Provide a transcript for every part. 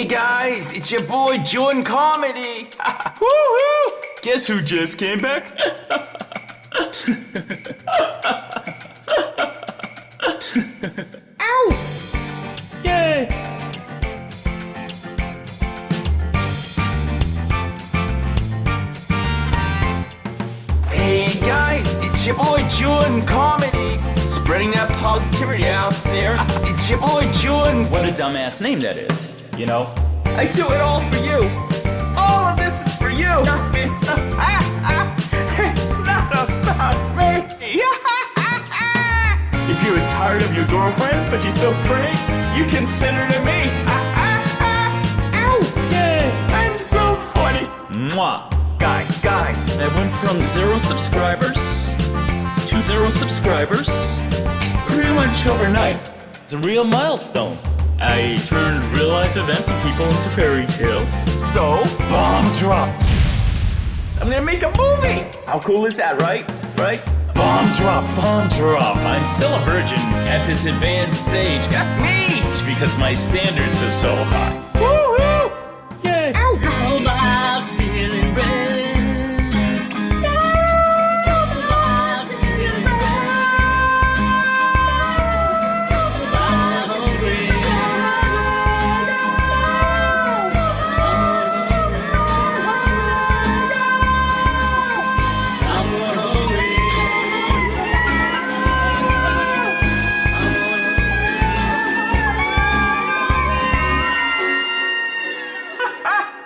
guys, it's your boy Jorrun Comedy. Woohoo! Guess who just came back? Ow! Yay! Hey guys, it's your boy Jorrun Comedy. Spreading that positivity out there. It's your boy Jorrun. What a dumbass name that is, you know? I do it all for you. All of this is for you. It's not about me. If you were tired of your girlfriend, but you still pray, you can send her to me. Ow! Yay! I'm so funny. Mwah! Guys. I went from 0 subscribers to 0 subscribers pretty much overnight. It's a real milestone. I turned real life events and people into fairy tales. So, bomb drop. I'm gonna make a movie. How cool is that, right? Bomb drop. I'm still a virgin at this advanced stage. That's me. Because my standards are so high. Woohoo! Yay! Ow! How about stealing bread?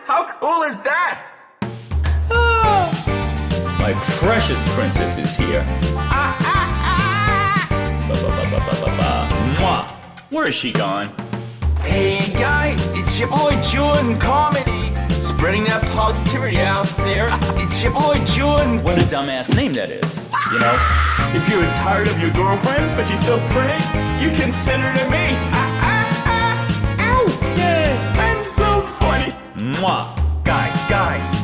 How cool is that? My precious princess is here. Mwah! Where is she gone? Hey guys, it's your boy Jorrun Comedy. Spreading that positivity out there. It's your boy Jorrun. What a dumbass name that is, you know? If you were tired of your girlfriend, but you still pray, you can send her to me. Ow! Yay! I'm so funny. Mwah! Guys.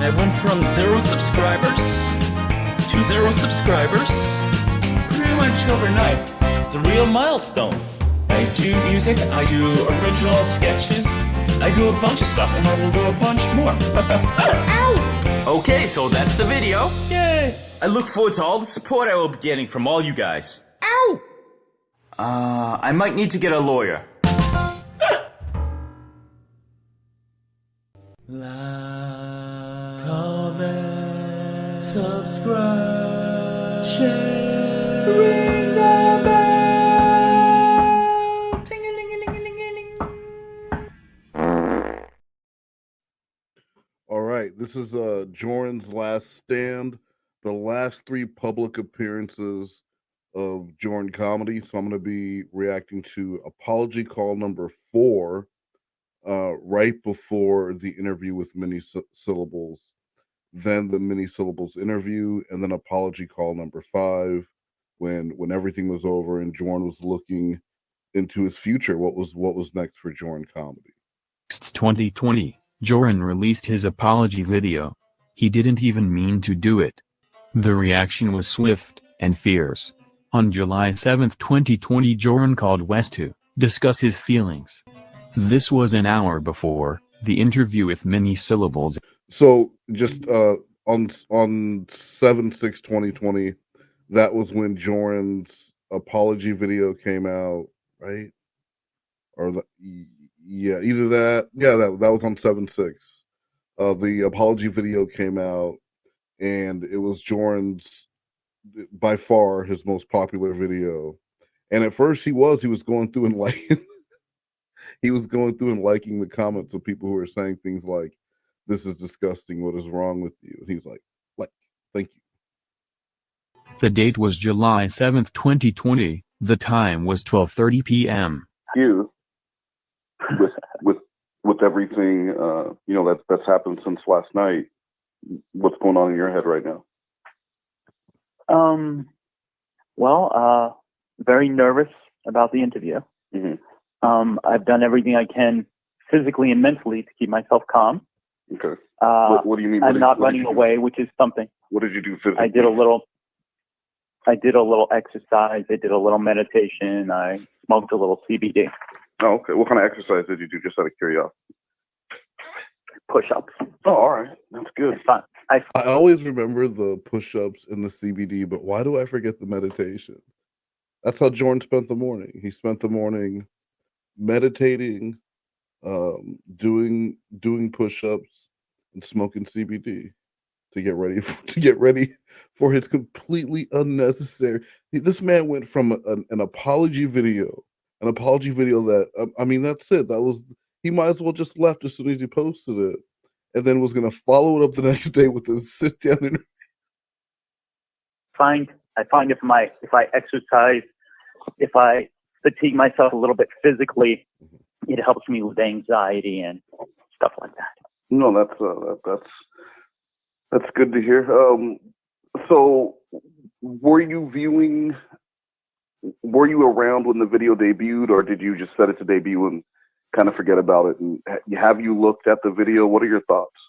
I went from 0 subscribers to 0 subscribers pretty much overnight. It's a real milestone. I do music, I do original sketches, I do a bunch of stuff, and I will do a bunch more. Ow! Okay, so that's the video. Yay! I look forward to all the support I will be getting from all you guys. Ow! I might need to get a lawyer. Like, comment, subscribe, share, ring the bell. Ting-a-ling-a-ling-a-ling-a-ling. All right, this is Jorrun's last stand, the last 3 public appearances of Jorrun Comedy. So I'm going to be reacting to apology call number 4, right before the interview with Mini Syllables, then the Mini Syllables interview, and then apology call number 5, when everything was over and Jorrun was looking into his future. What was next for Jorrun Comedy? 2020, Jorrun released his apology video. He didn't even mean to do it. The reaction was swift and fierce. On July 7, 2020, Jorrun called West to discuss his feelings. This was an hour before the interview with Mini Syllables. So just on 7/6/2020, that was when Jorrun's apology video came out, right? Or either that. Yeah, that was on 7/6. The apology video came out, and it was Jorrun's by far his most popular video. And at first he was going through and liking he was going through and liking the comments of people who were saying things like, "This is disgusting. What is wrong with you?" And he's like, "Thank you." The date was July 7, 2020. The time was 12:30 p.m. You, with everything that's happened since last night, what's going on in your head right now? Very nervous about the interview. Mm-hmm. I've done everything I can physically and mentally to keep myself calm. Okay. What do you mean? I'm not running away, which is something. What did you do physically? I did a little exercise. I did a little meditation. I smoked a little CBD. Oh, okay. What kind of exercise did you do, just out of curiosity? push-ups. Oh, all right. That's good. I always remember the push-ups and the CBD, but why do I forget the meditation? That's how Jordan spent the morning. He spent the morning meditating, doing push-ups, and smoking CBD to get ready for his completely unnecessary. This man went from an apology video, that I mean, that's it. That was he might as well just left as soon as he posted it, and then was going to follow it up the next day with a sit down interview. I find if I exercise, if I fatigue myself a little bit physically, it helps me with anxiety and stuff like that. No, that's good to hear. So were you around when the video debuted, or did you just set it to debut and kind of forget about it? And have you looked at the video? What are your thoughts?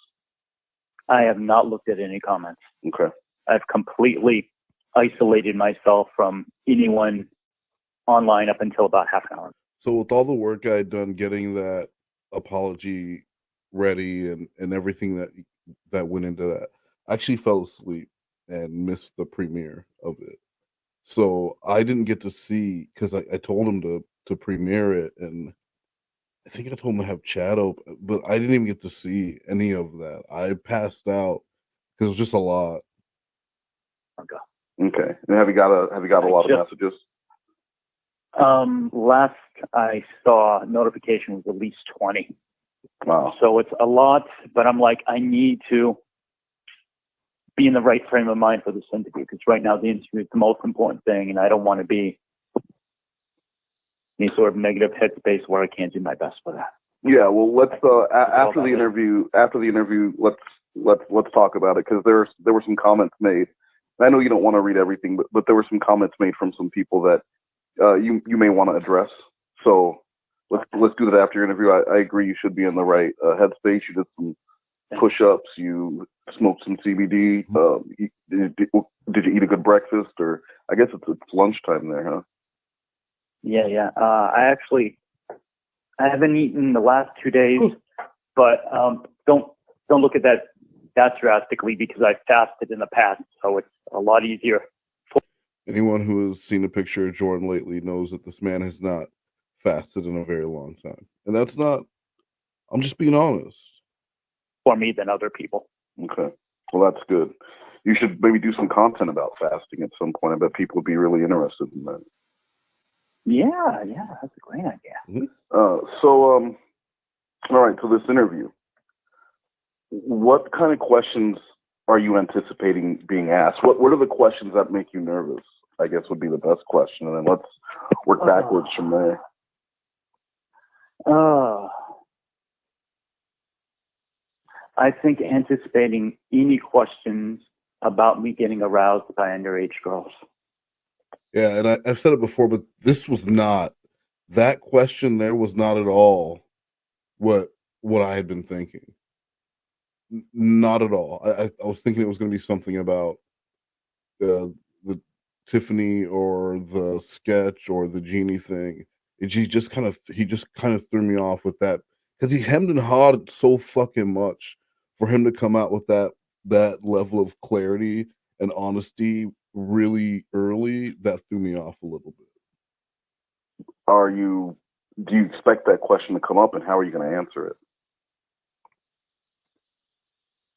I have not looked at any comments. Okay. I've completely isolated myself from anyone online up until about half an hour. So with all the work I had done getting that apology ready and everything that went into that, I actually fell asleep and missed the premiere of it. So I didn't get to see, because I told him to premiere it, and I think I told him to have chat open, but I didn't even get to see any of that. I passed out because it was just a lot. Okay. And have you got a lot of messages? Last I saw, notification was at least 20. Wow. So it's a lot, but I'm like, I need to be in the right frame of mind for this interview, because right now the interview is the most important thing, and I don't want to be in any sort of negative headspace where I can't do my best for that. Yeah. Well, let's after the interview, let's talk about it, because there were some comments made. And I know you don't want to read everything, but there were some comments made from some people that you may want to address. So let's do that after your interview. I agree. You should be in the right headspace. You did some push-ups. You smoked some CBD. Did you eat a good breakfast? Or I guess it's lunchtime there, huh? Yeah. I haven't eaten the last 2 days, but don't look at that drastically, because I fasted in the past, so it's a lot easier. Anyone who has seen a picture of Jordan lately knows that this man has not fasted in a very long time. And that's not, I'm just being honest. For me than other people. Okay. Well, that's good. You should maybe do some content about fasting at some point. I bet people would be really interested in that. Yeah, that's a great idea. Mm-hmm. All right, so this interview, what kind of questions are you anticipating being asked? What are the questions that make you nervous, I guess, would be the best question, and then let's work backwards from there. I think anticipating any questions about me getting aroused by underage girls. Yeah, and I've said it before, but that question there was not at all what I had been thinking. Not at all. I was thinking it was going to be something about the Tiffany or the sketch or the genie thing. He just kind of threw me off with that, because he hemmed and hawed so fucking much for him to come out with that level of clarity and honesty really early. That threw me off a little bit. Do you expect that question to come up, and how are you going to answer it?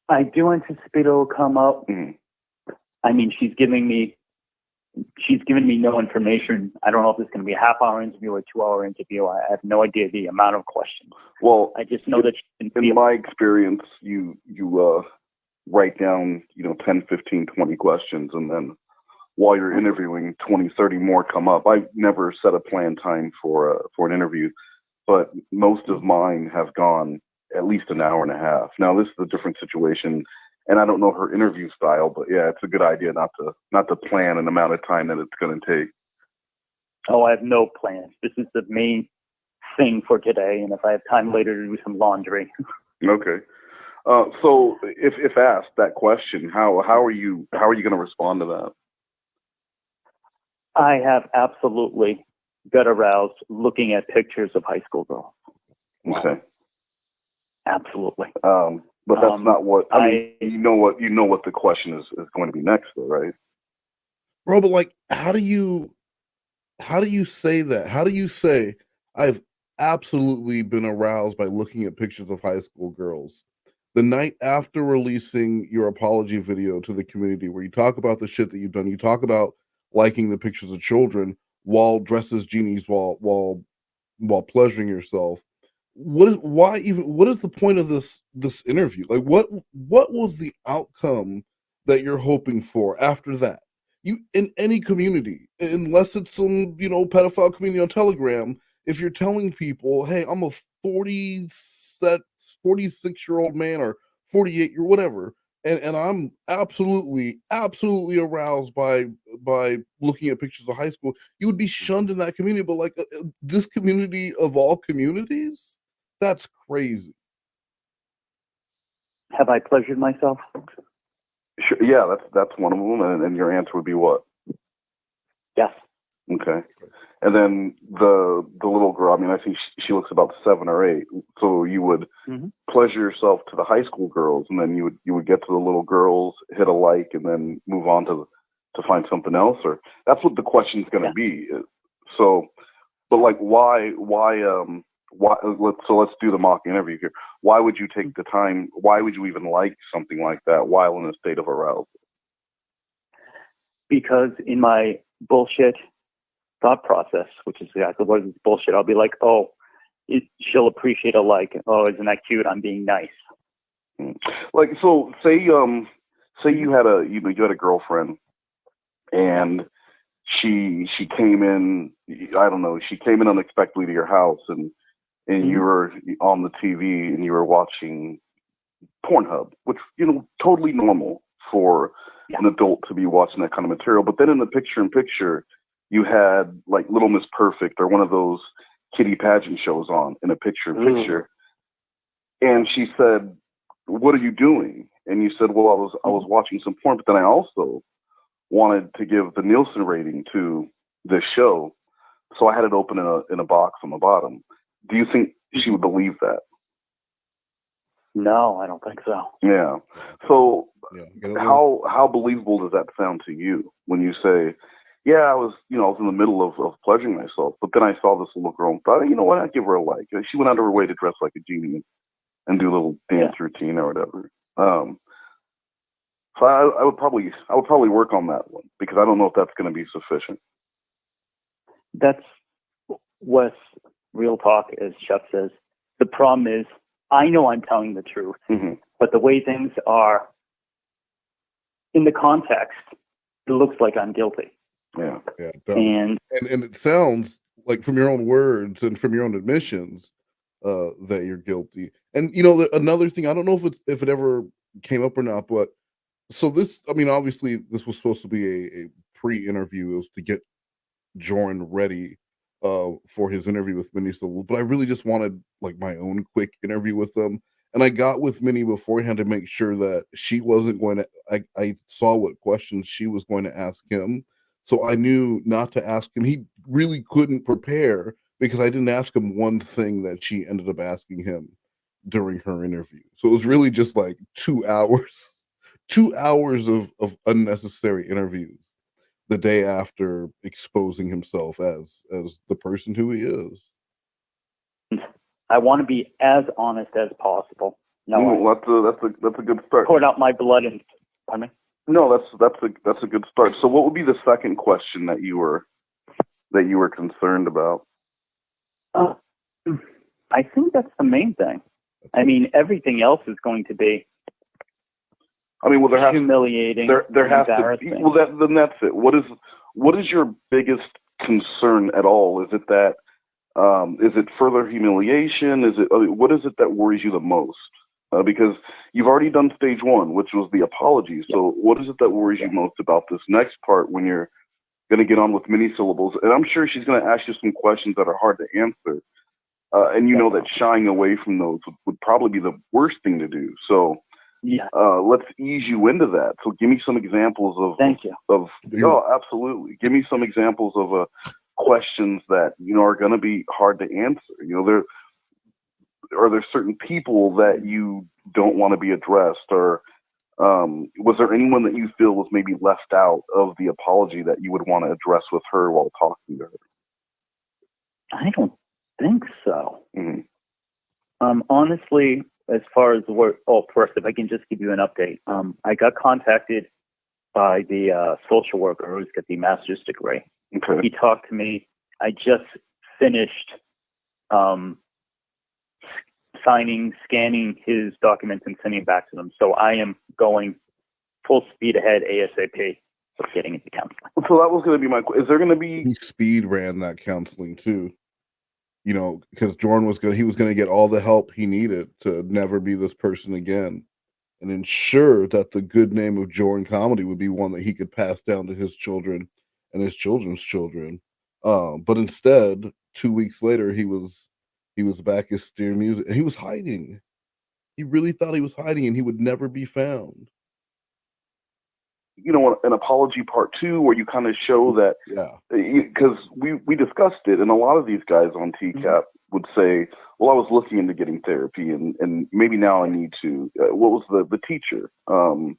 I do anticipate it will come up. Mm-hmm. I mean, she's given me no information. I don't know if it's going to be a half-hour interview or a 2-hour interview. I have no idea the amount of questions. Well, I just know that in my experience, you write down 10, 15, 20 questions, and then while you're interviewing, 20, 30 more come up. I've never set a planned time for an interview, but most of mine have gone at least an hour and a half. Now, this is a different situation, and I don't know her interview style, but yeah, it's a good idea not to plan an amount of time that it's going to take. Oh, I have no plans. This is the main thing for today, and if I have time later to do some laundry. Okay. So if asked that question, how are you going to respond to that? I have absolutely got aroused looking at pictures of high school girls. Okay. Absolutely. But that's not what I mean. I You know what the question is going to be next, though, right? Bro, but like, how do you say that? How do you say I've absolutely been aroused by looking at pictures of high school girls? The night after releasing your apology video to the community, where you talk about the shit that you've done, you talk about liking the pictures of children while dressed as genies, while pleasuring yourself. What is the point of this interview? Like, what was the outcome that you're hoping for after that? You, in any community, unless it's some, pedophile community on Telegram, if you're telling people, hey, I'm a 46-year-old man, or 48 year whatever, and I'm absolutely aroused by looking at pictures of high school, you would be shunned in that community. But like, this community of all communities, that's crazy. have I pleasured myself? Sure, yeah, that's one of them. And your answer would be what? Yes. Okay. And then the little girl, I mean, I think she looks about 7 or 8. So you would pleasure yourself to the high school girls, and then you would get to the little girls, hit a like, and then move on to find something else. Or that's what the question's going to be. So, but like, why? Let's do the mock interview here. Why would you take the time? Why would you even like something like that while in a state of arousal? Because in my bullshit thought process, which is exactly what is bullshit, I'll be like, oh, she'll appreciate a like. Oh, isn't that cute? I'm being nice. Like, so say you had a girlfriend, and she came in, I don't know, she came in unexpectedly to your house, and you were on the TV and you were watching Pornhub, which, totally normal for an adult to be watching that kind of material. But then in the picture-in-picture, you had like Little Miss Perfect or one of those kiddie pageant shows on in a picture-in-picture. And she said, "What are you doing?" And you said, "Well, I was watching some porn, but then I also wanted to give the Nielsen rating to this show, so I had it open in a box on the bottom." Do you think she would believe that? No, I don't think so. Yeah. So Yeah. how believable does that sound to you when you say, "Yeah, I was in the middle of pleasuring myself, but then I saw this little girl and thought, you know what, I'd give her a like. She went out of her way to dress like a genie and do a little dance routine or whatever." So I would probably work on that one, because I don't know if that's going to be sufficient. That's what real talk, as Chuck says. The problem is, I know I'm telling the truth, but the way things are in the context, it looks like I'm guilty. Yeah. And it sounds like, from your own words and from your own admissions, that you're guilty. And another thing, I don't know if it ever came up or not, but so this, I mean, obviously this was supposed to be a pre-interview. It was to get Jorrun ready for his interview with Minnie Silver, but I really just wanted like my own quick interview with them. And I got with Minnie beforehand to make sure that she wasn't going to, I saw what questions she was going to ask him. So I knew not to ask him. He really couldn't prepare because I didn't ask him one thing that she ended up asking him during her interview. So it was really just like 2 hours, 2 hours of unnecessary interviews the day after exposing himself as the person who he is. I want to be as honest as possible. No, that's a good start. Poured out my blood and, pardon me? No, that's a good start. So what would be the second question that you were concerned about? I think that's the main thing. I mean, everything else is going to be, I mean, well, there has humiliating. There has to be. Well, then that's it. What is your biggest concern at all? Is it that is it further humiliation? What is it that worries you the most? Because you've already done stage 1, which was the apology. So what is it that worries you most about this next part when you're going to get on with mini syllables? And I'm sure she's going to ask you some questions that are hard to answer. And you know that shying away from those would probably be the worst thing to do. So let's ease you into that. So give me some examples of. Thank you. Absolutely. Give me some examples of questions that are going to be hard to answer. are there certain people that you don't want to be addressed, or was there anyone that you feel was maybe left out of the apology that you would want to address with her while talking to her? I don't think so. Mm-hmm. Honestly, as far as the work, first, if I can just give you an update, I got contacted by the social worker who's got the master's degree. Okay. He talked to me. I just finished scanning his documents and sending it back to them. So I am going full speed ahead ASAP for getting into counseling. So that was going to be my. Is there going to be? He speed ran that counseling too. You know, because Jorrun was going to get all the help he needed to never be this person again, and ensure that the good name of Jorrun Comedy would be one that he could pass down to his children and his children's children. But instead, 2 weeks later, he was back as Steer Music, and he was hiding. He really thought he was hiding, and he would never be found. You know, an apology part 2 where you kind of show that, because we discussed it, and a lot of these guys on TCAP would say, well, I was looking into getting therapy, and maybe now I need to. What was the teacher? What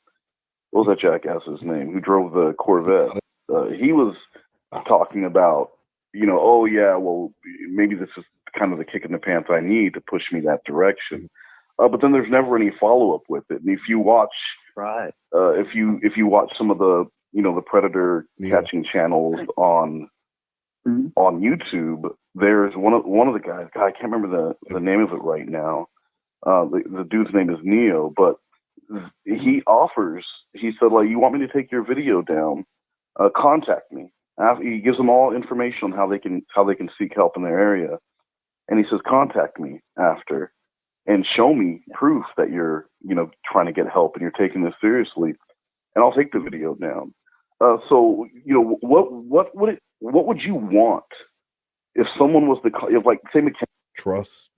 was that jackass's name who drove the Corvette? He was talking about, you know, oh yeah, well, maybe this is kind of the kick in the pants I need to push me that direction. But then there's never any follow up with it. And if you watch, if you watch some of the, you know, the predator catching channels on YouTube, there's one of the guys. God, I can't remember the name of it right now. The dude's name is Neo, but he offers. He said, like, you want me to take your video down? Contact me. He gives them all information on how they can seek help in their area, and he says, contact me after. And show me proof that you're, you know, trying to get help and you're taking this seriously, and I'll take the video down. So, you know, what would you want if someone was if like say Trust,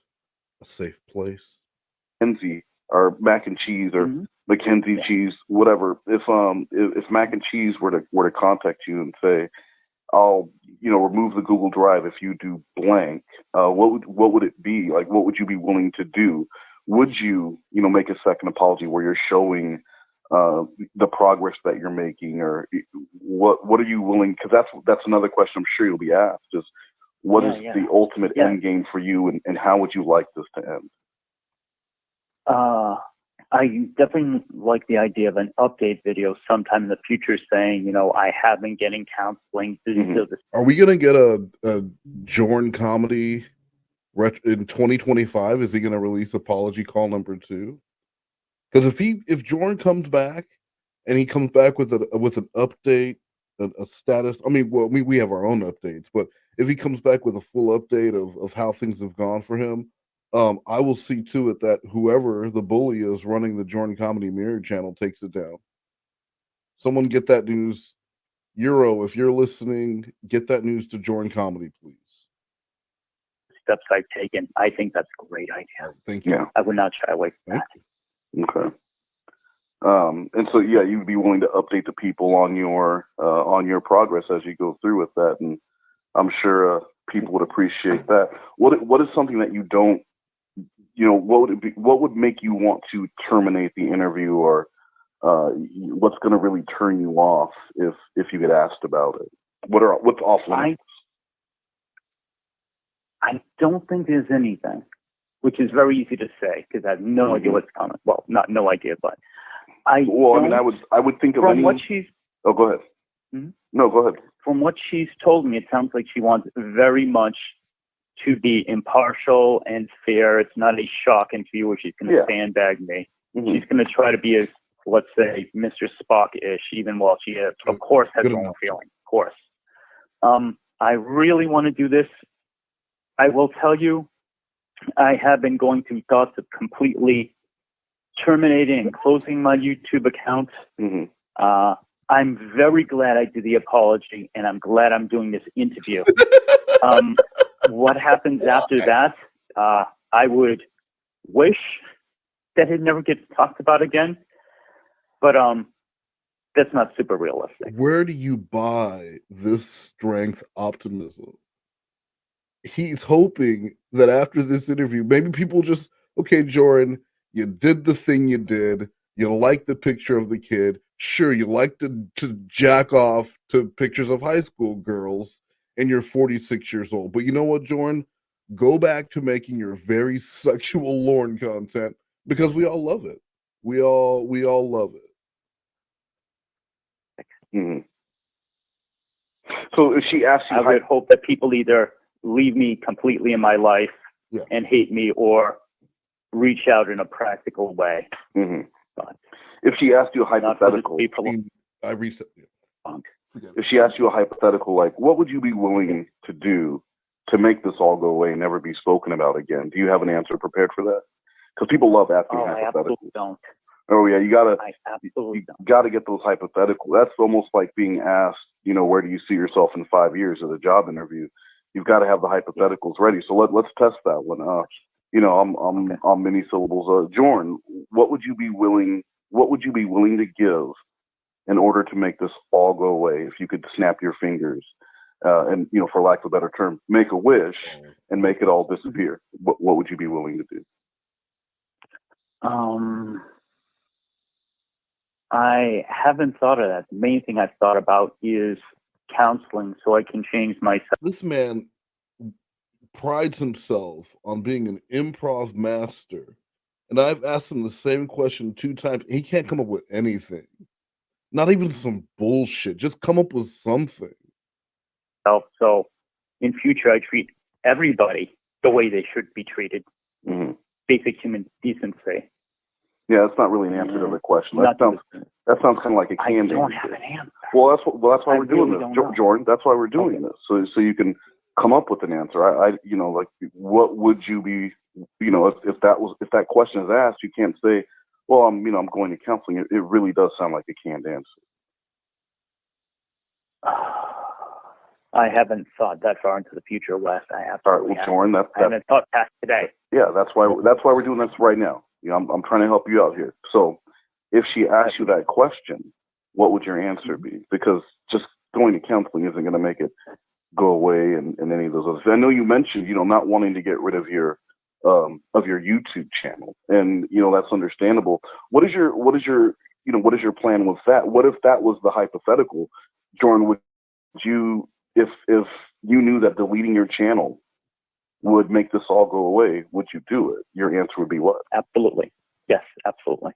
a safe place, Mackenzie or Mac and Cheese or Mackenzie Cheese, whatever. If Mac and Cheese were to contact you and say, I'll, you know, remove the Google Drive if you do blank, what would it be? Like, what would you be willing to do? Would you, you know, make a second apology where you're showing the progress that you're making, or what are you willing? Because that's another question I'm sure you'll be asked is, what is the ultimate end game for you, and how would you like this to end? I definitely like the idea of an update video sometime in the future saying, you know, I have been getting counseling. Are we going to get a Jorrun Comedy in 2025? Is he going to release apology call number 2? Because if Jorrun comes back and he comes back with an update, a status, we have our own updates, but if he comes back with a full update of how things have gone for him, I will see to it that whoever the bully is running the Jorrun Comedy Mirror channel takes it down. Someone get that news. Euro, if you're listening, get that news to Jorrun Comedy, please. Steps I've taken. I think that's a great idea. Thank you. Yeah. I would not shy away from that. Okay. And so, yeah, you'd be willing to update the people on your progress as you go through with that, and I'm sure people would appreciate that. What is something that you don't, you know, what would it be? What would make you want to terminate the interview, or what's going to really turn you off if you get asked about it? What's off limits? I don't think there's anything, which is very easy to say because I have no idea what's coming. Well, not no idea, but I would think of from what she's. Oh, go ahead. No, go ahead. From what she's told me, it sounds like she wants very much to be impartial and fair. It's not a shock interview where she's going to sandbag me. She's going to try to be as, let's say, Mr. Spock-ish, even while she, of course, has her own feeling. Of course. I really want to do this. I will tell you, I have been going through thoughts of completely terminating and closing my YouTube account. I'm very glad I did the apology, and I'm glad I'm doing this interview. What happens after that, I would wish that it never gets talked about again, but that's not super realistic. Where do you buy this strength optimism? he's hoping that after this interview, maybe people just, okay, Jorrun, you did the thing you did. You like the picture of the kid. Sure, you like to jack off to pictures of high school girls, and you're 46 years old. But you know what, Jorrun? Go back to making your very sexual Lorne content because we all love it. We all love it. Hmm. So if she asks you, I would hope that people either leave me completely in my life Yeah. and hate me, or reach out in a practical way. Mhm. But if she asked you a not for this hypothetical, people. I reset. Forget it. if she asked you a hypothetical, like, what would you be willing to do to make this all go away and never be spoken about again? Do you have an answer prepared for that? Because people love asking Oh, I absolutely hypotheticals. don't. Oh yeah, I absolutely you don't. gotta get those hypotheticals. That's almost like being asked, where do you see yourself in 5 years at a job interview? You've got to have the hypotheticals ready. So let's test that one. I'm many syllables. Jorrun, what would you be willing to give in order to make this all go away? If you could snap your fingers, and for lack of a better term, make a wish and make it all disappear, what would you be willing to do? I haven't thought of that. The main thing I've thought about is counseling, so I can change myself. This man prides himself on being an improv master, and I've asked him the same question 2 times. He can't come up with anything. Not even some bullshit. Just come up with something. So in future, I treat everybody the way they should be treated. Mm-hmm. Basic human decency. Yeah, that's not really an answer to the question. That sounds kind of like a I candy. don't have an answer. Well, that's why we're doing really this, don't know. Jorrun. That's why we're doing this, so you can come up with an answer. Like, what would you be, if that question is asked, you can't say, well, I'm going to counseling. It really does sound like a canned answer. I haven't thought that far into the future, Wes. I All right, absolutely well, Jorrun, I haven't thought past today. Yeah, that's why we're doing this right now. I'm trying to help you out here. So, if she asks you that question, what would your answer be? Because just going to counseling isn't going to make it go away, and any of those other things. I know you mentioned, not wanting to get rid of your YouTube channel, and that's understandable. What is your plan with that? What if that was the hypothetical, Jorrun? Would you, if you knew that deleting your channel would make this all go away, would you do it? Your answer would be what? Absolutely. Yes, absolutely.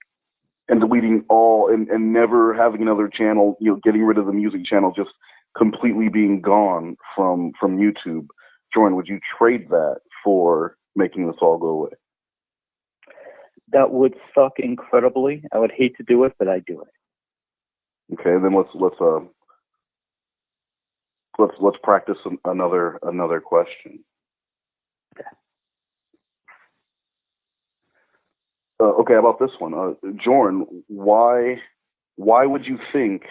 And deleting all and never having another channel, getting rid of the music channel, just completely being gone from YouTube. Jorrun, would you trade that for making this all go away? That would suck incredibly. I would hate to do it, but I'd do it. Okay, then let's practice another question. Okay, about this one, Jorrun, why would you think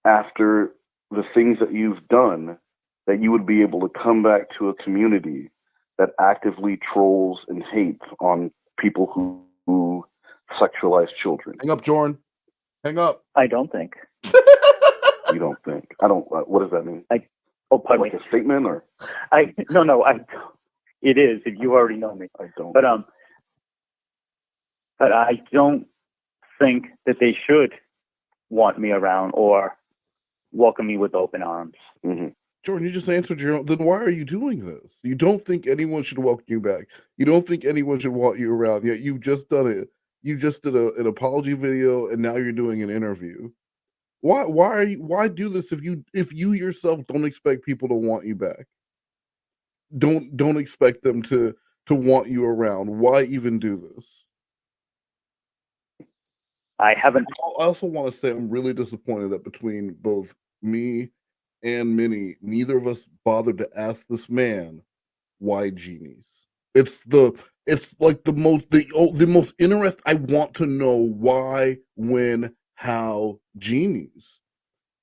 after the things that you've done that you would be able to come back to a community that actively trolls and hates on people who sexualize children? Hang up, Jorrun. Hang up. I don't think. You don't think? I don't. What does that mean? Pardon Like me. a statement, or? No. It is. You already know me. I don't. But I don't think that they should want me around or welcome me with open arms. Mm-hmm. Jorrun, you just answered your own. Then why are you doing this? You don't think anyone should welcome you back. You don't think anyone should want you around. Yet you've just done it. You just did an apology video, and now you're doing an interview. Why do this if you yourself don't expect people to want you back? Don't expect them to want you around. Why even do this? I haven't. I also want to say I'm really disappointed that between both me and Minnie, neither of us bothered to ask this man why genies. It's like the most interest. I want to know why, when, how genies,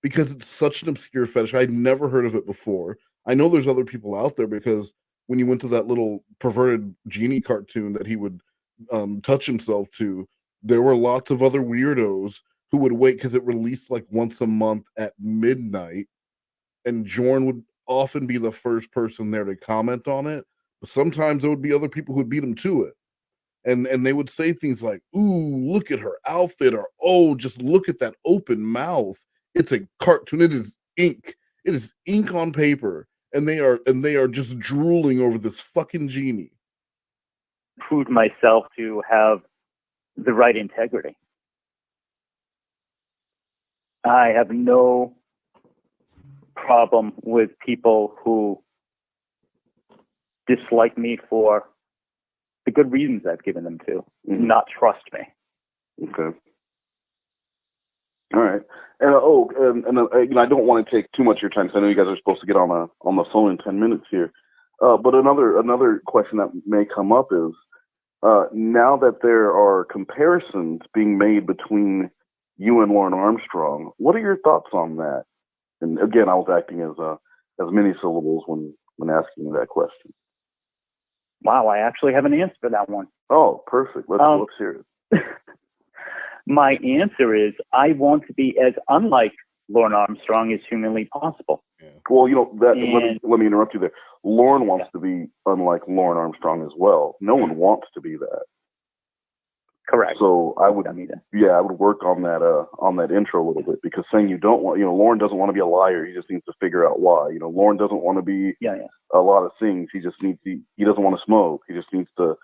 because it's such an obscure fetish. I'd never heard of it before. I know there's other people out there because when you went to that little perverted genie cartoon that he would touch himself to, there were lots of other weirdos who would wait because it released like once a month at midnight, and Jorrun would often be the first person there to comment on it, but sometimes there would be other people who'd beat him to it. And they would say things like, "Ooh, look at her outfit," or "Oh, just look at that open mouth. It's a cartoon. It is ink. It is ink on paper." And they are just drooling over this fucking genie. Proved myself to have the right integrity. I have no problem with people who dislike me for the good reasons I've given them to, not trust me. Okay. All right. And I don't want to take too much of your time because I know you guys are supposed to get on the phone in 10 minutes here. But another question that may come up is, now that there are comparisons being made between you and Lauren Armstrong, what are your thoughts on that? And again, I was acting as many syllables when asking that question. Wow, I actually have an answer for that one. Oh, perfect. Let's hear it. My answer is I want to be as unlike Lauren Armstrong as humanly possible. Yeah. Well, let me interrupt you there. Lauren wants to be unlike Lauren Armstrong as well. No one wants to be that. Correct. So I would work on that intro a little bit, because saying you don't want, Lauren doesn't want to be a liar. He just needs to figure out why. Lauren doesn't want to be a lot of things. He just needs he doesn't want to smoke. He just needs to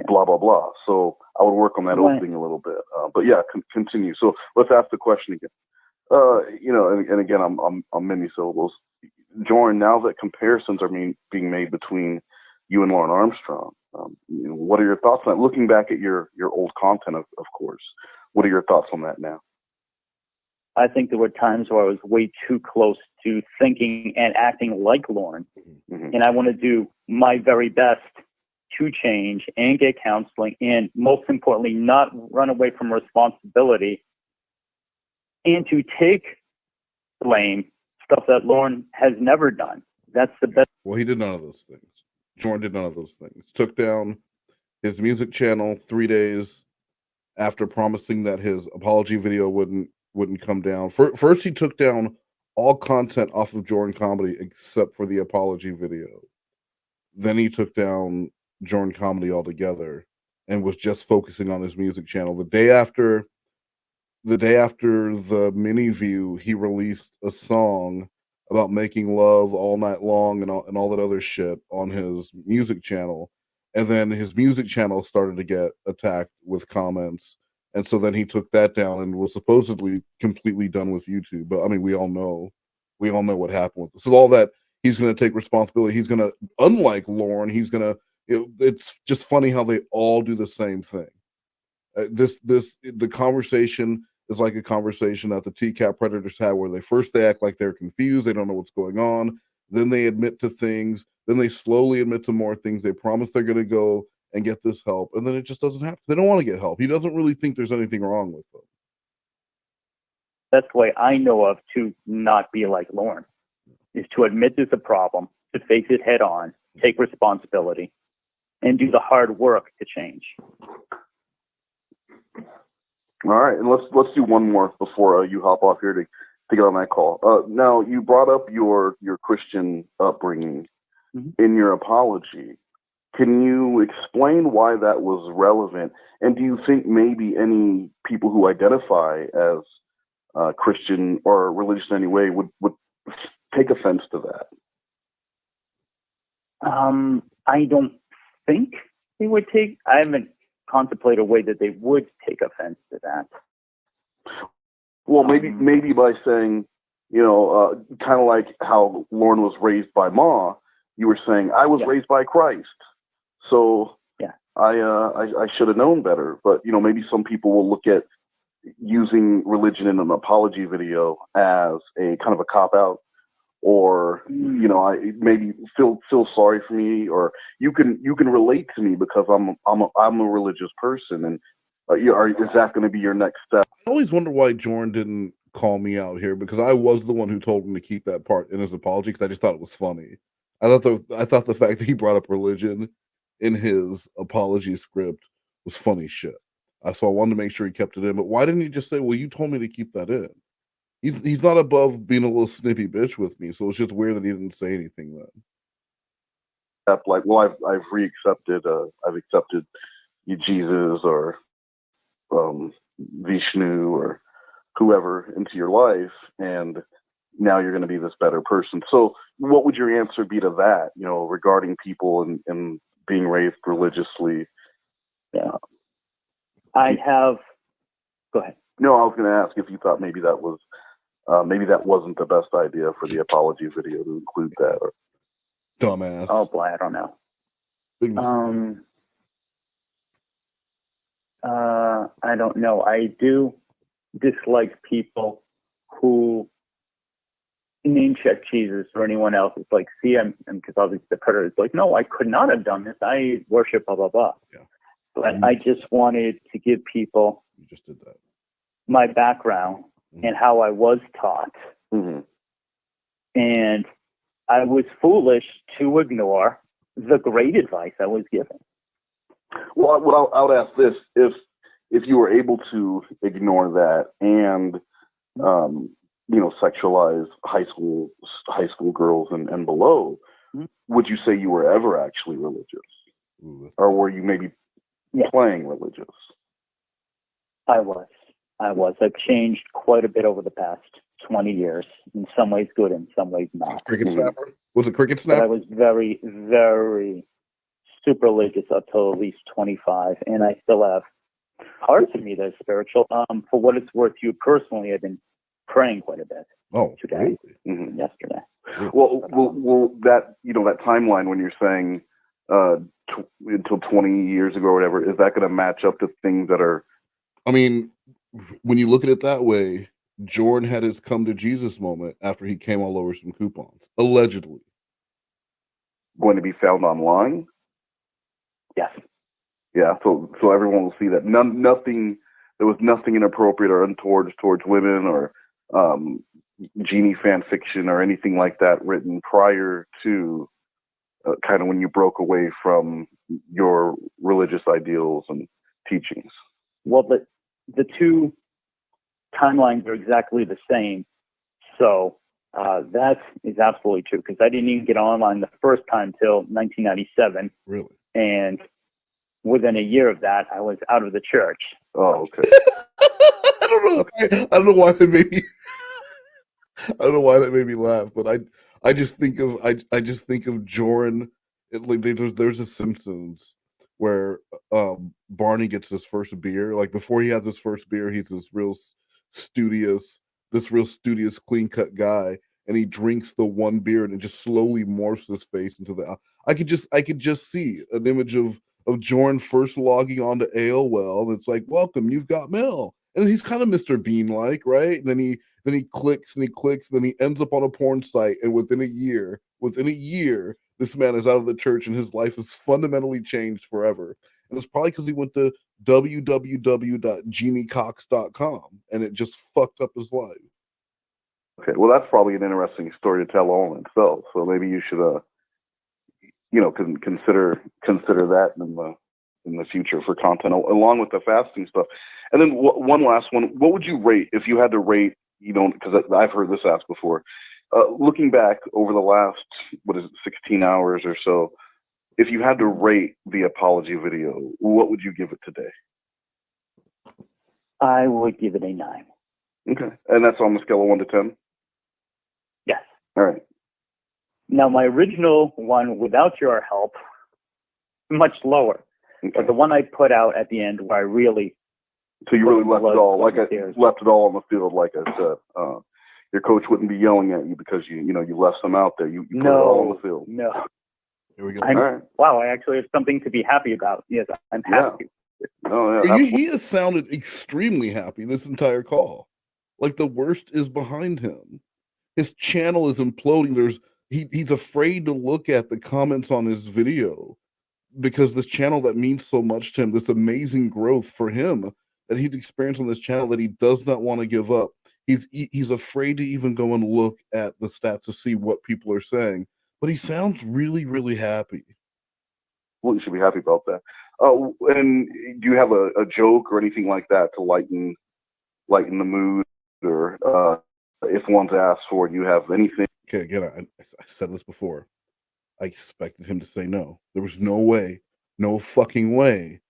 blah blah blah. So I would work on that opening a little bit. But yeah, continue. So let's ask the question again. And again, I'm many syllables. Jorrun, now that comparisons are being made between you and Lauren Armstrong, what are your thoughts on that? Looking back at your old content, of course, what are your thoughts on that now? I think there were times where I was way too close to thinking and acting like Lauren. Mm-hmm. And I want to do my very best to change and get counseling, and most importantly, not run away from responsibility and to take blame, stuff that Lauren has never done. That's the best. Well, he did none of those things. Jorrun did none of those things. Took down his music channel 3 days after promising that his apology video wouldn't come down. First, he took down all content off of Jorrun Comedy except for the apology video. Then he took down Jorrun Comedy altogether and was just focusing on his music channel. The day after the mini view, he released a song about making love all night long and all that other shit on his music channel. And then his music channel started to get attacked with comments. And so then he took that down and was supposedly completely done with YouTube. But I mean, we all know what happened with this. So all that, he's going to take responsibility. He's going to, unlike Lauren, he's going to, it's just funny how they all do the same thing. The conversation is like a conversation that the TCAP predators had, where they act like they're confused, they don't know what's going on, then they admit to things, then they slowly admit to more things, they promise they're going to go and get this help, and then it just doesn't happen. They don't want to get help. He doesn't really think there's anything wrong with them. That's the way I know of to not be like Lauren, is to admit there's a problem, to face it head on, take responsibility, and do the hard work to change. All right, and let's do one more before you hop off here to get on that call. Now, you brought up your Christian upbringing in your apology. Can you explain why that was relevant? And do you think maybe any people who identify as Christian or religious in any way would take offense to that? I don't think they would take. I haven't contemplated a way that they would take offense to that. Well, maybe by saying, kind of like how Lauren was raised by Ma, you were saying, I was raised by Christ, so I should have known better. But maybe some people will look at using religion in an apology video as a kind of a cop out, or I maybe feel sorry for me, or you can relate to me because I'm a religious person, and is that going to be your next step? I always wonder why Jorrun didn't call me out here, because I was the one who told him to keep that part in his apology, because I just thought it was funny. I thought the fact that he brought up religion in his apology script was funny shit. So I wanted to make sure he kept it in. But why didn't he just say, "Well, you told me to keep that in"? he's not above being a little snippy bitch with me. So it's just weird that he didn't say anything then. Like, well, I've reaccepted, I've accepted you, Jesus, or Vishnu, or whoever into your life, and now you're going to be this better person. So what would your answer be to that, regarding people and being raised religiously? Yeah. I have, go ahead. No, I was going to ask if you thought maybe that wasn't the best idea for the apology video to include that. Or... Dumbass. Oh boy, I don't know. I don't know. I do dislike people who name check Jesus or anyone else. It's like, see, I'm because obviously the predator is like, no, I could not have done this. I worship blah blah blah. Yeah. But I just wanted to give people You just did that. my background and how I was taught. Mm-hmm. And I was foolish to ignore the great advice I was given. Well, I would ask this: if you were able to ignore that and sexualize high school girls and below, would you say you were ever actually religious, or were you maybe playing religious? I was. I've changed quite a bit over the past 20 years. In some ways good, in some ways not. Cricket snapper? Was it cricket snapper? But I was very, very super religious up till at least 25, and I still have parts of me that are spiritual. For what it's worth, you personally, I've been praying quite a bit. Oh, today, really? Yesterday. Well, that that timeline when you're saying until 20 years ago or whatever, is that going to match up to things that are? I mean, when you look at it that way, Jorrun had his come to Jesus moment after he came all over some coupons, allegedly. Going to be found online? Yes. Yeah, so everyone will see that. There was nothing inappropriate or untoward towards women or genie fan fiction or anything like that written prior to kind of when you broke away from your religious ideals and teachings. Well, but the two timelines are exactly the same. So that is absolutely true, because I didn't even get online the first time till 1997. Really? And within a year of that, I was out of the church. Oh, okay. I don't know. Okay. I don't know why that made me. I don't know why that made me laugh, but I just think of Jorrun. Like there's a Simpsons where Barney gets his first beer. Like before he has his first beer, he's this real studious, clean cut guy, and he drinks the one beer and it just slowly morphs his face into the. I could just see an image of Jorrun first logging onto AOL, and it's like, welcome, you've got mail. And he's kind of Mr. Bean like, right? And then he clicks and he clicks, and then he ends up on a porn site, and within a year, this man is out of the church and his life is fundamentally changed forever. And it's probably because he went to www.geniecox.com and it just fucked up his life. Okay, well, that's probably an interesting story to tell all in itself. So maybe you should, consider that in the future for content along with the fasting stuff. And then one last one: what would you rate if you had to rate? Because I've heard this asked before. Looking back over the last 16 hours or so, if you had to rate the apology video, what would you give it today? I would give it a 9. Okay, and that's on the scale of 1 to 10. Yes. All right. Now, my original one, without your help, much lower. Okay. But the one I put out at the end, where I really left it all on the field, like I said. Your coach wouldn't be yelling at you because you left them out there. You put it all on the field. No. Here we go. All right. Wow, I actually have something to be happy about. Yes, I'm happy. Oh, yeah. He has sounded extremely happy this entire call. Like the worst is behind him. His channel is imploding. He's afraid to look at the comments on his video because this channel that means so much to him, this amazing growth for him that he's experienced on this channel that he does not want to give up. He's afraid to even go and look at the stats to see what people are saying, but he sounds really, really happy. Well, you should be happy about that. And do you have a joke or anything like that to lighten the mood, or if one's asked for it, you have anything. Okay, again, I said this before. I expected him to say no. There was no way, no fucking way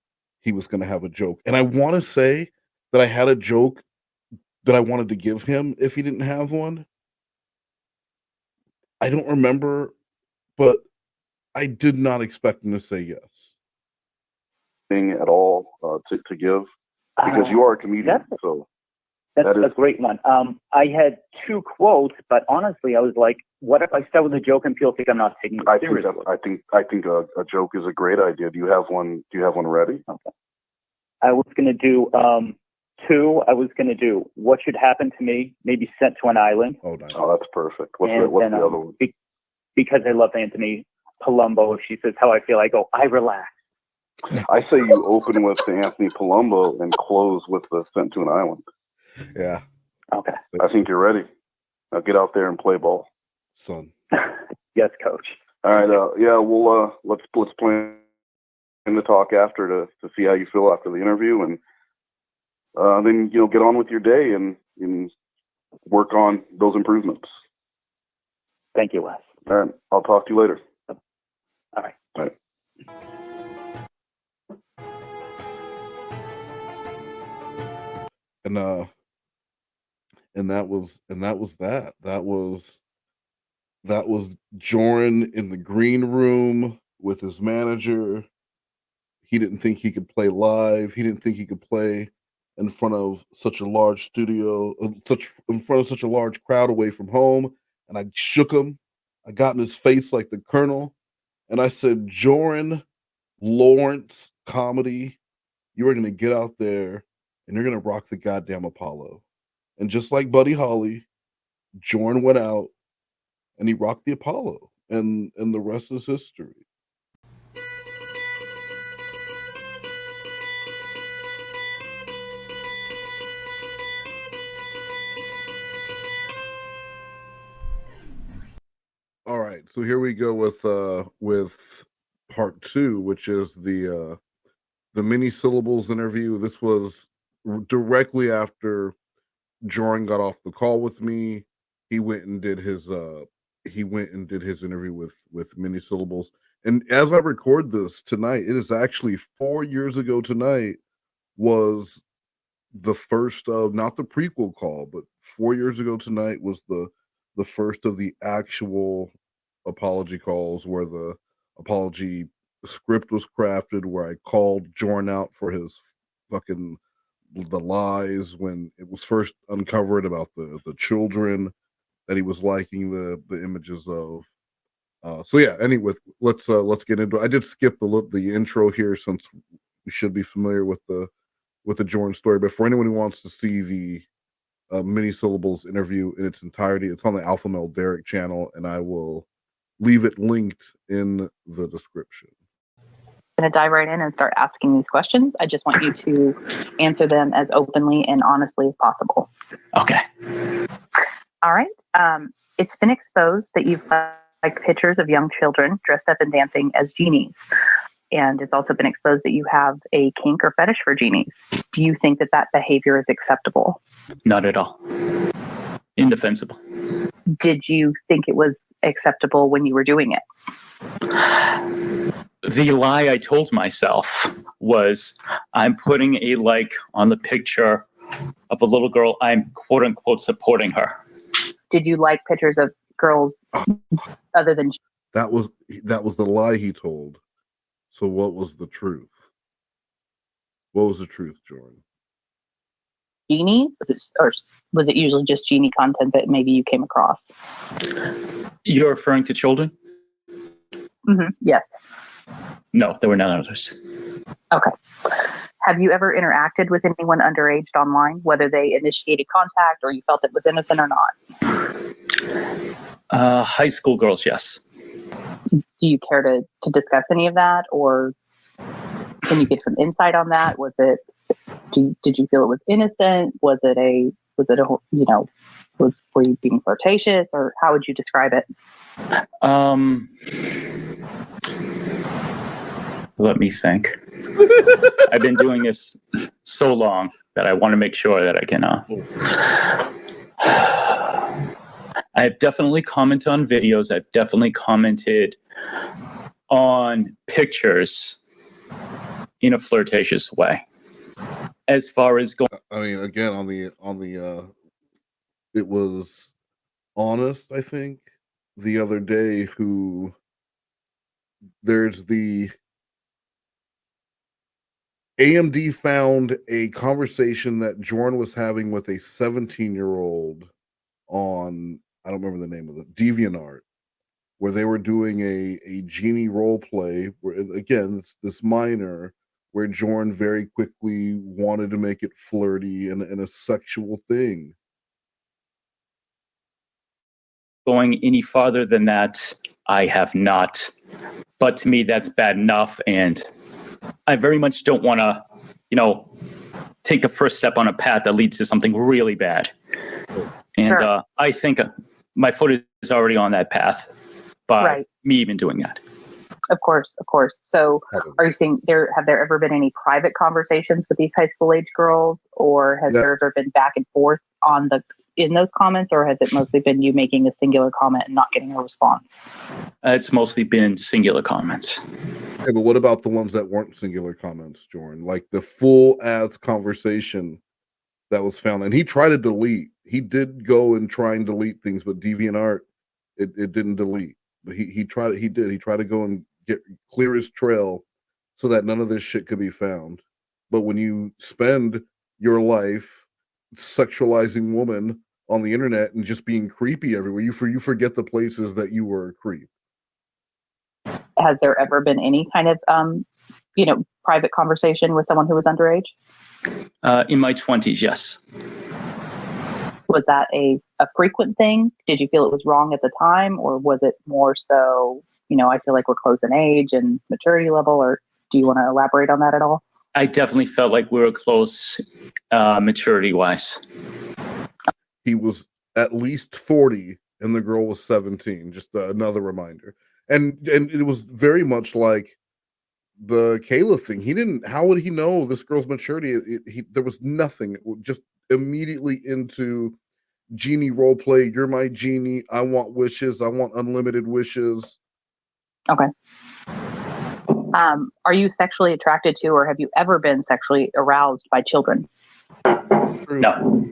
he was going to have a joke. And I want to say that I had a joke that I wanted to give him if he didn't have one. I don't remember, but I did not expect him to say yes. Thing at all to give, because you are a comedian. That's a great one. I had 2 quotes, but honestly, I was like, what if I start with a joke and people think I'm not taking it seriously? I think a joke is a great idea. Do you have one ready? Okay. I was going to do 2. I was going to do what should happen to me, maybe sent to an island. Oh, nice. Oh, that's perfect. What's the other one? Because I love Anthony Palumbo. If she says how I feel, I go, I relax. I say you open with the Anthony Palumbo and close with the sent to an island. Yeah. Okay. I think you're ready. Now get out there and play ball, son. Yes, coach. All right. Yeah. We'll let's plan the talk after to see how you feel after the interview, and then get on with your day and work on those improvements. Thank you, Wes. All right. I'll talk to you later. All right. All right. And that was that. That was Jorrun in the green room with his manager. He didn't think he could play live. He didn't think he could play in front of such a large studio, in front of such a large crowd away from home. And I shook him. I got in his face like the Colonel, and I said, Jorrun Lawrence Comedy, you are going to get out there and you're going to rock the goddamn Apollo. And just like Buddy Holly, Jorrun went out and he rocked the Apollo, and the rest is history. All right, so here we go with part 2, which is the mini syllables interview. This was directly after Jorrun got off the call with me. He went and did his interview with mini syllables. And as I record this tonight, it is actually 4 years ago tonight was the first of, not the prequel call, but 4 years ago tonight was the first of the actual apology calls where the apology script was crafted, where I called Jorrun out for his fucking the lies when it was first uncovered about the children that he was liking the images of. So yeah, anyway, let's get into it. I did skip the intro here since we should be familiar with the Jorrun story. But for anyone who wants to see the mini syllables interview in its entirety, it's on the Alpha Male Derek channel, and I will leave it linked in the description. I'm going to dive right in and start asking these questions. I just want you to answer them as openly and honestly as possible. Okay. All right. It's been exposed that you've liked pictures of young children dressed up and dancing as genies. And it's also been exposed that you have a kink or fetish for genies. Do you think that behavior is acceptable? Not at all. Indefensible. Did you think it was acceptable when you were doing it? The lie I told myself was, I'm putting a like on the picture of a little girl. I'm quote unquote supporting her. Did you like pictures of girls other than? That was the lie he told. So what was the truth? What was the truth, Jorrun? Genies? Or was it usually just genie content that maybe you came across? You're referring to children? Mm-hmm. Yes. No, there were none others. Okay. Have you ever interacted with anyone underage online, whether they initiated contact or you felt it was innocent or not? High school girls, yes. Do you care to discuss any of that, or can you get some insight on that? Was it? Did you feel it was innocent? Was it were you being flirtatious, or how would you describe it? Let me think. I've been doing this so long that I want to make sure that I can. I've definitely commented on videos. I've definitely commented on pictures in a flirtatious way. As far as going, I mean, again, on the it was Honest, I think, the other day, who there's the AMD found a conversation that Jorrun was having with a 17-year-old on, I don't remember the name of it, DeviantArt, where they were doing a genie role play where, again, it's this minor, where Jorrun very quickly wanted to make it flirty and a sexual thing. going any farther than that, I have not. But to me, that's bad enough. And I very much don't want to, take the first step on a path that leads to something really bad. And Sure. I think my foot is already on that path by Right. me even doing that. Of course. So Probably. are you saying have there ever been any private conversations with these high school age girls, or has Yeah. there ever been back and forth in those comments, or has it mostly been you making a singular comment and not getting a response? It's mostly been singular comments. Yeah, but what about the ones that weren't singular comments, Jordan? Like the full ass conversation that was found, and he tried to delete. He did go and try and delete things, but DeviantArt, it didn't delete. But he tried. He did. He tried to go and clear his trail so that none of this shit could be found. But when you spend your life sexualizing women on the internet and just being creepy everywhere, you forget the places that you were a creep. Has there ever been any kind of private conversation with someone who was underage? In my 20s, yes. Was that a frequent thing? Did you feel it was wrong at the time, or was it more so, I feel like we're close in age and maturity level, or do you want to elaborate on that at all? I definitely felt like we were close maturity-wise. He was at least 40 and the girl was 17. Just another reminder. And it was very much like the Kayla thing. He didn't. How would he know this girl's maturity? There was nothing. Just immediately into genie role play. You're my genie. I want wishes. I want unlimited wishes. Okay. Are you sexually attracted to, or have you ever been sexually aroused by children? No.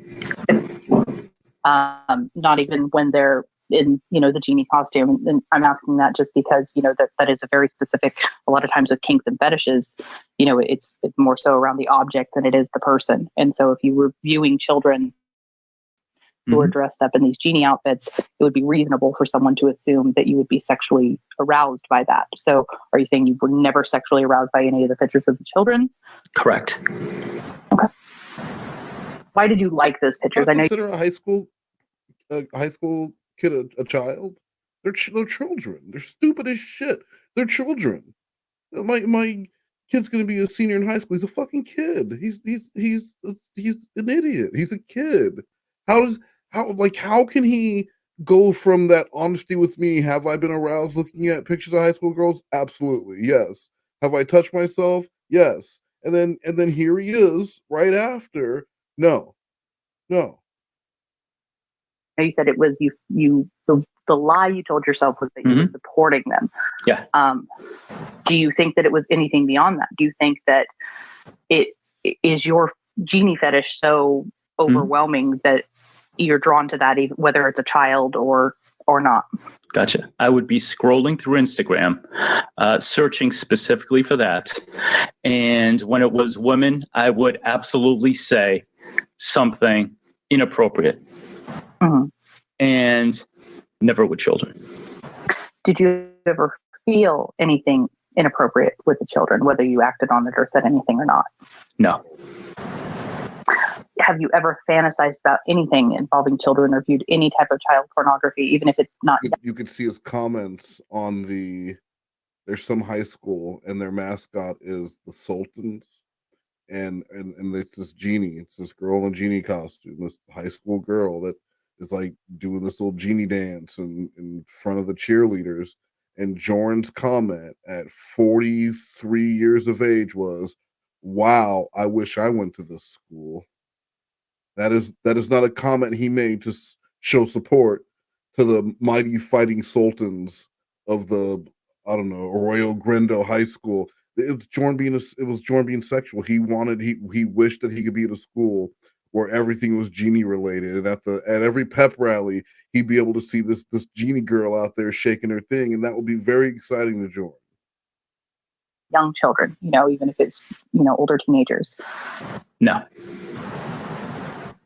Not even when they're in, the genie costume. And I'm asking that just because, that is a very specific, a lot of times with kinks and fetishes, it's more so around the object than it is the person. And so if you were viewing children who are dressed up in these genie outfits, it would be reasonable for someone to assume that you would be sexually aroused by that. So are you saying you were never sexually aroused by any of the pictures of the children? Correct. Okay. Why did you like those pictures? I consider a high school kid a child. They're children. They're stupid as shit. They're children. My kid's gonna be a senior in high school. He's a fucking kid. He's an idiot. He's a kid. How can he go from that honesty with me? Have I been aroused looking at pictures of high school girls? Absolutely, yes. Have I touched myself? Yes. And then here he is right after. No. You said it was the lie you told yourself was that you were supporting them. Yeah. Do you think that it was anything beyond that? Do you think that it is your genie fetish so overwhelming that you're drawn to that, even whether it's a child or not? Gotcha. I would be scrolling through Instagram, searching specifically for that. And when it was women, I would absolutely say something inappropriate. And never with children. Did you ever feel anything inappropriate with the children, whether you acted on it or said anything or not? No. Have you ever fantasized about anything involving children or viewed any type of child pornography, even if it's not? You could see his comments on there's some high school and their mascot is the Sultans. And it's this genie. It's this girl in a genie costume, this high school girl that is like doing this little genie dance in front of the cheerleaders. And Jorrun's comment at 43 years of age was, "Wow, I wish I went to this school." That is not a comment he made to show support to the mighty fighting sultans of the, I don't know, Arroyo Grande High School. It was Jordan being sexual. He wished that he could be at a school where everything was genie related, and at every pep rally he'd be able to see this genie girl out there shaking her thing, and that would be very exciting to Jordan. Young children, even if it's, older teenagers. No.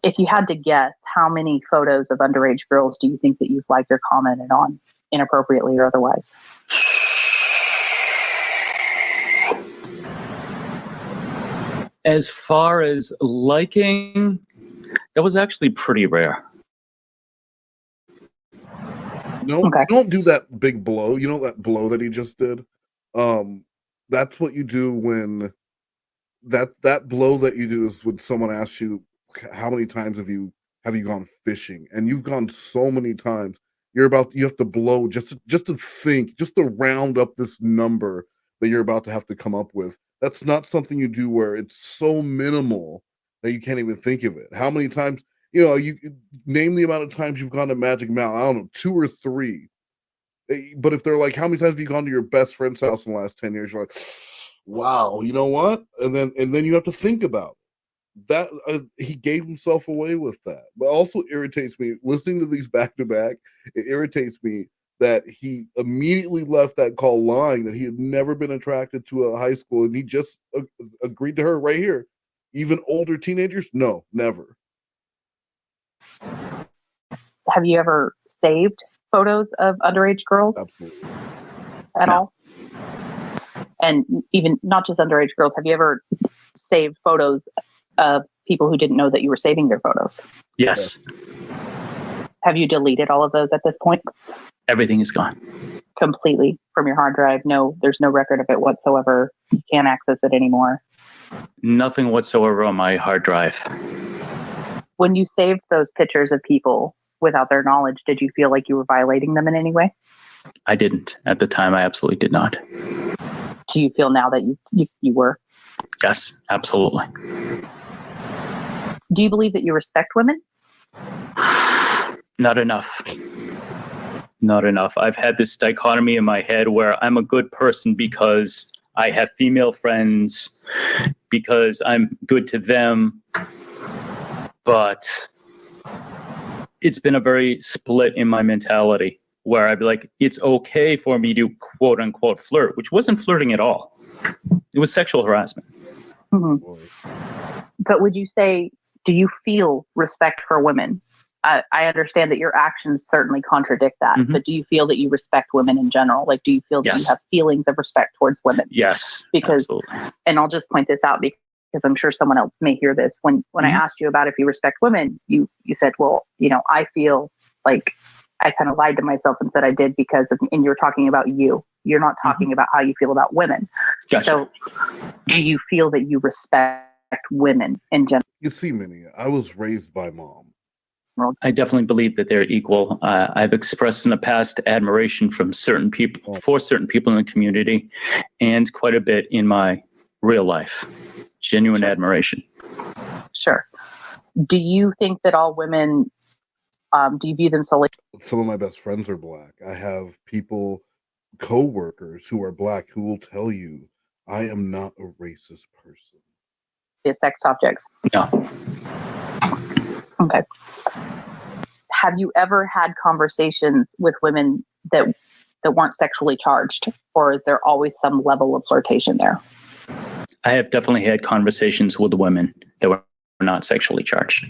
If you had to guess, how many photos of underage girls do you think that you've liked or commented on, inappropriately or otherwise? As far as liking, that was actually pretty rare. No, Okay. You don't do that big blow. You know that blow that he just did? That's what you do when that blow that you do is when someone asks you, how many times have you gone fishing? And you've gone so many times. You have to blow just to think, just to round up this number that you're about to have to come up with. That's not something you do where it's so minimal that you can't even think of it. How many times, you name the amount of times you've gone to Magic Mountain, I don't know, 2 or 3. But if they're like, how many times have you gone to your best friend's house in the last 10 years? You're like, wow, you know what? And then you have to think about it. That he gave himself away with that. But also irritates me listening to these back to back. It irritates me that he immediately left that call lying that he had never been attracted to a high school, and he just agreed to her right here. Even older teenagers, no, never. Have you ever saved photos of underage girls? Absolutely. At all? And even not just underage girls, have you ever saved photos of people who didn't know that you were saving their photos? Yes. Have you deleted all of those at this point? Everything is gone. Completely from your hard drive? No, there's no record of it whatsoever. You can't access it anymore. Nothing whatsoever on my hard drive. When you saved those pictures of people without their knowledge, did you feel like you were violating them in any way? I didn't. At the time, I absolutely did not. Do you feel now that you were? Yes, absolutely. Do you believe that you respect women? Not enough. Not enough. I've had this dichotomy in my head where I'm a good person because I have female friends, because I'm good to them. But it's been a very split in my mentality where I'd be like, it's okay for me to quote unquote flirt, which wasn't flirting at all. It was sexual harassment. Mm-hmm. But would you say, do you feel respect for women? I understand that your actions certainly contradict that, but do you feel that you respect women in general? Like, do you feel that you have feelings of respect towards women? Yes, because, absolutely. And I'll just point this out because I'm sure someone else may hear this. When I asked you about if you respect women, you said, well, I feel like I kind of lied to myself and said I did because of, and you're talking about you. You're not talking about how you feel about women. Gotcha. So do you feel that you respect women in general? You see, Minnie, I was raised by mom. I definitely believe that they're equal. I've expressed in the past admiration from certain people, for certain people in the community, and quite a bit in my real life. Genuine admiration. Sure. Do you think that all women, do you view them solely? Some of my best friends are black. I have co-workers who are black who will tell you I am not a racist person. Sex objects? No. Okay. Have you ever had conversations with women that weren't sexually charged, or is there always some level of flirtation there? I have definitely had conversations with women that were not sexually charged.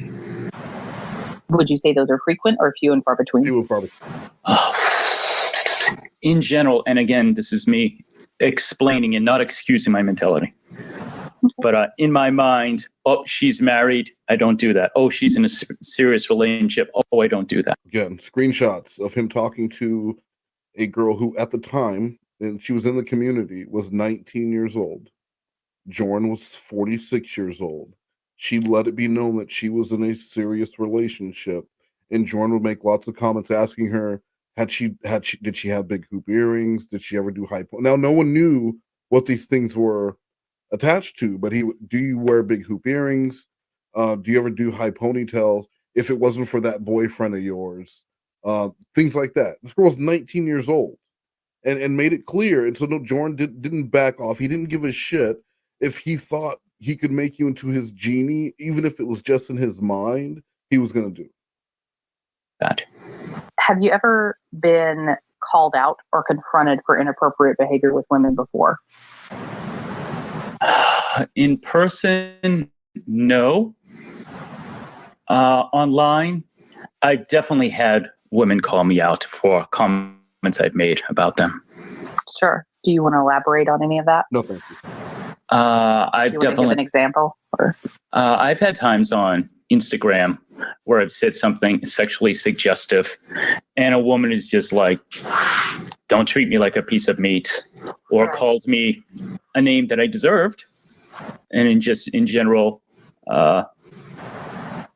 Would you say those are frequent or few and far between? Few and far between. In general, and again, this is me explaining and not excusing my mentality. But in my mind, oh, she's married. I don't do that. Oh, she's in a serious relationship. Oh, I don't do that. Again, screenshots of him talking to a girl who at the time, and she was in the community, was 19 years old. Jorrun was 46 years old. She let it be known that she was in a serious relationship. And Jorrun would make lots of comments asking her, did she have big hoop earrings? Did she ever do high pony? Now, no one knew what these things were attached to, but do you wear big hoop earrings? Do you ever do high ponytails? If it wasn't for that boyfriend of yours, things like that. This girl's 19 years old, and made it clear. And so no, Jorrun didn't back off. He didn't give a shit if he thought he could make you into his genie, even if it was just in his mind. He was going to do. Bad. Have you ever been called out or confronted for inappropriate behavior with women before? In person, no. Online, I definitely had women call me out for comments I've made about them. Sure. Do you want to elaborate on any of that? No, thank you. I've You want to give definitely an example? Or? I've had times on Instagram where I've said something sexually suggestive, and a woman is just like, "Don't treat me like a piece of meat," or Right. called me a name that I deserved, and in general,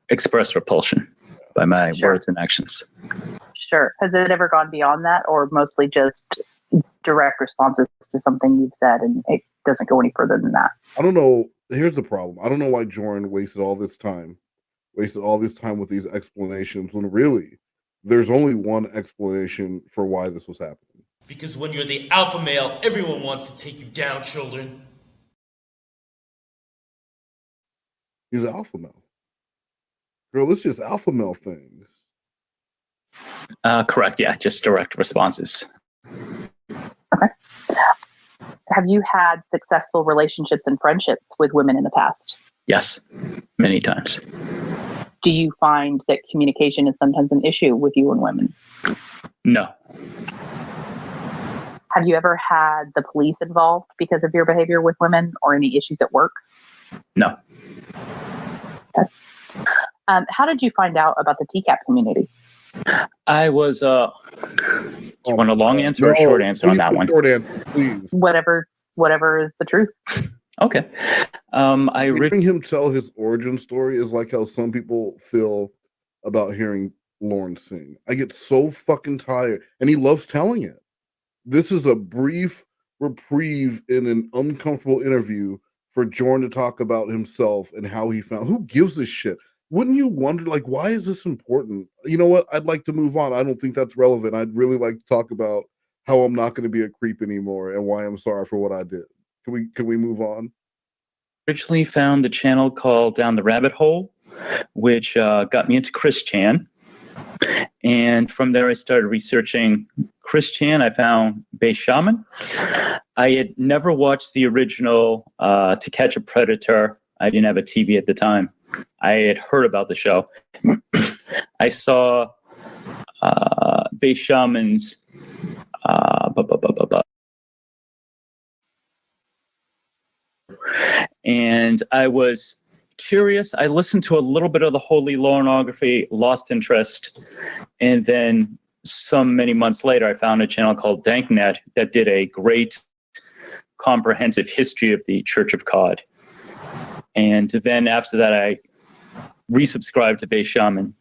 express repulsion by my Sure. words and actions. Sure. Has it ever gone beyond that, or mostly just direct responses to something you've said and it doesn't go any further than that? I don't know. Here's the problem. I don't know why Jorrun wasted all this time with these explanations when really there's only one explanation for why this was happening. Because when you're the alpha male, everyone wants to take you down, children. He's an alpha male. Girl, it's just alpha male things. Correct. Yeah, just direct responses. Okay. Have you had successful relationships and friendships with women in the past? Yes, many times. Do you find that communication is sometimes an issue with you and women? No. Have you ever had the police involved because of your behavior with women or any issues at work? No. Okay. How did you find out about the TCAP community? I was. You want a long answer or a short answer on that one? Short answer, please. Whatever is the truth. Okay. Hearing him tell his origin story is like how some people feel about hearing Lauren sing. I get so fucking tired, and he loves telling it. This is a brief reprieve in an uncomfortable interview for Jorrun to talk about himself and how he found. Who gives a shit? Wouldn't you wonder, like, why is this important? You know what? I'd like to move on. I don't think that's relevant. I'd really like to talk about how I'm not going to be a creep anymore and why I'm sorry for what I did. Can we move on? Originally found the channel called Down the Rabbit Hole, which got me into Chris Chan. And from there, I started researching Chris Chan. I found Bass Shaman. I had never watched the original To Catch a Predator. I didn't have a TV at the time. I had heard about the show. I saw Bass Shaman's and I was curious. I listened to a little bit of the Holy Laurenography, lost interest, and then many months later, I found a channel called Danknet that did a great comprehensive history of the Church of God. And then after that, I resubscribed to Bass Shaman.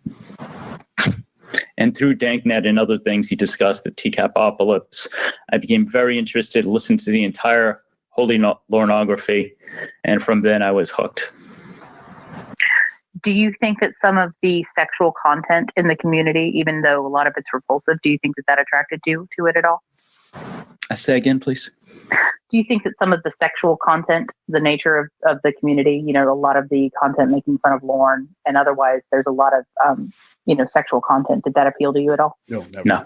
And through Danknet and other things he discussed, the TCAPopolis, I became very interested, listened to the entire Holy Laurenography, and from then I was hooked. Do you think that some of the sexual content in the community, even though a lot of it's repulsive, do you think that attracted you to it at all? Say again, please. Do you think that some of the sexual content, the nature of the community, a lot of the content making fun of Lauren and otherwise, there's a lot of, sexual content. Did that appeal to you at all? No, never. No.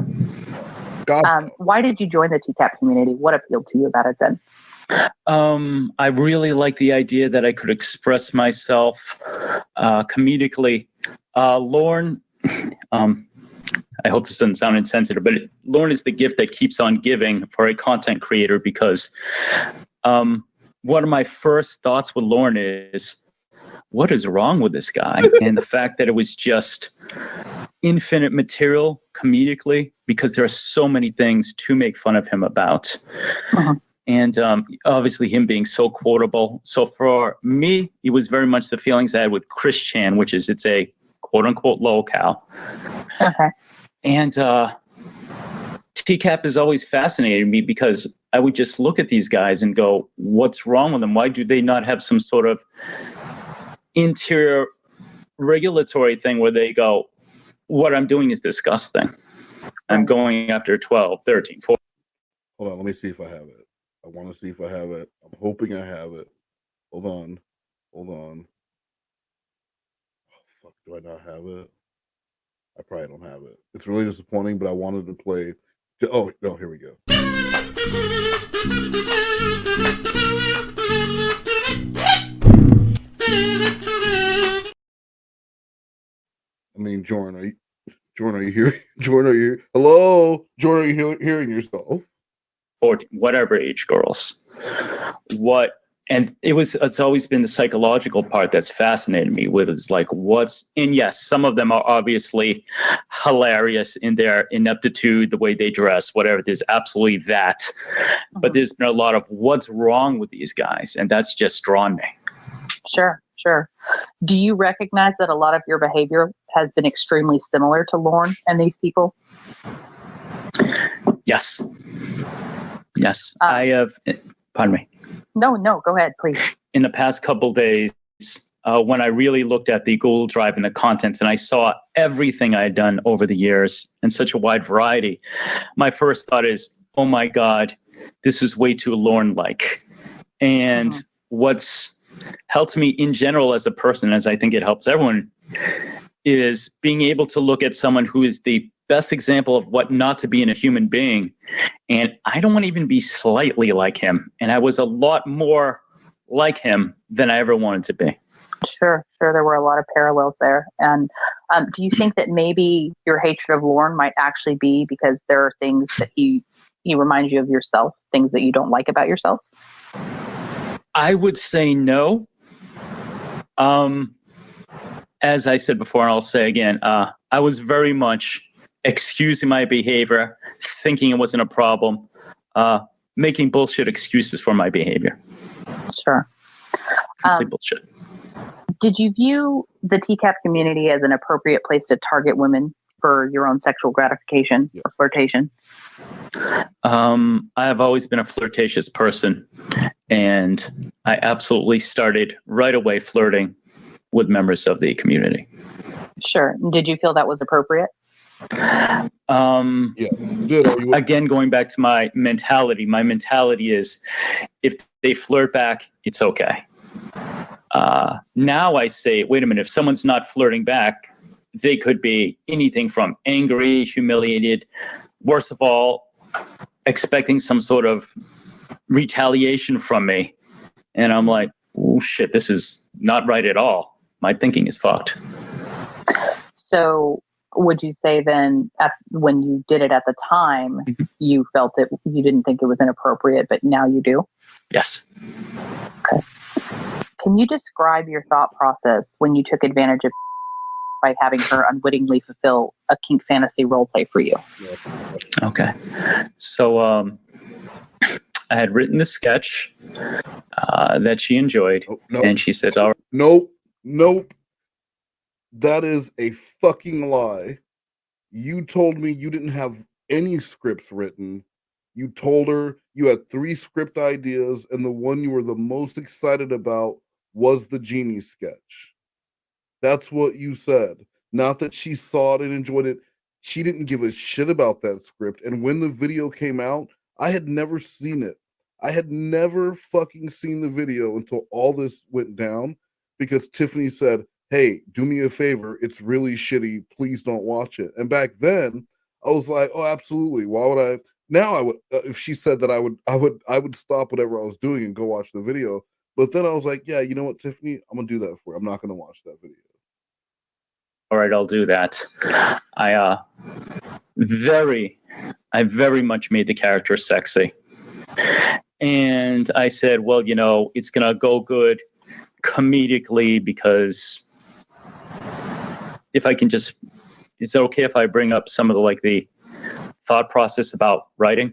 God, why did you join the TCAP community? What appealed to you about it then? I really like the idea that I could express myself comedically. Lauren, I hope this doesn't sound insensitive, but Lauren is the gift that keeps on giving for a content creator, because one of my first thoughts with Lauren is, what is wrong with this guy? And the fact that it was just infinite material comedically, because there are so many things to make fun of him about. Uh-huh. And obviously him being so quotable. So for me, it was very much the feelings I had with Chris Chan, which is it's a quote unquote locale. Okay. And TCAP has always fascinated me, because I would just look at these guys and go, what's wrong with them? Why do they not have some sort of interior regulatory thing where they go, what I'm doing is disgusting? I'm going after 12, 13, 14. Hold on, let me see if I have it. I want to see if I have it. I'm hoping I have it. Hold on. Oh, fuck, do I not have it? I probably don't have it. It's really disappointing, but I wanted to play. Oh, no, here we go. I mean, Jorrun, are you hearing? Jorrun, are you? Hello, Jorrun, are you hearing yourself? 14, whatever age girls. And it's always been the psychological part that's fascinated me with is like and yes, some of them are obviously hilarious in their ineptitude, the way they dress, whatever. There's absolutely that. But there's been a lot of what's wrong with these guys, and that's just drawn me. Sure. Do you recognize that a lot of your behavior has been extremely similar to Lorne and these people? Yes. I have, pardon me. No, go ahead, please. In the past couple days, when I really looked at the Google Drive and the contents and I saw everything I had done over the years in such a wide variety, my first thought is, oh my God, this is way too Lorne-like. And what's helped me in general as a person, as I think it helps everyone, is being able to look at someone who is the best example of what not to be in a human being. And I don't want to even be slightly like him. And I was a lot more like him than I ever wanted to be. Sure. There were a lot of parallels there. And do you think that maybe your hatred of Lorne might actually be because there are things that he reminds you of yourself, things that you don't like about yourself? I would say no. As I said before, and I'll say again, I was very much excusing my behavior, thinking it wasn't a problem, making bullshit excuses for my behavior. Sure. Complete bullshit. Did you view the TCAP community as an appropriate place to target women for your own sexual gratification or flirtation? I have always been a flirtatious person, and I absolutely started right away flirting with members of the community. Sure. Did you feel that was appropriate? Again, going back to my mentality is if they flirt back, it's okay. Now I say, wait a minute, if someone's not flirting back, they could be anything from angry, humiliated, worst of all, expecting some sort of retaliation from me. And I'm like, oh shit, this is not right at all. My thinking is fucked. So would you say then when you did it at the time, you felt that you didn't think it was inappropriate, but now you do? Yes. Okay. Can you describe your thought process when you took advantage of by having her unwittingly fulfill a kink fantasy role play for you? Okay. So I had written the sketch that she enjoyed, and she said, all right. Nope. That is a fucking lie. You told me you didn't have any scripts written. You told her you had 3 script ideas, and the one you were the most excited about was the genie sketch. That's what you said. Not that she saw it and enjoyed it. She didn't give a shit about that script. And when the video came out, I had never seen it. I had never fucking seen the video until all this went down, because Tiffany said, hey, do me a favor. It's really shitty. Please don't watch it. And back then I was like, oh, absolutely. Why would I? Now I would, if she said that, I would stop whatever I was doing and go watch the video. But then I was like, yeah, you know what, Tiffany, I'm going to do that for you. I'm not going to watch that video. All right, I'll do that. I very much made the character sexy. And I said, well, it's going to go good comedically, because if I can is it okay if I bring up some of the thought process about writing?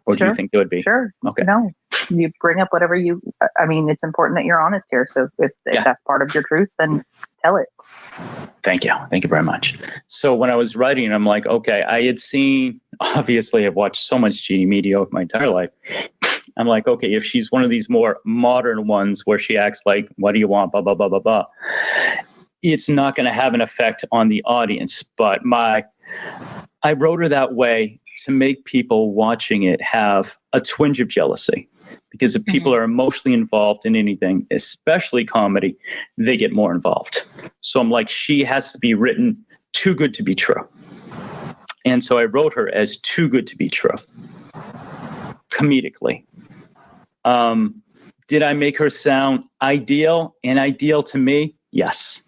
Or do you think it would be? Sure. Okay. No, you bring up whatever it's important that you're honest here. So if that's part of your truth, then tell it. Thank you. Thank you very much. So when I was writing, I'm like, okay, obviously I've watched so much genie media over my entire life. I'm like, okay, if she's one of these more modern ones where she acts like, what do you want, blah, blah, blah, blah, blah, it's not going to have an effect on the audience. But I wrote her that way to make people watching it have a twinge of jealousy. Because if people are emotionally involved in anything, especially comedy, they get more involved. So I'm like, she has to be written too good to be true. And so I wrote her as too good to be true, comedically. Did I make her sound ideal and ideal to me? Yes.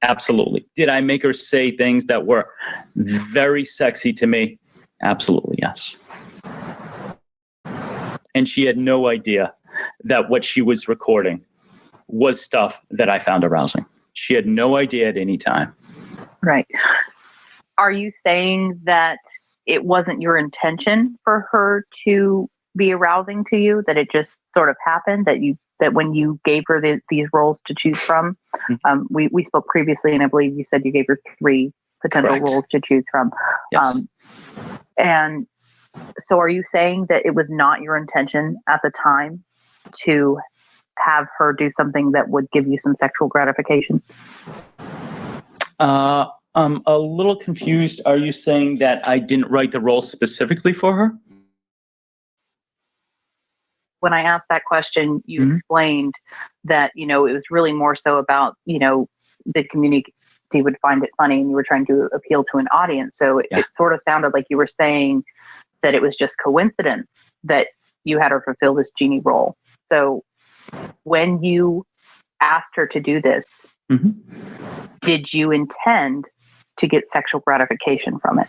Absolutely. Did I make her say things that were very sexy to me? Absolutely, yes. And she had no idea that what she was recording was stuff that I found arousing. She had no idea at any time. Right. Are you saying that it wasn't your intention for her to be arousing to you, that it just sort of happened, that when you gave her these roles to choose from, we spoke previously, and I believe you said you gave her 3 potential Correct. roles to choose from. Yes. And so are you saying that it was not your intention at the time to have her do something that would give you some sexual gratification? I'm a little confused. Are you saying that I didn't write the role specifically for her? When I asked that question, you explained that, it was really more so about, the community would find it funny and you were trying to appeal to an audience. So it sort of sounded like you were saying that it was just coincidence that you had her fulfill this genie role. So when you asked her to do this, did you intend to get sexual gratification from it?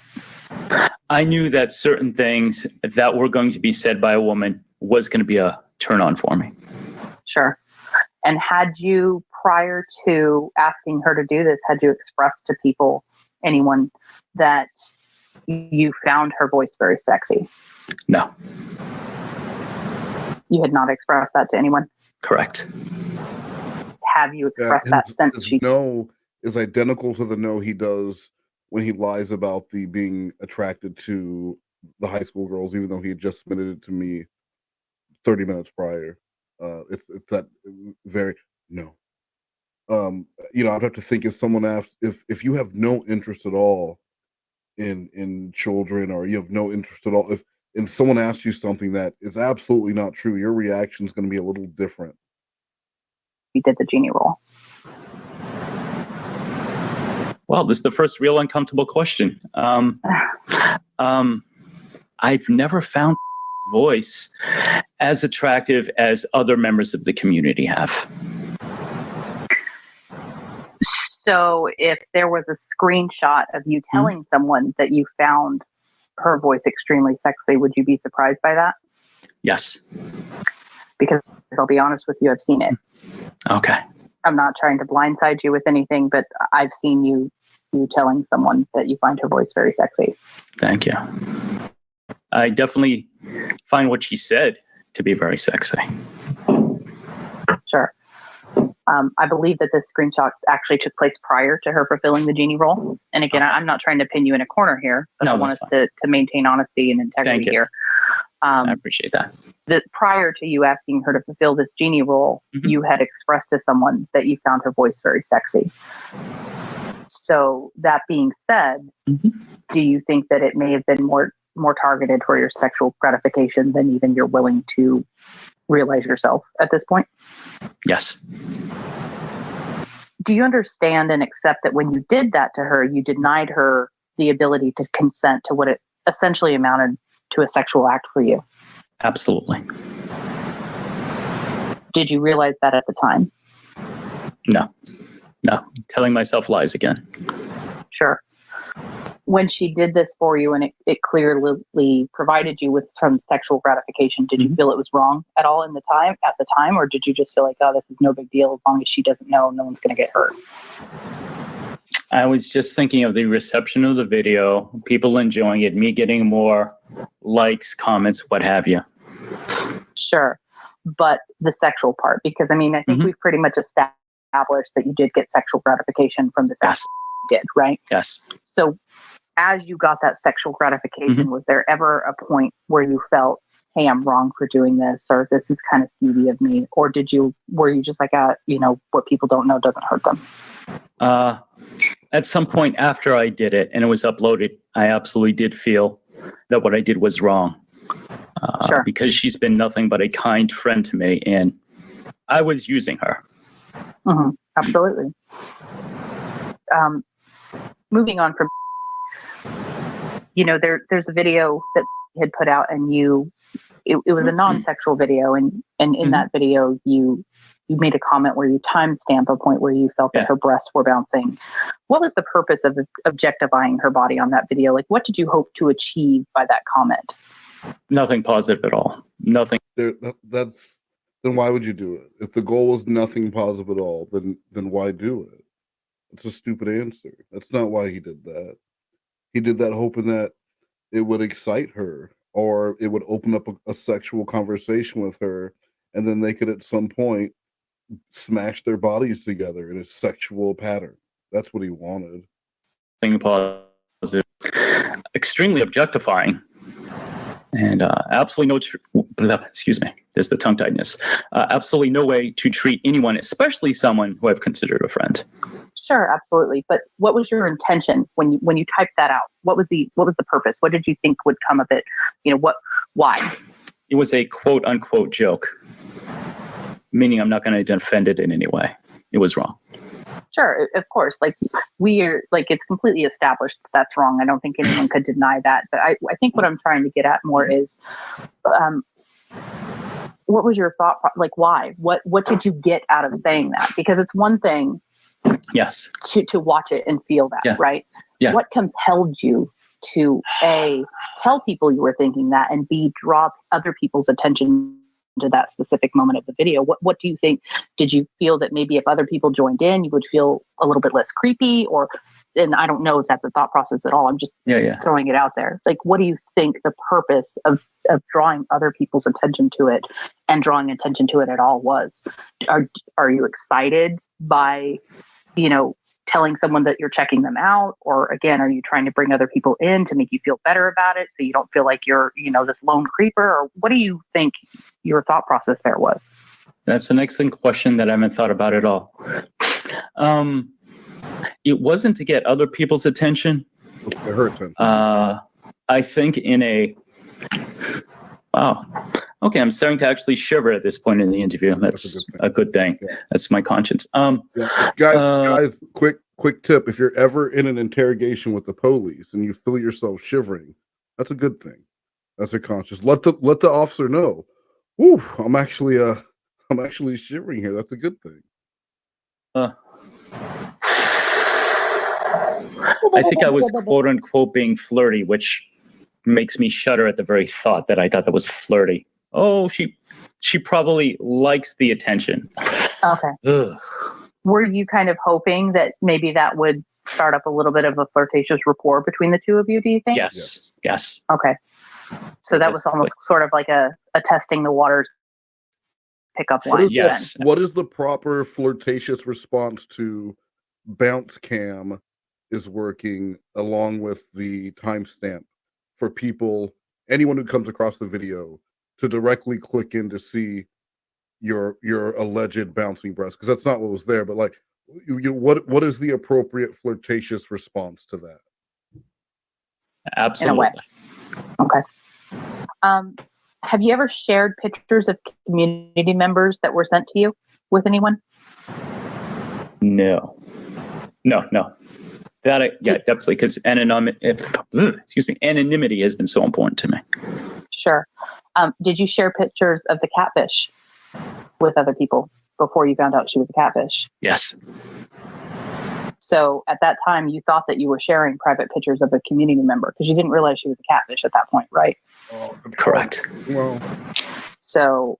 I knew that certain things that were going to be said by a woman was going to be a turn on for me. Sure. And had you, prior to asking her to do this, had you expressed to people, anyone, that you found her voice very sexy? No. You had not expressed that to anyone? Correct. Have you expressed that since she... No is identical to the no he does when he lies about the being attracted to the high school girls, even though he had just submitted it to me 30 minutes prior. It's that very no. I'd have to think if someone asked if you have no interest at all in children, or you have no interest at all, if someone asks you something that is absolutely not true, your reaction is going to be a little different. You did the genie role. Well, this is the first real uncomfortable question. I've never found voice as attractive as other members of the community have. So if there was a screenshot of you telling someone that you found her voice extremely sexy, would you be surprised by that? Yes. Because I'll be honest with you, I've seen it. Okay. I'm not trying to blindside you with anything, but I've seen you telling someone that you find her voice very sexy. Thank you. I definitely find what she said to be very sexy. Sure. I believe that this screenshot actually took place prior to her fulfilling the genie role. And again, I'm not trying to pin you in a corner here, but I want us to maintain honesty and integrity here. I appreciate that. That prior to you asking her to fulfill this genie role, you had expressed to someone that you found her voice very sexy. So that being said, do you think that it may have been more targeted for your sexual gratification than even you're willing to realize yourself at this point? Yes. Do you understand and accept that when you did that to her, you denied her the ability to consent to what it essentially amounted to a sexual act for you? Absolutely. Did you realize that at the time? No. Telling myself lies again. Sure. When she did this for you and it clearly provided you with some sexual gratification, did you feel it was wrong at all at the time, or did you just feel like, oh, this is no big deal, as long as she doesn't know, no one's going to get hurt? I was just thinking of the reception of the video, people enjoying it, me getting more likes, comments, what have you. Sure. But the sexual part, because I think we've pretty much established that you did get sexual gratification from the sex you did, right? Yes. So as you got that sexual gratification, was there ever a point where you felt, hey, I'm wrong for doing this, or this is kind of skeevy of me? Or were you just like, what people don't know doesn't hurt them? at some point after I did it and it was uploaded, I absolutely did feel that what I did was wrong. Sure. Because she's been nothing but a kind friend to me, and I was using her. Absolutely. Moving on from, there's a video that he had put out, and it was a non-sexual video, and in that video you made a comment where you timestamp a point where you felt that her breasts were bouncing. What was the purpose of objectifying her body on that video? Like, what did you hope to achieve by that comment? Nothing positive at all. Nothing. Then why would you do it? If the goal was nothing positive at all, then why do it? It's a stupid answer. That's not why he did that. He did that hoping that it would excite her, or it would open up a sexual conversation with her, and then they could at some point smash their bodies together in a sexual pattern. That's what he wanted. Nothing positive. Extremely objectifying. And absolutely excuse me, there's the tongue tightness. Absolutely no way to treat anyone, especially someone who I've considered a friend. Sure, absolutely. But what was your intention when you typed that out? What was the purpose? What did you think would come of it? Why? It was a quote unquote joke, meaning I'm not going to defend it in any way. It was wrong. Sure, of course. It's completely established that's wrong. I don't think anyone could deny that. But I think what I'm trying to get at more is, what was your thought? Why? What did you get out of saying that? Because it's one thing, yes, to watch it and feel that, right? Yeah. What compelled you to A, tell people you were thinking that, and B, draw other people's attention to that specific moment of the video? What do you think? Did you feel that maybe if other people joined in, you would feel a little bit less creepy? And I don't know if that's a thought process at all. I'm just throwing it out there. Like, what do you think the purpose of drawing other people's attention to it and drawing attention to it at all was? Are you excited by, telling someone that you're checking them out? Or again, are you trying to bring other people in to make you feel better about it so you don't feel like you're, this lone creeper? Or what do you think your thought process there was? That's an excellent question that I haven't thought about at all. It wasn't to get other people's attention. It hurt him. I think wow. Okay, I'm starting to actually shiver at this point in the interview. That's a good thing. Yeah. That's my conscience. Guys, quick tip: if you're ever in an interrogation with the police and you feel yourself shivering, that's a good thing. That's a conscience. Let the officer know. Woo, I'm actually shivering here. That's a good thing. I think I was quote unquote being flirty, which makes me shudder at the very thought that I thought that was flirty. Oh, she probably likes the attention. Okay. Ugh. Were you kind of hoping that maybe that would start up a little bit of a flirtatious rapport between the two of you, do you think? Yes. Okay. So that was almost sort of like a testing the waters pickup line. Yes. What is the proper flirtatious response to bounce cam is working along with the timestamp for anyone who comes across the video to directly click in to see your alleged bouncing breast? Because that's not what was there. But what is the appropriate flirtatious response to that? Absolutely. In a way. Okay. Have you ever shared pictures of community members that were sent to you with anyone? No. That definitely, because anonymity has been so important to me. Sure. Did you share pictures of the catfish with other people before you found out she was a catfish? Yes. So at that time, you thought that you were sharing private pictures of a community member because you didn't realize she was a catfish at that point, right? Correct. Well, so,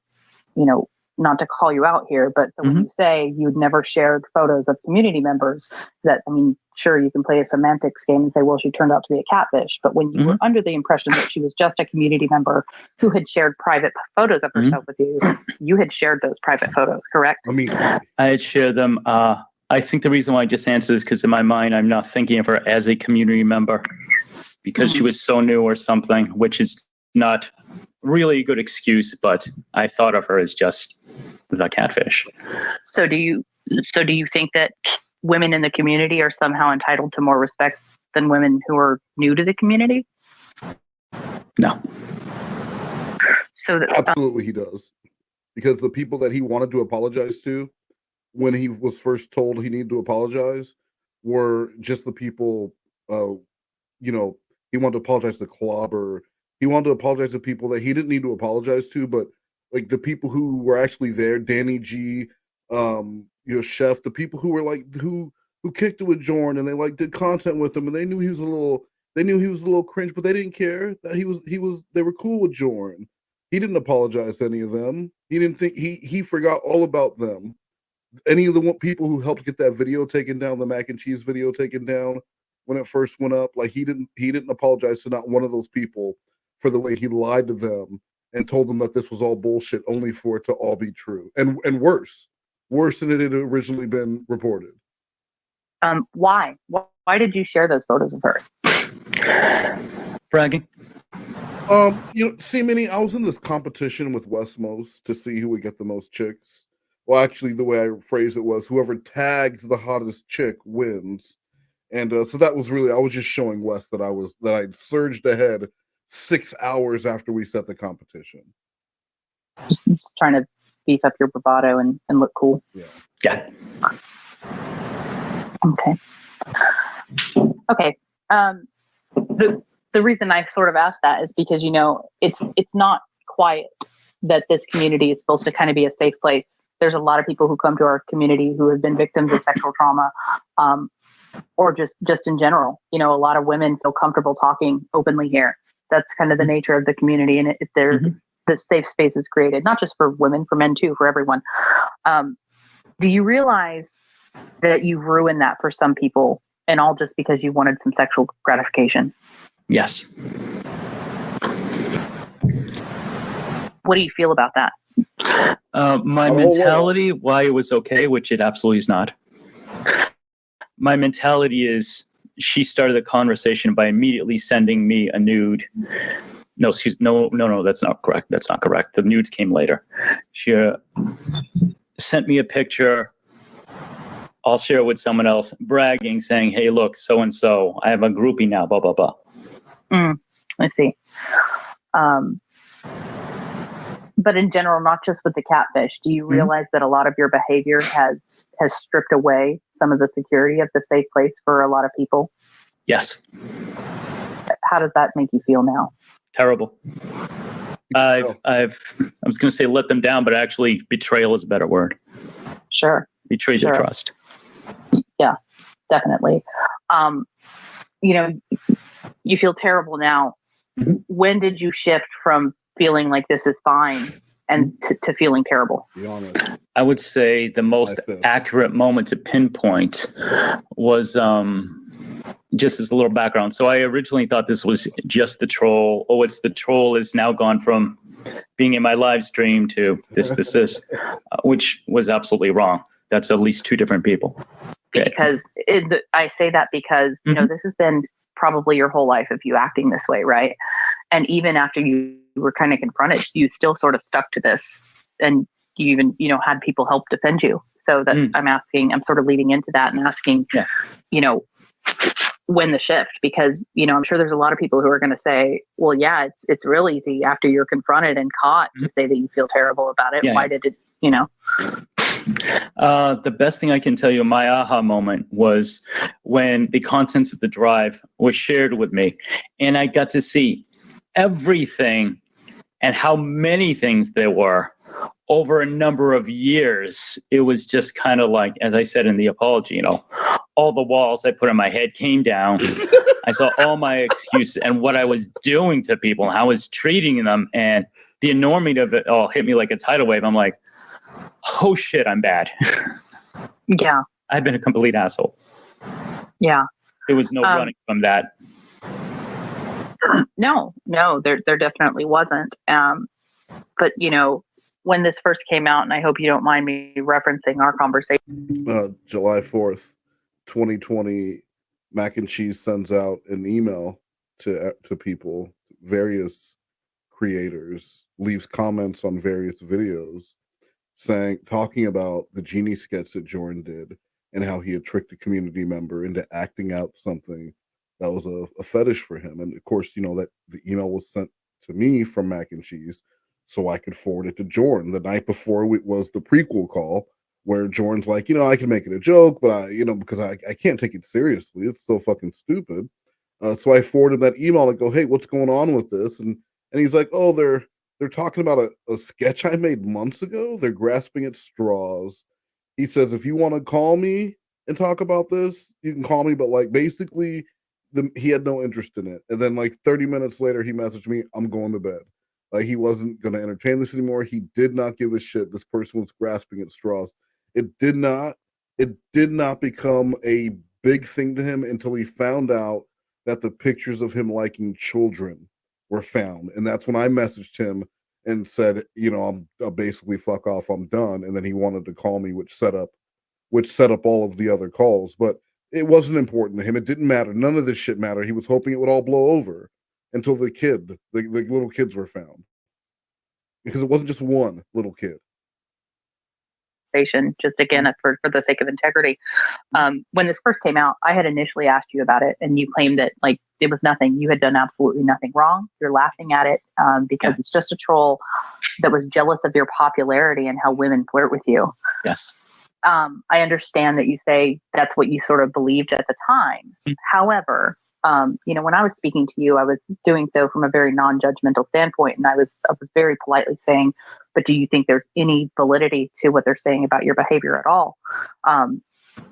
not to call you out here, but so when you say you'd never shared photos of community members, sure, you can play a semantics game and say, well, she turned out to be a catfish. But when you were under the impression that she was just a community member who had shared private photos of herself with you, you had shared those private photos, correct? I had shared them. I think the reason why I just answered is because in my mind, I'm not thinking of her as a community member because she was so new or something, which is not really a good excuse, but I thought of her as just the catfish. So do you think that women in the community are somehow entitled to more respect than women who are new to the community? No. So that, Absolutely, he does. Because the people that he wanted to apologize to, when he was first told he needed to apologize, were just the people. You know, he wanted to apologize to Clobber. He wanted to apologize to people that he didn't need to apologize to, but like the people who were actually there, Danny G, Chef, the people who were like who kicked it with Jorrun and they like did content with him and they knew he was a little cringe, but they didn't care that they were cool with Jorrun. He didn't apologize to any of them. He didn't think he forgot all about them. Any of the people who helped get that video taken down, the mac and cheese video taken down when it first went up, like he didn't apologize to not one of those people for the way he lied to them and told them that this was all bullshit, only for it to all be true and worse than it had originally been reported. Why did you share those photos of her? Bragging. I was in this competition with Westmost to see who would get the most chicks. Well, actually, the way I phrased it was whoever tags the hottest chick wins. And so that was really, I was just showing Wes that I'd surged ahead 6 hours after we set the competition. Just trying to beef up your bravado and look cool. Yeah. Okay. The reason I sort of asked that is because, it's not quiet that this community is supposed to kind of be a safe place. There's a lot of people who come to our community who have been victims of sexual trauma, or just in general. A lot of women feel comfortable talking openly here. That's kind of the nature of the community, and the safe space is created, not just for women, for men too, for everyone. Do you realize that you've ruined that for some people, and all just because you wanted some sexual gratification? Yes. What do you feel about that? My mentality, why it was okay, which it absolutely is not. My mentality is she started the conversation by immediately sending me a nude. No, that's not correct. That's not correct. The nudes came later. She sent me a picture. I'll share it with someone else, bragging, saying, "Hey, look, so-and-so, I have a groupie now, blah, blah, blah." I see. But in general, not just with the catfish, do you realize that a lot of your behavior has stripped away some of the security of the safe place for a lot of people? Yes. How does that make you feel now? Terrible. I was going to say let them down, but actually betrayal is a better word. Sure. Betrayed their trust. Yeah, definitely. You feel terrible now. When did you shift from feeling like this is fine and to feeling terrible? Be honest. I would say the most accurate moment to pinpoint was just as a little background. So I originally thought this was just the troll. Oh, it's the troll is now gone from being in my live stream to this, which was absolutely wrong. That's at least two different people. Okay. Because I say that because, this has been probably your whole life of you acting this way, right? And even after you were kind of confronted, you still sort of stuck to this, and you even, had people help defend you. So that I'm sort of leading into that and asking, when the shift, because, I'm sure there's a lot of people who are going to say, well, yeah, it's real easy after you're confronted and caught to say that you feel terrible about it. Why did it, The best thing I can tell you, my aha moment was when the contents of the drive was shared with me and I got to see everything and how many things there were over a number of years. It was just kind of like, as I said in the apology, all the walls I put in my head came down. I saw all my excuses and what I was doing to people, how I was treating them, and the enormity of it all hit me like a tidal wave. I'm like, oh shit, I'm bad. Yeah. I've been a complete asshole. Yeah. There was no running from that. No, there definitely wasn't. But when this first came out, and I hope you don't mind me referencing our conversation. July 4th, 2020, Mac and Cheese sends out an email to people, various creators, leaves comments on various videos, talking about the Genie sketch that Jorrun did, and how he had tricked a community member into acting out something that was a fetish for him. And of course, that the email was sent to me from Mac and Cheese, so I could forward it to Jorrun. The night before was the prequel call where Jordan's like, I can make it a joke, but because I can't take it seriously. It's so fucking stupid. So I forwarded that email and go, hey, what's going on with this? And he's like, oh, they're talking about a sketch I made months ago. They're grasping at straws. He says, if you want to call me and talk about this, you can call me. But like basically, he had no interest in it. And then like 30 minutes later, he messaged me, I'm going to bed. Like he wasn't going to entertain this anymore. He did not give a shit. This person was grasping at straws. It did not become a big thing to him until he found out that the pictures of him liking children were found. And that's when I messaged him and said, I'll basically fuck off, I'm done. And then he wanted to call me, which set up all of the other calls. But it wasn't important to him. It didn't matter. None of this shit mattered. He was hoping it would all blow over until the little kids were found. Because it wasn't just one little kid. Just again for the sake of integrity. When this first came out, I had initially asked you about it, and you claimed that like it was nothing. You had done absolutely nothing wrong. You're laughing at it because it's just a troll that was jealous of your popularity and how women flirt with you. Yes. I understand that you say that's what you sort of believed at the time. However, when I was speaking to you, I was doing so from a very non-judgmental standpoint, and I was very politely saying, but do you think there's any validity to what they're saying about your behavior at all?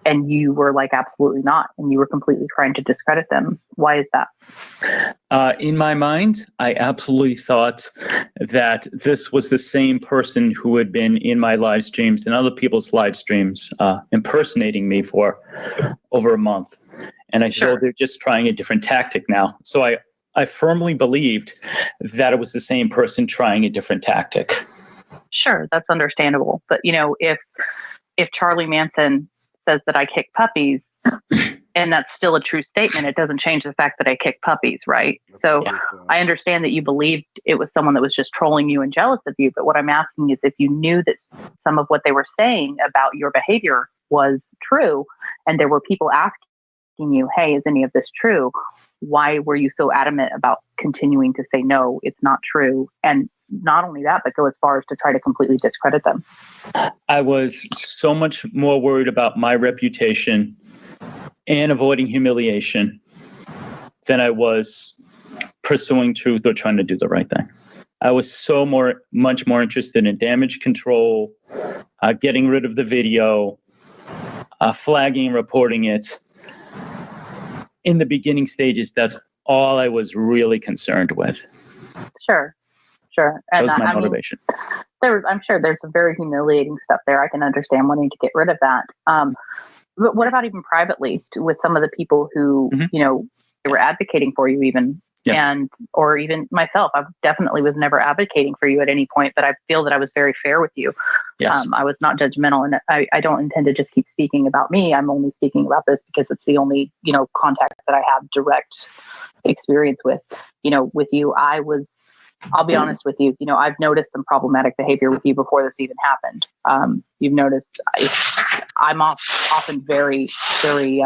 And you were like, absolutely not. And you were completely trying to discredit them. Why is that? In my mind, I absolutely thought that this was the same person who had been in my live streams and other people's live streams impersonating me for over a month. And I said, they're just trying a different tactic now. So I firmly believed that it was the same person trying a different tactic. Sure, that's understandable. But, if Charlie Manson says that I kick puppies, and that's still a true statement, it doesn't change the fact that I kick puppies, right? So I understand that you believed it was someone that was just trolling you and jealous of you. But what I'm asking is if you knew that some of what they were saying about your behavior was true, and there were people asking you, hey, is any of this true? Why were you so adamant about continuing to say, no, it's not true? And not only that, but go as far as to try to completely discredit them. I was so much more worried about my reputation and avoiding humiliation than I was pursuing truth or trying to do the right thing. I was much more interested in damage control, getting rid of the video, flagging and reporting it. In the beginning stages, that's all I was really concerned with. Sure. And that was my motivation. I'm sure there's some very humiliating stuff there. I can understand wanting to get rid of that. But what about even privately with some of the people who, they were advocating for you even, or even myself? I definitely was never advocating for you at any point, but I feel that I was very fair with you. Yes. I was not judgmental, and I don't intend to just keep speaking about me. I'm only speaking about this because it's the only, contact that I have direct experience with. With you, I'll be honest with you. I've noticed some problematic behavior with you before this even happened. You've noticed I'm often very, very,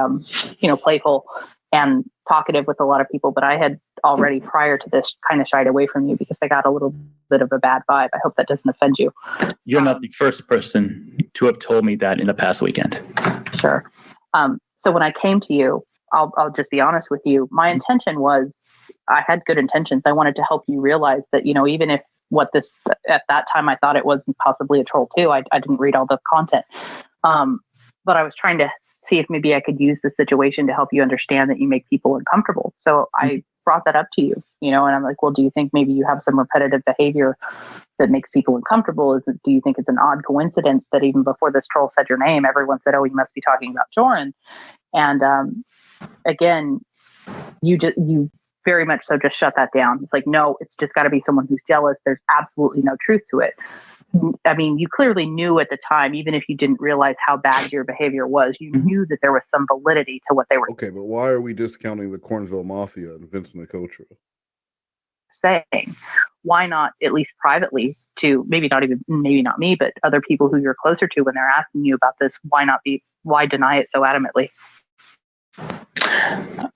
playful and talkative with a lot of people, but I had already prior to this kind of shied away from you because I got a little bit of a bad vibe. I hope that doesn't offend you. You're not the first person to have told me that in the past weekend. Sure. So when I came to you, I'll just be honest with you. My intention was, I had good intentions. I wanted to help you realize that, even if at that time I thought it was possibly a troll too, I didn't read all the content. But I was trying to see if maybe I could use the situation to help you understand that you make people uncomfortable. So I brought that up to you, and I'm like, well, do you think maybe you have some repetitive behavior that makes people uncomfortable? Do you think it's an odd coincidence that even before this troll said your name, everyone said, oh, you must be talking about Jorrun? And again, you very much so just shut that down. It's like, no, it's just got to be someone who's jealous. There's absolutely no truth to it. I mean, you clearly knew at the time, even if you didn't realize how bad your behavior was, you knew that there was some validity to what they were. Okay, but why are we discounting the Cornsville Mafia and Vincent Nicotra? saying. Why not, at least privately, to maybe not me, but other people who you're closer to, when they're asking you about this, why deny it so adamantly?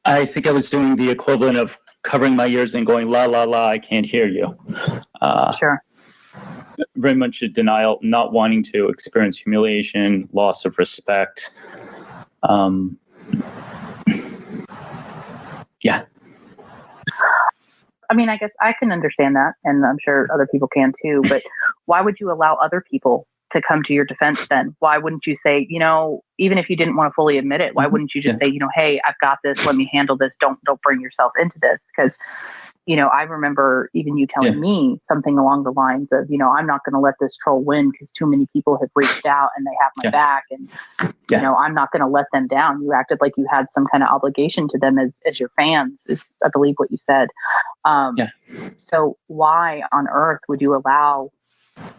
I think I was doing the equivalent of covering my ears and going, la, la, la, I can't hear you. Sure. Very much a denial, not wanting to experience humiliation, loss of respect. Yeah. I mean, I guess I can understand that, and I'm sure other people can too, but why would you allow other people to come to your defense then? Why wouldn't you say, even if you didn't want to fully admit it, why wouldn't you just say, hey, I've got this, let me handle this, don't bring yourself into this? Because, I remember even you telling me something along the lines of, I'm not going to let this troll win because too many people have reached out and they have my back, and, I'm not going to let them down. You acted like you had some kind of obligation to them as your fans, is I believe what you said. So why on earth would you allow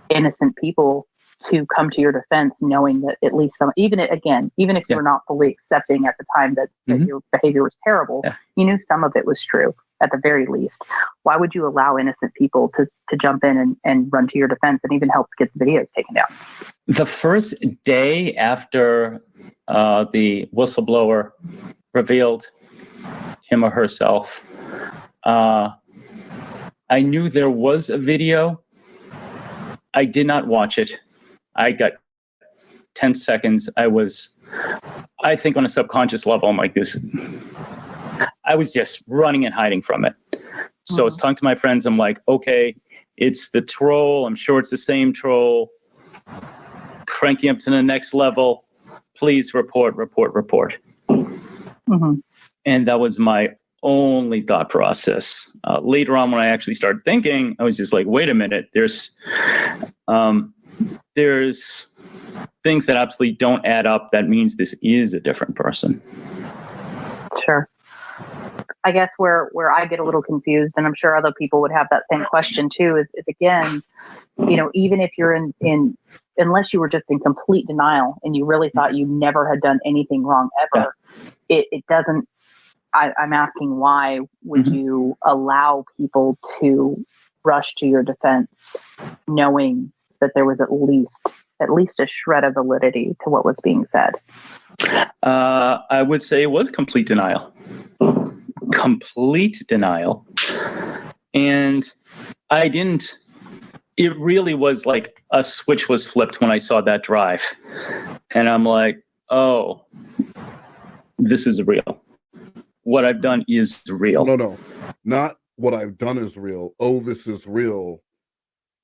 innocent people to come to your defense, knowing that at least even if you're not fully accepting at the time that your behavior was terrible, you knew some of it was true at the very least. Why would you allow innocent people to jump in and run to your defense and even help get the videos taken down? The first day after the whistleblower revealed him or herself, I knew there was a video. I did not watch it. I got 10 seconds. I think on a subconscious level, I'm like this. I was just running and hiding from it. So I was talking to my friends. I'm like, okay, it's the troll. I'm sure it's the same troll. Cranking up to the next level. Please report. And that was my only thought process. Later on, when I actually started thinking, I was just like, wait a minute, there's things that absolutely don't add up. That means this is a different person. Sure. I guess where I get a little confused, and I'm sure other people would have that same question too, is again, even if you're in unless you were just in complete denial and you really thought you never had done anything wrong ever, it doesn't. I'm asking, why would you allow people to rush to your defense, knowing that there was at least a shred of validity to what was being said? I would say it was complete denial. And it really was like a switch was flipped when I saw that drive. And I'm like, oh, this is real. What I've done is real. No. Not what I've done is real. Oh, this is real.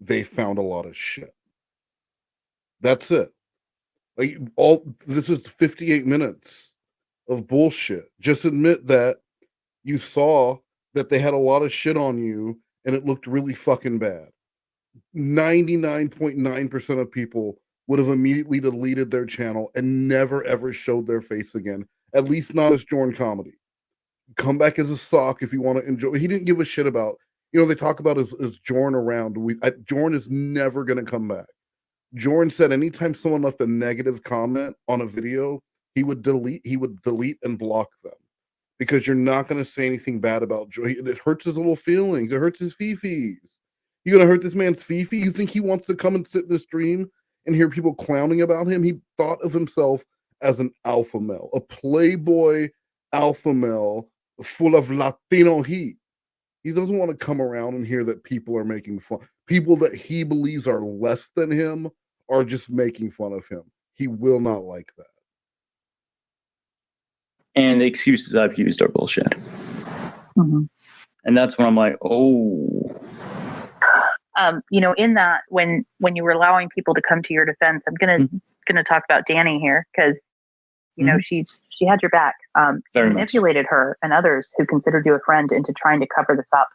They found a lot of shit. That's it. Like, this is 58 minutes of bullshit. Just admit that you saw that they had a lot of shit on you and it looked really fucking bad. 99.9% of people would have immediately deleted their channel and never ever showed their face again. At least not as Jorrun Comedy. Come back as a sock if you want to enjoy. He didn't give a shit about, they talk about is Jorrun around. Jorrun is never going to come back. Jorrun said anytime someone left a negative comment on a video, he would delete and block them, because you're not going to say anything bad about Jorrun. It hurts his little feelings. It hurts his fifis. You're going to hurt this man's fifi? You think he wants to come and sit in the stream and hear people clowning about him? He thought of himself as an alpha male, a playboy alpha male full of Latino heat. He doesn't want to come around and hear that people are making fun. People that he believes are less than him are just making fun of him. He will not like that. And the excuses I've used are bullshit. And that's when I'm like, oh. In that, when you were allowing people to come to your defense, I'm gonna talk about Danny here, because she had your back. You manipulated her and others who considered you a friend into trying to cover this up.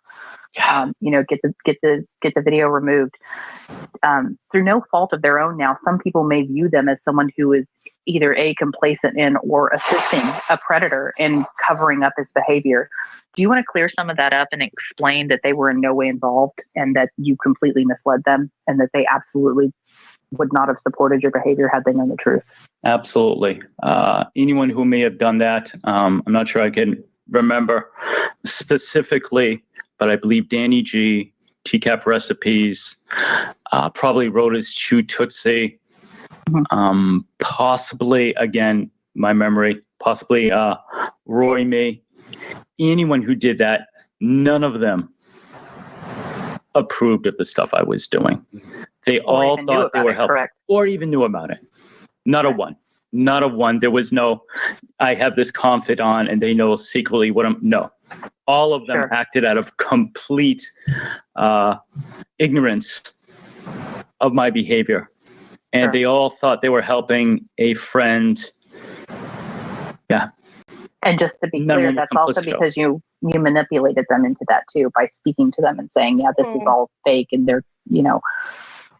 Get the video removed through no fault of their own. Now, some people may view them as someone who is either complacent in or assisting a predator in covering up his behavior. Do you want to clear some of that up and explain that they were in no way involved and that you completely misled them and that they absolutely would not have supported your behavior had they known the truth? Absolutely. Anyone who may have done that, I'm not sure I can remember specifically but I believe Danny G, TCAP Recipes, probably wrote his Chew Tootsie. Possibly, again, my memory, possibly Roy Me. Anyone who did that, none of them approved of the stuff I was doing. They all thought they were helping, or even knew about it. Not a one. Not a one. There was no, I have this confidant and they know secretly what I'm, no. All of them acted out of complete ignorance of my behavior. And they all thought they were helping a friend. Yeah. And just to be clear, that's also because you manipulated them into that too by speaking to them and saying, yeah, this is all fake and they're, you know,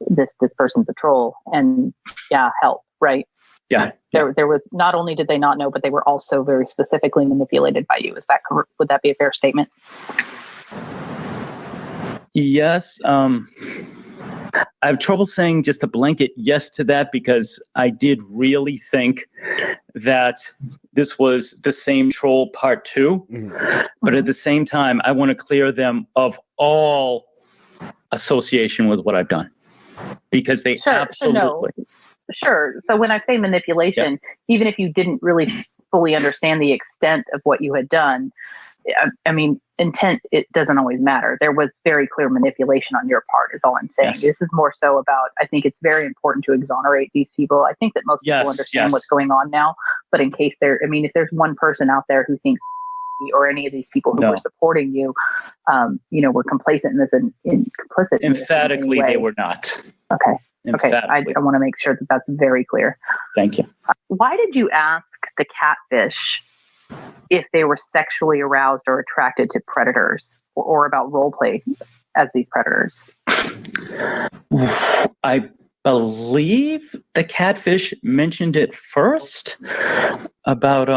this person's a troll and help, right? Yeah. There was, not only did they not know, but they were also very specifically manipulated by you. Is that correct? Would that be a fair statement? Yes. I have trouble saying just a blanket yes to that because I did really think that this was the same troll part 2. But at the same time, I want to clear them of all association with what I've done because they absolutely. Sure. So when I say manipulation, even if you didn't really fully understand the extent of what you had done, I mean, intent, it doesn't always matter. There was very clear manipulation on your part is all I'm saying. Yes. This is more so about, I think it's very important to exonerate these people. I think that most people understand what's going on now, but in case if there's one person out there who thinks or any of these people who were supporting you, were complacent in this and complicit. Emphatically, they were not. Okay. Okay. I want to make sure that that's very clear. Thank you. Why did you ask the catfish if they were sexually aroused or attracted to predators or about role play as these predators? I believe the catfish mentioned it first about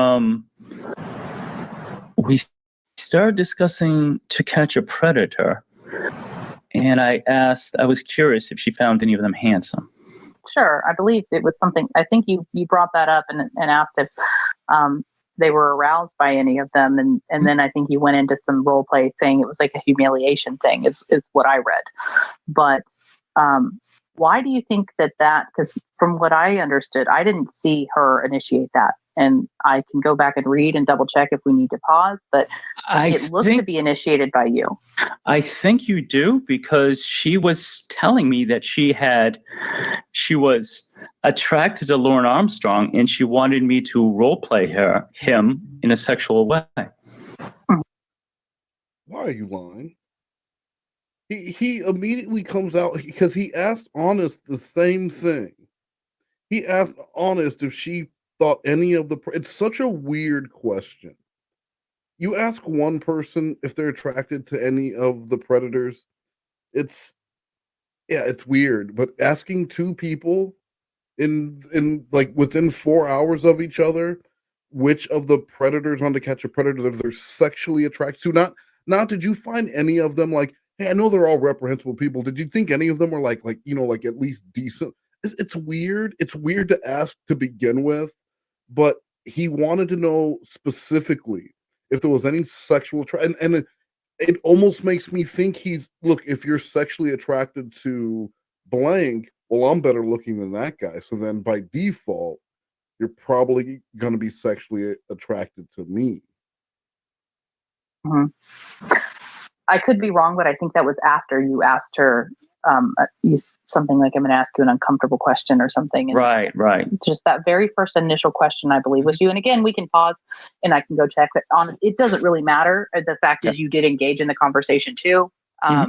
we started discussing To Catch a Predator, and I was curious if she found any of them handsome. Sure. I believe it was something, I think you brought that up and asked if they were aroused by any of them. And then I think you went into some role play saying it was like a humiliation thing is what I read. But why do you think that, because from what I understood, I didn't see her initiate that. And I can go back and read and double check if we need to pause, but it looked to be initiated by you. I think you do, because she was telling me that she was attracted to Lauren Armstrong and she wanted me to role play him in a sexual way. Why are you lying? He immediately comes out because he asked Honest the same thing. He asked Honest if she thought any of it's such a weird question. You ask one person if they're attracted to any of the predators, it's weird, but asking two people in like within 4 hours of each other which of the predators on To Catch a Predator that they're sexually attracted to, not did you find any of them like, hey, I know they're all reprehensible people, did you think any of them were like at least decent? It's weird. It's weird to ask to begin with, but he wanted to know specifically if there was any sexual and it almost makes me think if you're sexually attracted to blank, well, I'm better looking than that guy. So then by default, you're probably going to be sexually attracted to me. Mm-hmm. I could be wrong, but I think that was after you asked her something like, I'm going to ask you an uncomfortable question or something. And right. Just that very first initial question, I believe, was you. And again, we can pause and I can go check. But it doesn't really matter. The fact is you did engage in the conversation too. That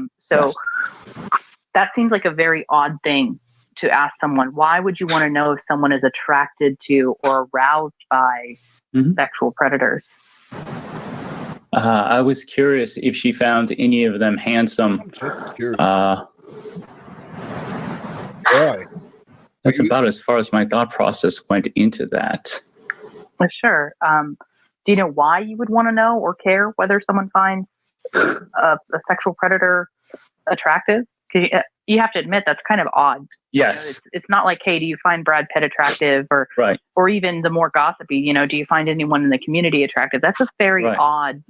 seems like a very odd thing to ask someone. Why would you want to know if someone is attracted to or aroused by sexual predators? I was curious if she found any of them handsome. I'm just curious. Why? That's about as far as my thought process went into that. Sure. Do you know why you would want to know or care whether someone finds a sexual predator attractive? You have to admit that's kind of odd. Yes. It's not like, hey, do you find Brad Pitt attractive, or even the more gossipy, do you find anyone in the community attractive? That's a very odd,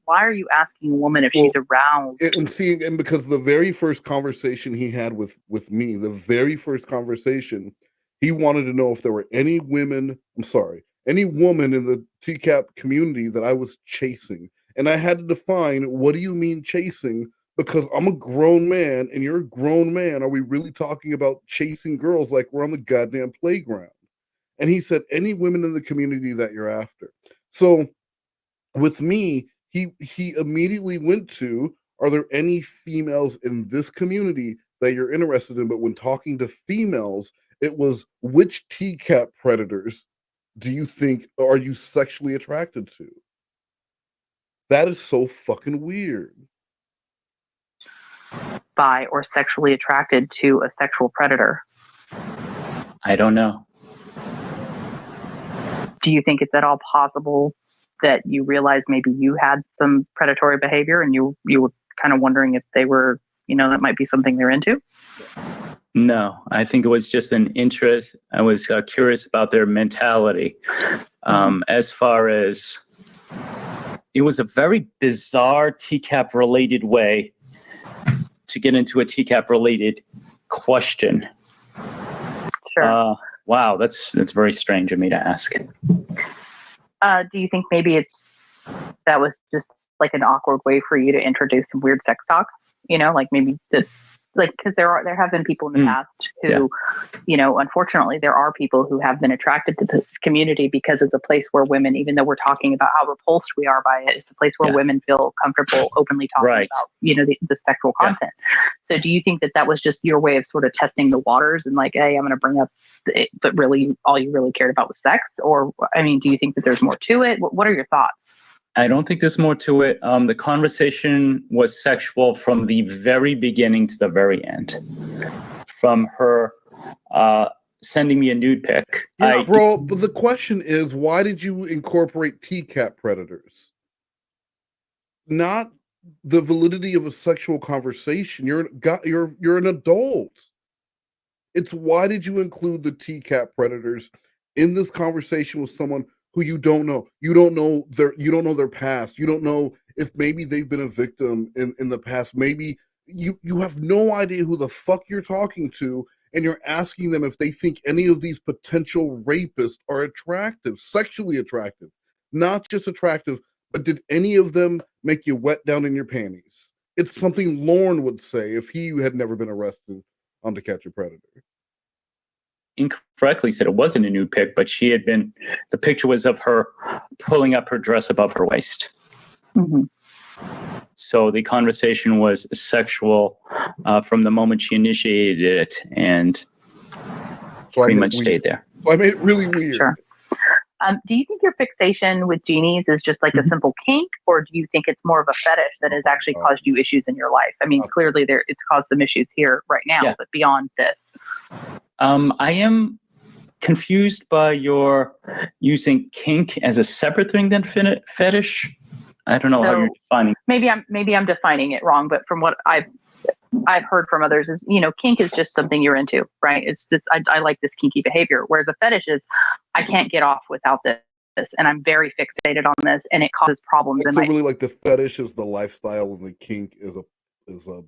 why are you asking a woman if she's aroused? And because the very first conversation he had with me, the very first conversation, he wanted to know if there were any women in the TCAP community that I was chasing. And I had to define, what do you mean chasing? Because I'm a grown man and you're a grown man. Are we really talking about chasing girls like we're on the goddamn playground? And he said, any women in the community that you're after. So with me, he immediately went to, are there any females in this community that you're interested in? But when talking to females, it was, which TCAP predators do you think are you sexually attracted to? That is so fucking weird. By or sexually attracted to a sexual predator? I don't know. Do you think it's at all possible that you realized maybe you had some predatory behavior and you were kind of wondering if they were, that might be something they're into? No, I think it was just an interest. I was curious about their mentality. As far as, it was a very bizarre TCAP related way to get into a TCAP related question. Sure. Wow, that's very strange of me to ask. Do you think maybe that was just like an awkward way for you to introduce some weird sex talk? Like maybe this, because there have been people in the past who, unfortunately, there are people who have been attracted to this community because it's a place where women, even though we're talking about how repulsed we are by it, it's a place where women feel comfortable openly talking about, the sexual content. So do you think that was just your way of sort of testing the waters and like, hey, I'm going to bring up it, but really all you really cared about was sex? Or, do you think that there's more to it? What are your thoughts? I don't think there's more to it. The conversation was sexual from the very beginning to the very end. From her sending me a nude pic. Bro, but the question is, why did you incorporate TCAP predators? Not the validity of a sexual conversation. You're an adult. It's why did you include the TCAP predators in this conversation with someone who you don't know? You don't know their past. You don't know if maybe they've been a victim in the past. Maybe you have no idea who the fuck you're talking to, and you're asking them if they think any of these potential rapists are attractive, sexually attractive. Not just attractive, but did any of them make you wet down in your panties? It's something Lorne would say if he had never been arrested on To Catch a Predator. Incorrectly said it wasn't a nude pic, but the picture was of her pulling up her dress above her waist. Mm-hmm. So the conversation was sexual from the moment she initiated it, and pretty much stayed there. So I made it really weird. Sure. Do you think your fixation with genies is just like a simple kink, or do you think it's more of a fetish that has actually caused you issues in your life? Clearly it's caused some issues here right now, but beyond this. I am confused by your using kink as a separate thing than fetish. I don't know how you're defining. Maybe I'm defining it wrong, but from what I've heard from others is, kink is just something you're into, right? It's this, I like this kinky behavior. Whereas a fetish is, I can't get off without this, and I'm very fixated on this, and it causes problems. So really, like, the fetish is the lifestyle, and the kink is an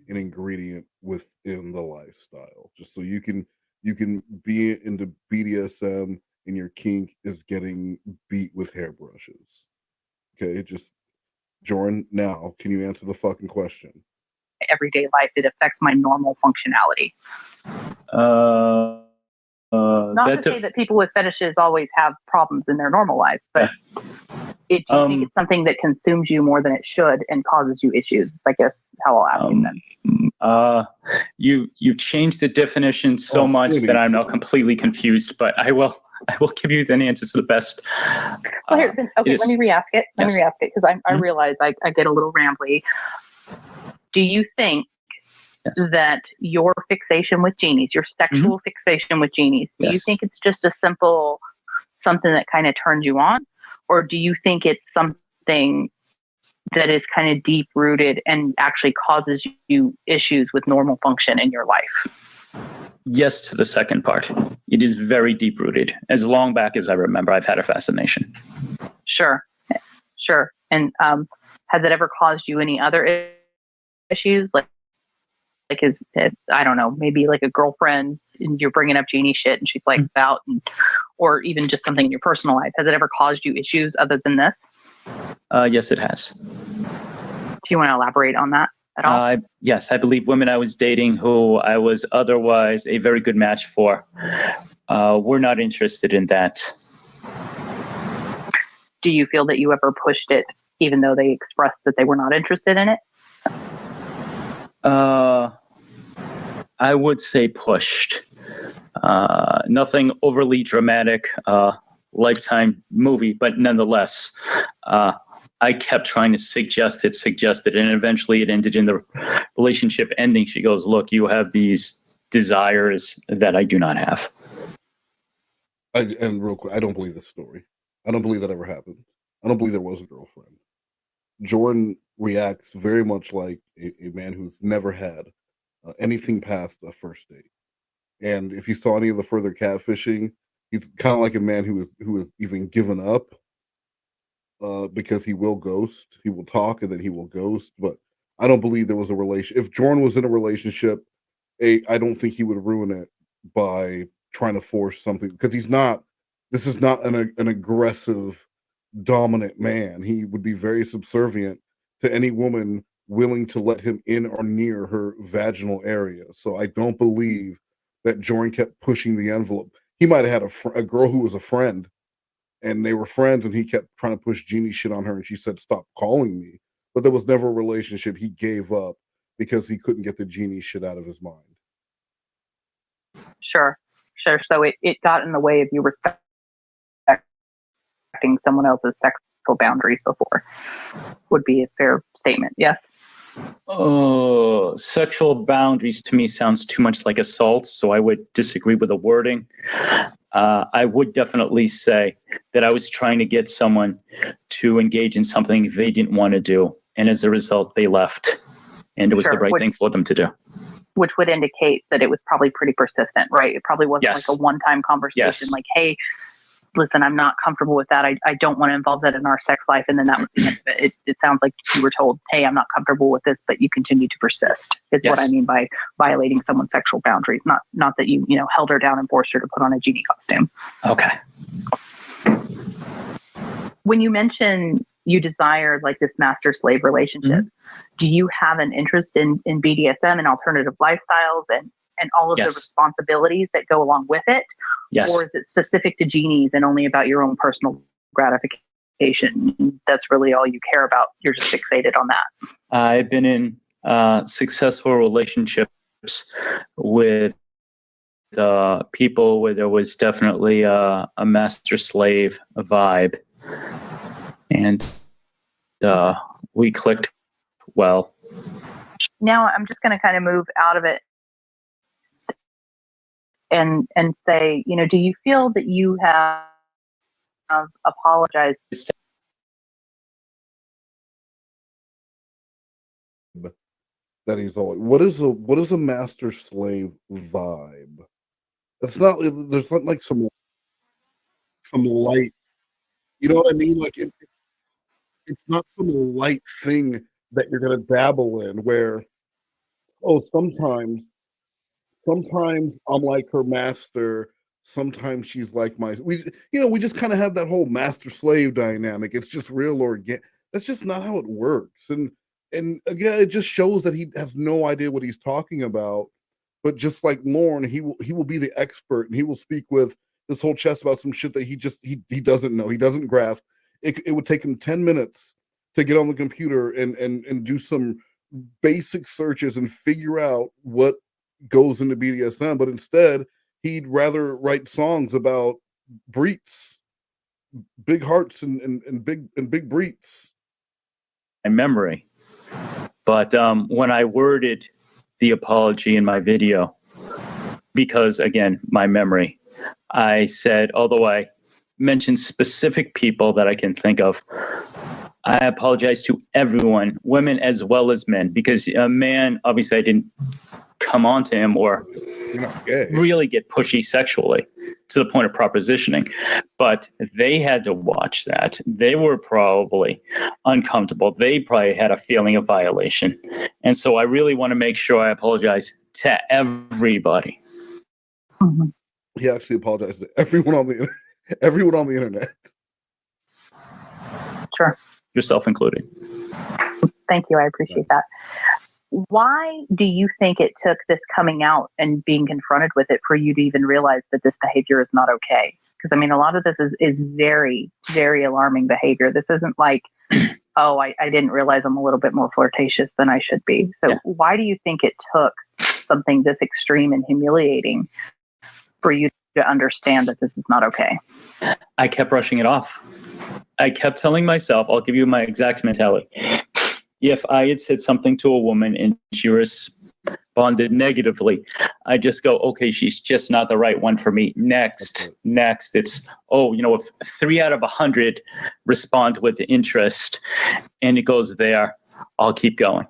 ingredient within the lifestyle. Just so you can be into BDSM, and your kink is getting beat with hairbrushes. Okay, Jorrun, now can you answer the fucking question? Everyday life, it affects my normal functionality. Not to say that people with fetishes always have problems in their normal life, but do you think it's something that consumes you more than it should and causes you issues? I guess how I'll ask you then. You've changed the definition so much that I'm now completely confused, but I will give you the answers to the best. Well, here, let me re-ask it. Let me re-ask it, because I realize I get a little rambly. Do you think that your fixation with genies, your sexual fixation with genies, do you think it's just a simple something that kind of turns you on? Or do you think it's something that is kind of deep rooted and actually causes you issues with normal function in your life? Yes, to the second part. It is very deep rooted. As long back as I remember, I've had a fascination. Sure. And has it ever caused you any other issues? Like is it, I don't know, maybe like a girlfriend and you're bringing up Jeannie shit and she's like about, or even just something in your personal life. Has it ever caused you issues other than this? Yes, it has. Do you want to elaborate on that at all? Yes, I believe women I was dating who I was otherwise a very good match for were not interested in that. Do you feel that you ever pushed it even though they expressed that they were not interested in it? I would say pushed. Nothing overly dramatic, Lifetime movie, but nonetheless, I kept trying to suggest it, and eventually it ended in the relationship ending. She goes, "Look, you have these desires that I do not have." And real quick, I don't believe this story. I don't believe that ever happened. I don't believe there was a girlfriend. Jorrun reacts very much like a man who's never had anything past a first date. And if you saw any of the further catfishing, he's kind of like a man who is even given up because he will ghost. He will talk and then he will ghost. But I don't believe there was a relation. If Jorrun was in a relationship, I don't think he would ruin it by trying to force something, because he's not. This is not an aggressive, dominant man. He would be very subservient to any woman willing to let him in or near her vaginal area. So I don't believe that Jorrun kept pushing the envelope. He might have had a girl who was a friend, and they were friends, and he kept trying to push Jeannie shit on her, and she said, "Stop calling me." But there was never a relationship. He gave up because he couldn't get the Jeannie shit out of his mind. Sure. So it got in the way of you respecting someone else's sexual boundaries before, would be a fair statement. Yes. Oh, sexual boundaries to me sounds too much like assault, so I would disagree with the wording. I would definitely say that I was trying to get someone to engage in something they didn't want to do, and as a result, they left, and it was the right thing for them to do. Which would indicate that it was probably pretty persistent, right? It probably wasn't Yes. like a one-time conversation, like, "Hey, listen, I'm not comfortable with that. I don't want to involve that in our sex life." And then that was the end of it. It sounds like you were told, "Hey, I'm not comfortable with this," but you continue to persist, is Yes. what I mean by violating someone's sexual boundaries. Not that you held her down and forced her to put on a genie costume. Okay. When you mention you desire like this master-slave relationship, do you have an interest in BDSM and alternative lifestyles and all of the responsibilities that go along with it? Yes. Or is it specific to genies and only about your own personal gratification? That's really all you care about. You're just fixated on that. I've been in successful relationships with people where there was definitely a master-slave vibe, and we clicked well. Now I'm just going to kind of move out of it and say, do you feel that you have apologized? That he's always. What is a master slave vibe? It's not. There's not like some light. You know what I mean? Like it's not some light thing that you're gonna dabble in. Where sometimes I'm like her master. Sometimes she's like my. We just kind of have that whole master slave dynamic. It's just real organic. That's just not how it works. And again, it just shows that he has no idea what he's talking about. But just like Lorne, he will be the expert, and he will speak with this whole chest about some shit that he doesn't know. He doesn't grasp. It would take him 10 minutes to get on the computer and do some basic searches and figure out what goes into BDSM. But instead, he'd rather write songs about breets, big hearts and big breets. My memory. But when I worded the apology in my video, because again, my memory, I said, although I mentioned specific people that I can think of, I apologize to everyone, women as well as men, because a man, obviously I didn't come on to him or You're not gay. really get pushy sexually to the point of propositioning. But they had to watch that. They were probably uncomfortable. They probably had a feeling of violation. And so I really want to make sure I apologize to everybody. Mhm. He actually apologized to everyone on the internet. Sure. Yourself included. Thank you. I appreciate that. Why do you think it took this coming out and being confronted with it for you to even realize that this behavior is not okay? Because, I mean, a lot of this is very, very alarming behavior. This isn't like, oh, I didn't realize I'm a little bit more flirtatious than I should be. So Yeah. why do you think it took something this extreme and humiliating for you to understand that this is not okay? I kept brushing it off. I kept telling myself, I'll give you my exact mentality. If I had said something to a woman and she responded negatively, I just go, okay, she's just not the right one for me. Next. It's, if 3 out of 100 respond with interest and it goes there, I'll keep going.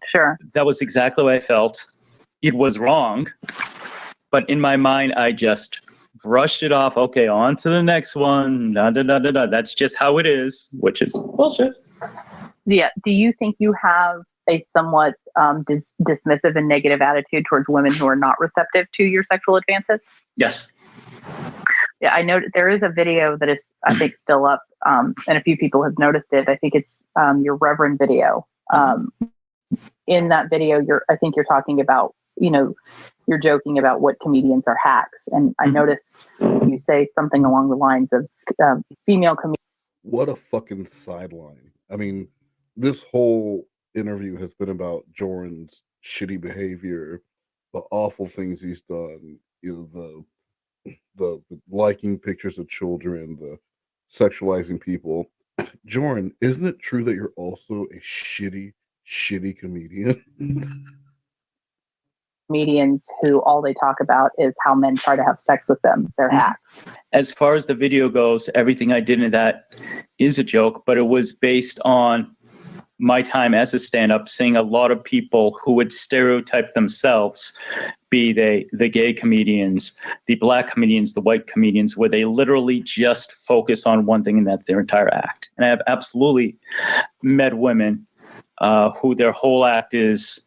Sure. That was exactly what I felt. It was wrong. But in my mind, I just brushed it off. Okay, on to the next one. That's just how it is, which is bullshit. Yeah. Do you think you have a somewhat dismissive and negative attitude towards women who are not receptive to your sexual advances? Yes. Yeah, I know there is a video that is, I think, still up, and a few people have noticed it. I think it's your Reverend video. In that video, I think you're talking about, you're joking about what comedians are hacks, and I noticed you say something along the lines of female comedians. What a fucking sideline. I mean, this whole interview has been about Jorrun's shitty behavior, the awful things he's done, the liking pictures of children, the sexualizing people. Jorrun, isn't it true that you're also a shitty comedian? Comedians who all they talk about is how men try to have sex with them. They're hacks. As far as the video goes, everything I did in that is a joke, but it was based on my time as a stand-up, seeing a lot of people who would stereotype themselves, be they the gay comedians, the black comedians, the white comedians, where they literally just focus on one thing and that's their entire act. And I have absolutely met women who their whole act is,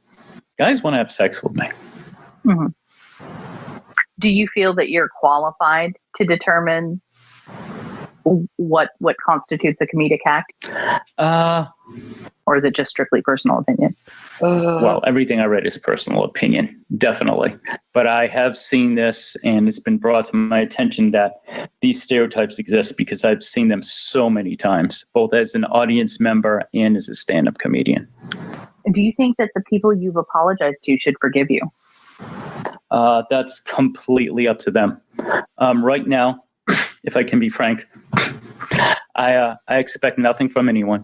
guys want to have sex with me. Mm-hmm. Do you feel that you're qualified to determine what constitutes a comedic act? Or is it just strictly personal opinion? Well, everything I read is personal opinion, definitely. But I have seen this, and it's been brought to my attention that these stereotypes exist because I've seen them so many times, both as an audience member and as a stand-up comedian. Do you think that the people you've apologized to should forgive you? That's completely up to them. Right now, if I can be frank, I expect nothing from anyone.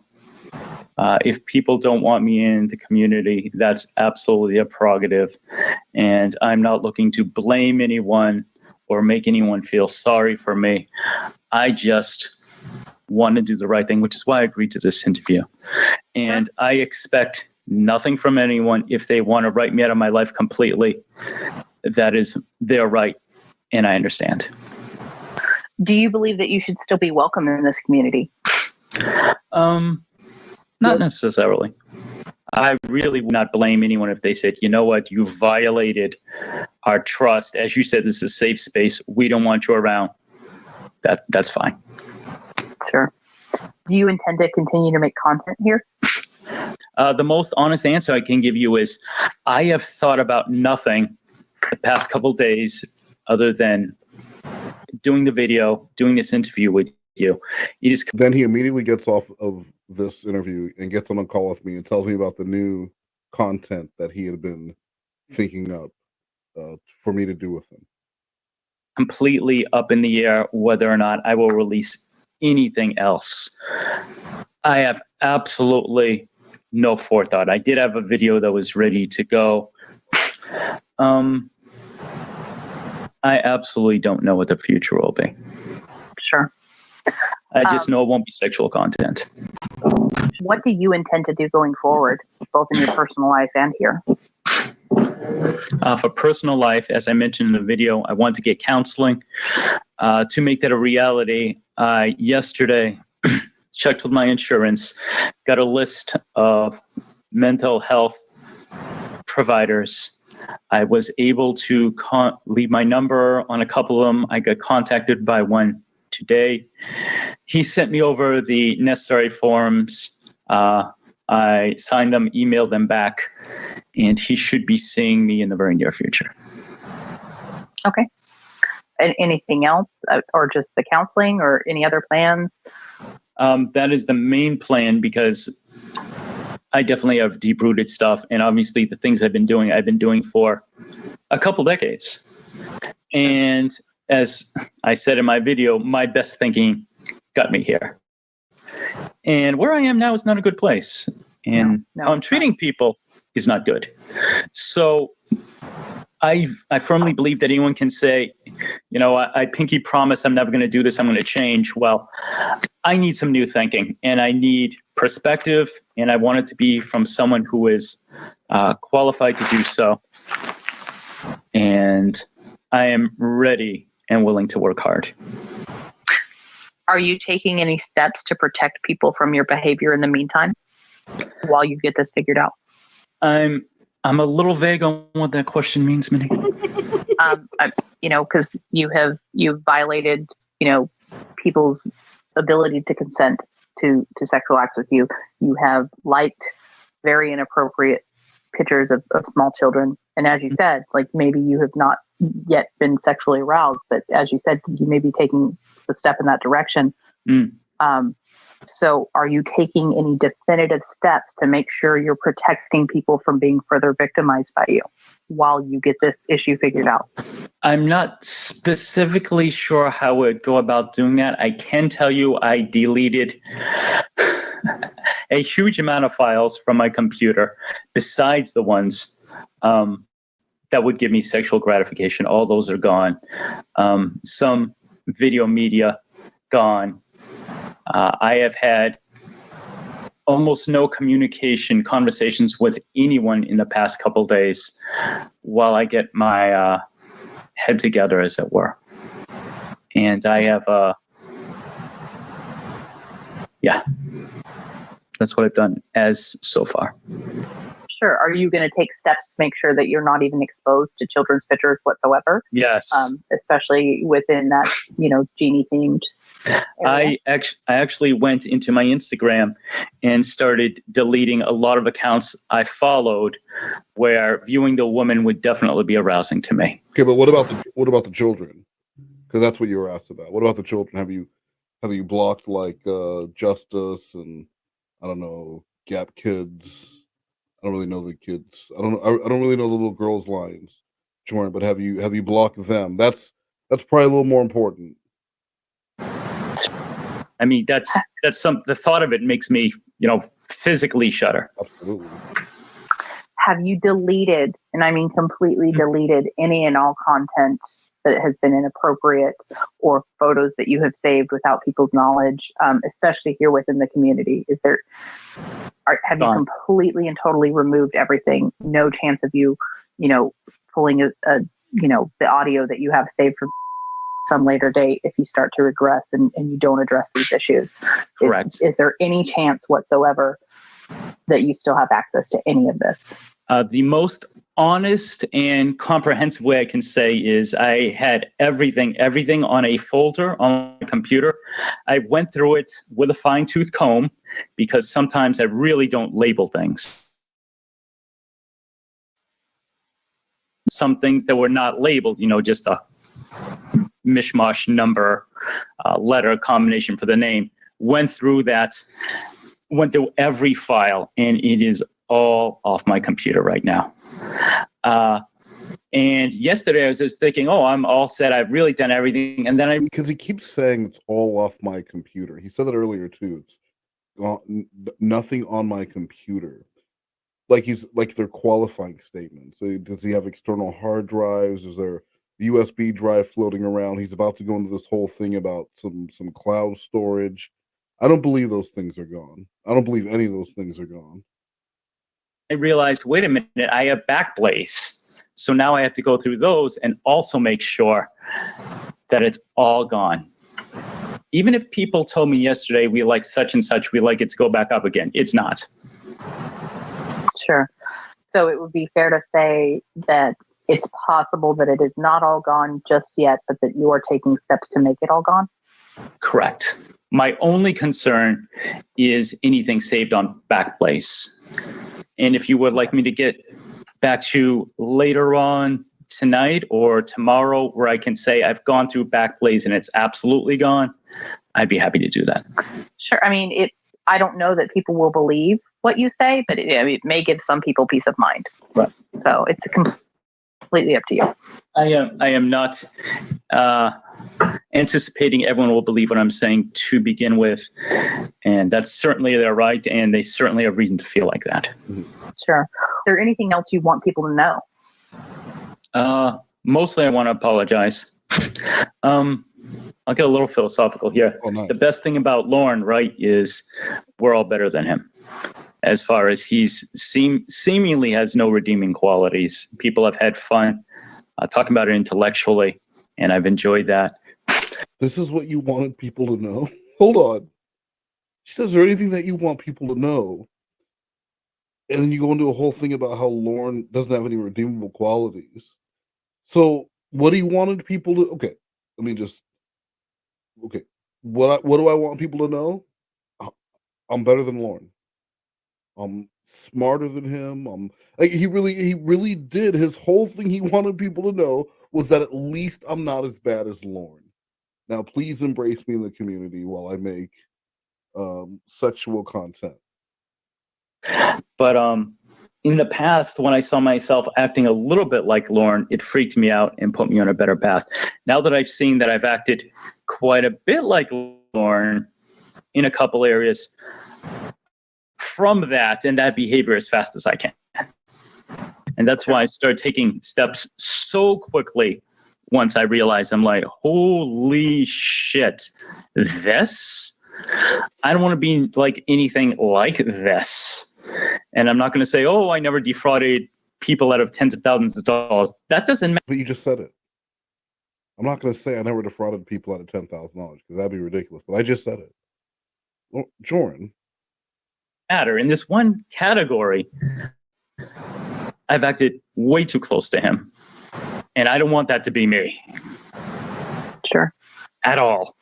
If people don't want me in the community, that's absolutely a prerogative. And I'm not looking to blame anyone or make anyone feel sorry for me. I just want to do the right thing, which is why I agreed to this interview. And I expect nothing from anyone. If they want to write me out of my life completely, that is their right, and I understand. Do you believe that you should still be welcome in this community? Not necessarily. I really would not blame anyone if they said, you know what, you violated our trust. As you said, this is a safe space. We don't want you around. That's fine. Sure. Do you intend to continue to make content here? The most honest answer I can give you is I have thought about nothing the past couple of days other than doing the video, doing this interview with you. Then he immediately gets off of this interview and gets on a call with me and tells me about the new content that he had been thinking up for me to do with him. Completely up in the air whether or not I will release anything else. I have absolutely no forethought. I did have a video that was ready to go. I absolutely don't know what the future will be. Sure. I just know it won't be sexual content. What do you intend to do going forward, both in your personal life and here? For personal life, as I mentioned in the video, I want to get counseling to make that a reality. Yesterday, checked with my insurance, got a list of mental health providers. I was able to leave my number on a couple of them. I got contacted by one today. He sent me over the necessary forms. I signed them, emailed them back, and he should be seeing me in the very near future. Okay. And anything else, or just the counseling, or any other plans? That is the main plan, because I definitely have deep-rooted stuff, and obviously the things I've been doing for a couple decades. And as I said in my video, my best thinking got me here. And where I am now is not a good place. And how I'm treating people is not good. So I firmly believe that anyone can say, I pinky promise I'm never going to do this, I'm going to change. Well, I need some new thinking, and I need perspective, and I want it to be from someone who is qualified to do so. And I am ready and willing to work hard. Are you taking any steps to protect people from your behavior in the meantime while you get this figured out? I'm a little vague on what that question means, Minnie. Because you've violated, people's ability to consent to sexual acts with you. You have liked very inappropriate pictures of small children. And as you said, like, maybe you have not yet been sexually aroused, but as you said, you may be taking a step in that direction. So are you taking any definitive steps to make sure you're protecting people from being further victimized by you while you get this issue figured out? I'm not specifically sure how I would go about doing that. I can tell you I deleted a huge amount of files from my computer, besides the ones that would give me sexual gratification. All those are gone. Some video media, gone. I have had almost no conversations with anyone in the past couple days while I get my head together, as it were. And I have, that's what I've done as so far. Sure. Are you going to take steps to make sure that you're not even exposed to children's pictures whatsoever? Yes. Especially within that, genie themed area? I actually went into my Instagram and started deleting a lot of accounts I followed where viewing the woman would definitely be arousing to me. Okay, but what about the children? Because that's what you were asked about. What about the children? Have you blocked like Justice and I don't know, Gap Kids? I don't really know the kids. I don't really know the little girls' lines, Jorrun. But have you blocked them? That's probably a little more important. I mean, the thought of it makes me, physically shudder. Absolutely. Have you deleted, and I mean completely deleted, any and all content that has been inappropriate or photos that you have saved without people's knowledge, especially here within the community? Have you completely and totally removed everything? No chance of you, pulling the audio that you have saved for some later date if you start to regress and you don't address these issues? Correct. Is there any chance whatsoever that you still have access to any of this? The most honest and comprehensive way I can say is I had everything on a folder on my computer. I went through it with a fine-tooth comb because sometimes I really don't label things. Some things that were not labeled, just a mishmash number, letter combination for the name. Went through every file, and it is all off my computer right now. And yesterday I was just thinking, I'm all set. I've really done everything. And then because he keeps saying it's all off my computer. He said that earlier too. It's nothing on my computer. Like they're qualifying statements. So does he have external hard drives? Is there USB drive floating around. He's about to go into this whole thing about some cloud storage. I don't believe those things are gone. I don't believe any of those things are gone. I realized, wait a minute, I have Backblaze. So now I have to go through those and also make sure that it's all gone. Even if people told me yesterday, we like such and such, we like it to go back up again, it's not. Sure. So it would be fair to say that it's possible that it is not all gone just yet, but that you are taking steps to make it all gone? Correct. My only concern is anything saved on Backblaze. And if you would like me to get back to later on tonight or tomorrow where I can say I've gone through Backblaze and it's absolutely gone, I'd be happy to do that. Sure. I mean, I don't know that people will believe what you say, but it may give some people peace of mind. Right. So it's completely up to you. I am not anticipating everyone will believe what I'm saying to begin with. And that's certainly their right, and they certainly have reason to feel like that. Sure. Is there anything else you want people to know? Mostly I want to apologize. I'll get a little philosophical here. Oh, nice. The best thing about Lauren, right, is we're all better than him. As far as he's seemingly has no redeeming qualities. People have had fun talking about it intellectually, and I've enjoyed that. This is what you wanted people to know? Hold on. She says, is there anything that you want people to know? And then you go into a whole thing about how Lauren doesn't have any redeemable qualities. So what he wanted people to... Okay, let me just... Okay, what do I want people to know? I'm better than Lauren. I'm smarter than him. He really did. His whole thing he wanted people to know was that at least I'm not as bad as Lauren. Now, please embrace me in the community while I make sexual content. But in the past, when I saw myself acting a little bit like Lauren, it freaked me out and put me on a better path. Now that I've seen that I've acted quite a bit like Lauren in a couple areas, from that and that behavior as fast as I can. And that's why I started taking steps so quickly once I realized I'm like, holy shit, this? I don't want to be like anything like this. And I'm not going to say, oh, I never defrauded people out of tens of thousands of dollars. That doesn't matter. But you just said it. I'm not going to say I never defrauded people out of $10,000 because that'd be ridiculous. But I just said it. Well, Jorrun. In this one category, I've acted way too close to him. And I don't want that to be me. Sure. At all.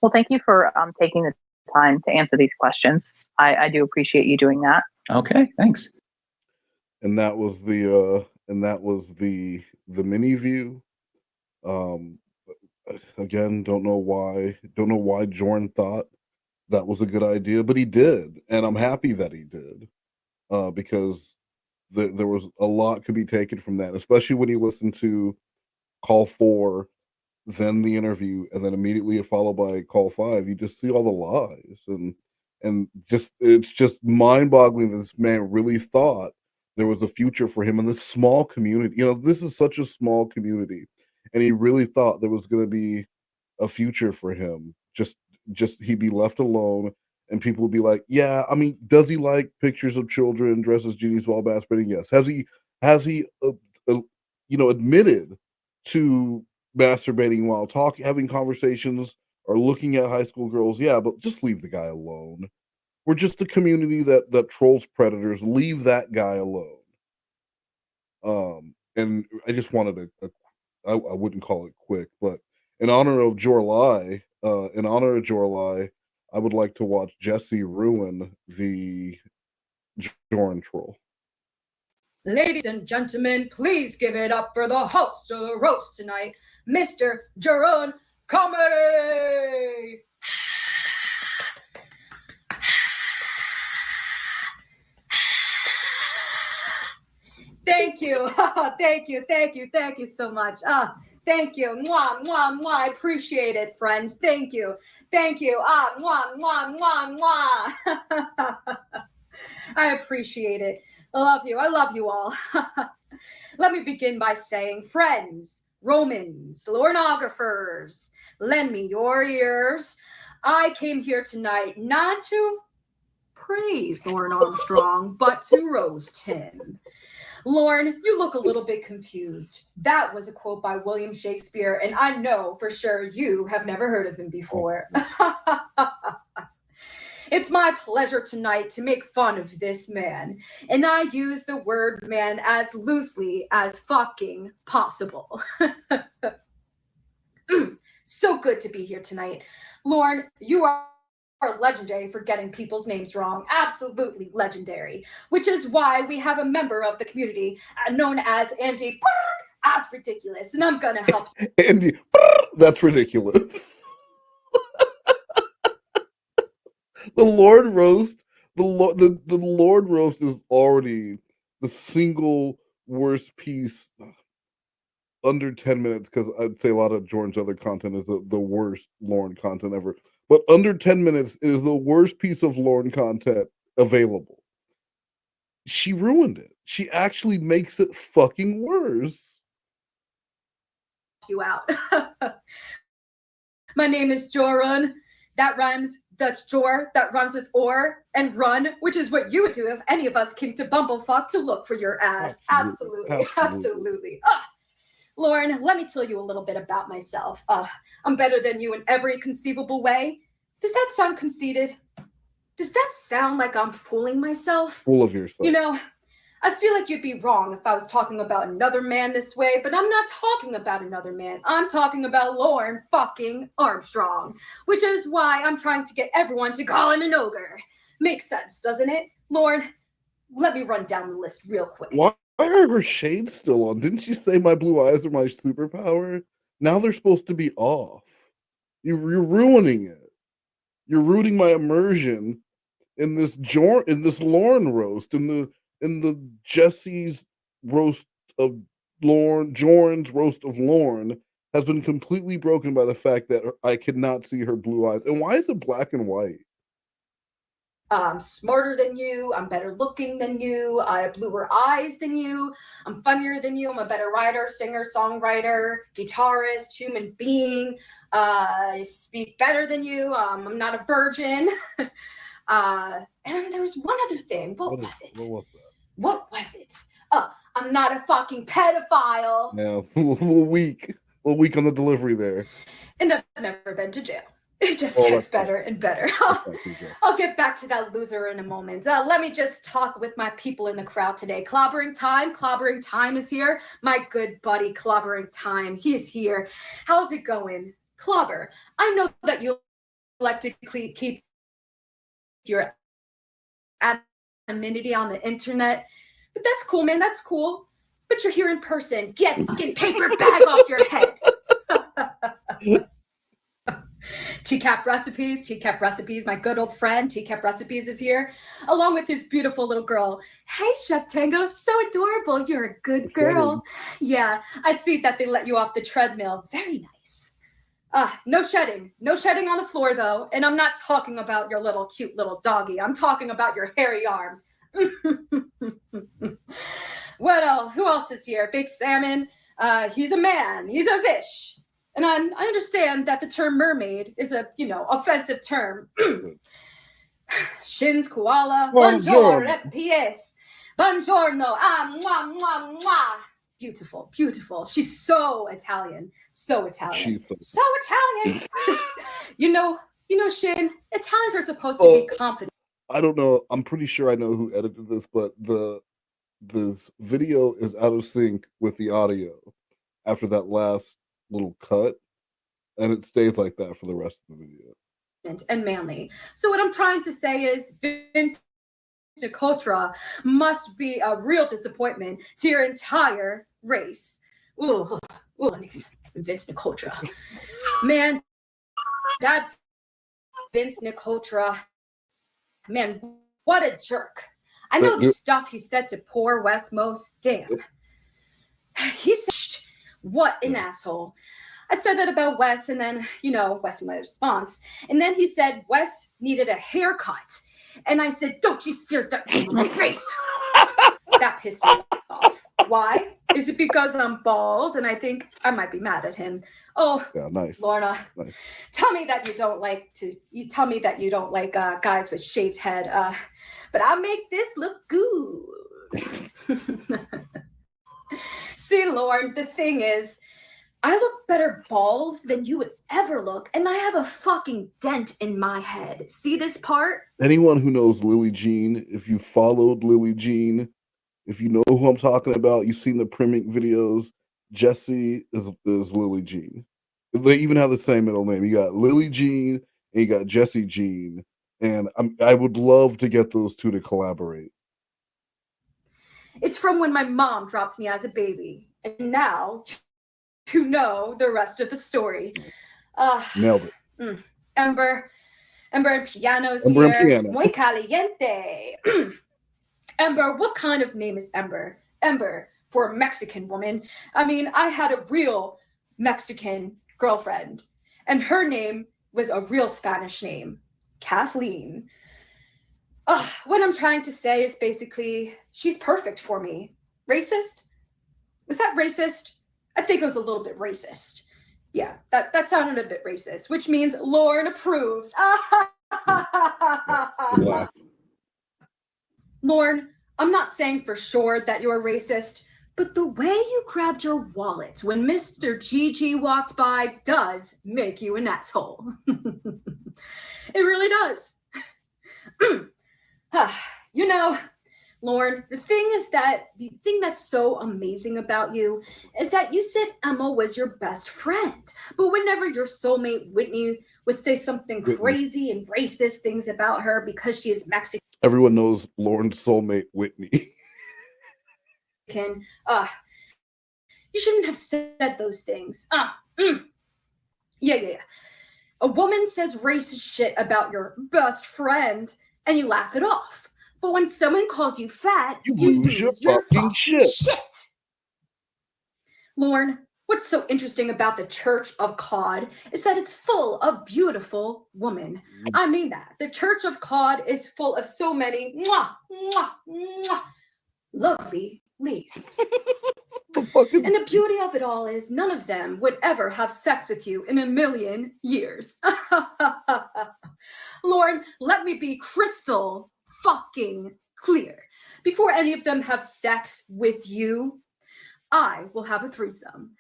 Well, thank you for taking the time to answer these questions. I do appreciate you doing that. Okay, thanks. And that was the mini view. Again, don't know why Jorrun thought that was a good idea, but he did, and I'm happy that he did, because there was a lot could be taken from that, especially when you listen to call 4, then the interview, and then immediately followed by call 5. You just see all the lies, and just it's just mind-boggling that this man really thought there was a future for him in this small community. You know, this is such a small community, and he really thought there was going to be a future for him. Just he'd be left alone, and people would be like, yeah, I mean, does he like pictures of children dressed as genies while masturbating? Yes. Has he admitted to masturbating while having conversations or looking at high school girls? Yeah, but just leave the guy alone. We're just the community that trolls predators. Leave that guy alone. And I just wanted I wouldn't call it quick, but in honor of Jorlai, I would like to watch Jesse ruin the Jorrun troll. Ladies and gentlemen, please give it up for the host of the roast tonight, Mr. Jorrun Comedy! Thank you. Thank you so much. Thank you. Mwah, mwah, mwah. I appreciate it, friends. Thank you. Mwah, mwah, mwah, mwah. I appreciate it. I love you all. Let me begin by saying, friends, Romans, Lornographers, lend me your ears. I came here tonight not to praise Lauren Armstrong, but to roast him. Lauren, you look a little bit confused. That was a quote by William Shakespeare, and I know for sure you have never heard of him before. It's my pleasure tonight to make fun of this man, and I use the word man as loosely as fucking possible. So good to be here tonight. Lauren, you are legendary for getting people's names wrong. Absolutely legendary. Which is why we have a member of the community known as Andy. That's ridiculous, and I'm gonna help you. Andy, that's ridiculous. The Lord roast, the Lord roast is already the single worst piece under 10 minutes, because I'd say a lot of Jordan's other content is the worst Lauren content ever. But under 10 minutes is the worst piece of Lauren content available. She ruined it. She actually makes it fucking worse. You out. My name is Jorrun. That rhymes. That's Jor. That rhymes with or and run, which is what you would do if any of us came to Bumblefuck to look for your ass. Absolutely. Lauren, let me tell you a little bit about myself. I'm better than you in every conceivable way. Does that sound conceited? Does that sound like I'm fooling myself? Full of yourself. You know, I feel like you'd be wrong if I was talking about another man this way, but I'm not talking about another man. I'm talking about Lauren fucking Armstrong, which is why I'm trying to get everyone to call him an ogre. Makes sense, doesn't it? Lauren, let me run down the list real quick. Why are her shades still on? Didn't she say my blue eyes are my superpower? Now they're supposed to be off. You're ruining it. You're ruining my immersion in this Lauren roast, in the Jesse's roast of Lauren, Jordan's roast of Lauren has been completely broken by the fact that I cannot see her blue eyes. And why is it black and white? I'm smarter than you. I'm better looking than you. I have bluer eyes than you. I'm funnier than you. I'm a better writer, singer, songwriter, guitarist, human being. I speak better than you. I'm not a virgin. And there was one other thing. What was it? What was it? I'm not a fucking pedophile. Yeah, a little weak on the delivery there. And I've never been to jail. It just gets better and better. I'll get back to that loser in a moment. Let me just talk with my people in the crowd today. Clobbering Time is here. My good buddy Clobbering Time, he's here. How's it going? Clobber, I know that you like to keep your anonymity on the internet, but that's cool, man. That's cool. But you're here in person. Get fucking paper bag off your head. TCAP Recipes, my good old friend TCAP Recipes is here, along with his beautiful little girl. Hey, Chef Tango, so adorable. You're a good girl. Yeah, I see that they let you off the treadmill. Very nice. No shedding on the floor though, and I'm not talking about your little cute little doggy. I'm talking about your hairy arms. What else? Who else is here? Big Salmon. He's a man. He's a fish. And I understand that the term mermaid is a, offensive term. Shins koala. Buongiorno. P.S. Buongiorno. Mwah, mwah, mwah. Beautiful, beautiful. She's so Italian. So Italian. So Italian. you know, Shin, Italians are supposed to be confident. I don't know. I'm pretty sure I know who edited this, but this video is out of sync with the audio after that last little cut, and it stays like that for the rest of the video. And manly. So what I'm trying to say is Vince Nicotra must be a real disappointment to your entire race. Ooh, Vince Nicotra. Man, that Vince Nicotra, man, what a jerk. I know the stuff he said to poor Wes Most. Damn. He said, what an asshole. I said that about Wes, and then, Wes my response. And then he said Wes needed a haircut. And I said, don't you steer that in my face. That pissed me off. Why? Is it because I'm bald and I think I might be mad at him? Oh, Yeah, nice. Lorna, Nice. tell me that you don't like guys with shaved head. But I'll make this look good. See, Lorne, the thing is, I look better balls than you would ever look, and I have a fucking dent in my head. See this part? Anyone who knows Lily Jean, if you followed Lily Jean, if you know who I'm talking about, you've seen the Primink videos, Jesse is Lily Jean. They even have the same middle name. You got Lily Jean and you got Jesse Jean. And I would love to get those two to collaborate. It's from when my mom dropped me as a baby. And now to know the rest of the story. Nailed it. Ember and Piano's Ember and here. Piano. Muy caliente. Ember, what kind of name is Ember? Ember, for a Mexican woman. I mean, I had a real Mexican girlfriend, and her name was a real Spanish name, Kathleen. What I'm trying to say is basically, she's perfect for me. Racist? Was that racist? I think it was a little bit racist. Yeah, that sounded a bit racist, which means Lorne approves. Lorne, I'm not saying for sure that you're racist, but the way you grabbed your wallet when Mr. GG walked by does make you an asshole. It really does. You know, Lorne, the thing that's so amazing about you is that you said Emma was your best friend. But whenever your soulmate Whitney would say something crazy and racist things about her because she is Mexican. Everyone knows Lorne's soulmate Whitney. You shouldn't have said those things. Yeah. A woman says racist shit about your best friend and you laugh it off. But when someone calls you fat, you lose your fucking shit. Lorne, what's so interesting about the Church of Cod is that it's full of beautiful women. I mean that. The Church of Cod is full of so many lovely ladies. And the beauty of it all is none of them would ever have sex with you in a million years. Lorne, let me be crystal fucking clear. Before any of them have sex with you, I will have a threesome.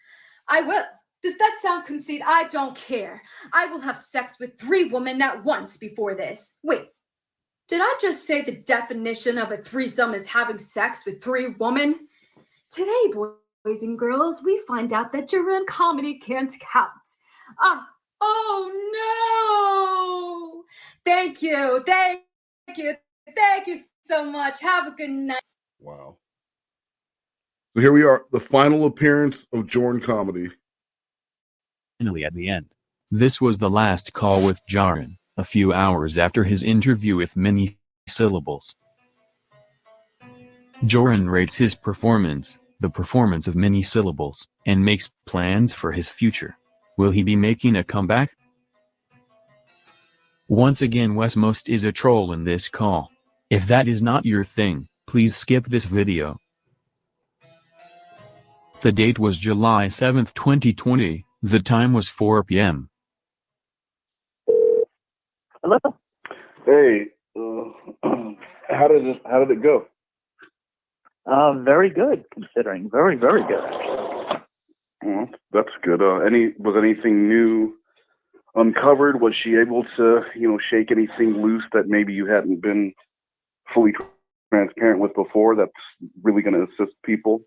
I will. Does that sound conceit? I don't care. I will have sex with 3 women at once before this. Wait, did I just say the definition of a threesome is having sex with 3 women? Today, boys and girls, we find out that Jorrun Comedy can't count. Oh no! Thank you so much. Have a good night. Wow. So here we are, the final appearance of Jorrun Comedy. Finally at the end. This was the last call with Jorrun, a few hours after his interview with Many Syllables. Jorrun rates his performance, the performance of Many Syllables, and makes plans for his future. Will he be making a comeback? Once again, Westmost is a troll in this call. If that is not your thing, please skip this video. The date was July 7, 2020, the time was 4 p.m. Hello? Hey, how did it go? Very good, considering. Very, very good. Well, that's good. Was anything new uncovered? Was she able to, shake anything loose that maybe you hadn't been fully transparent with before that's really going to assist people?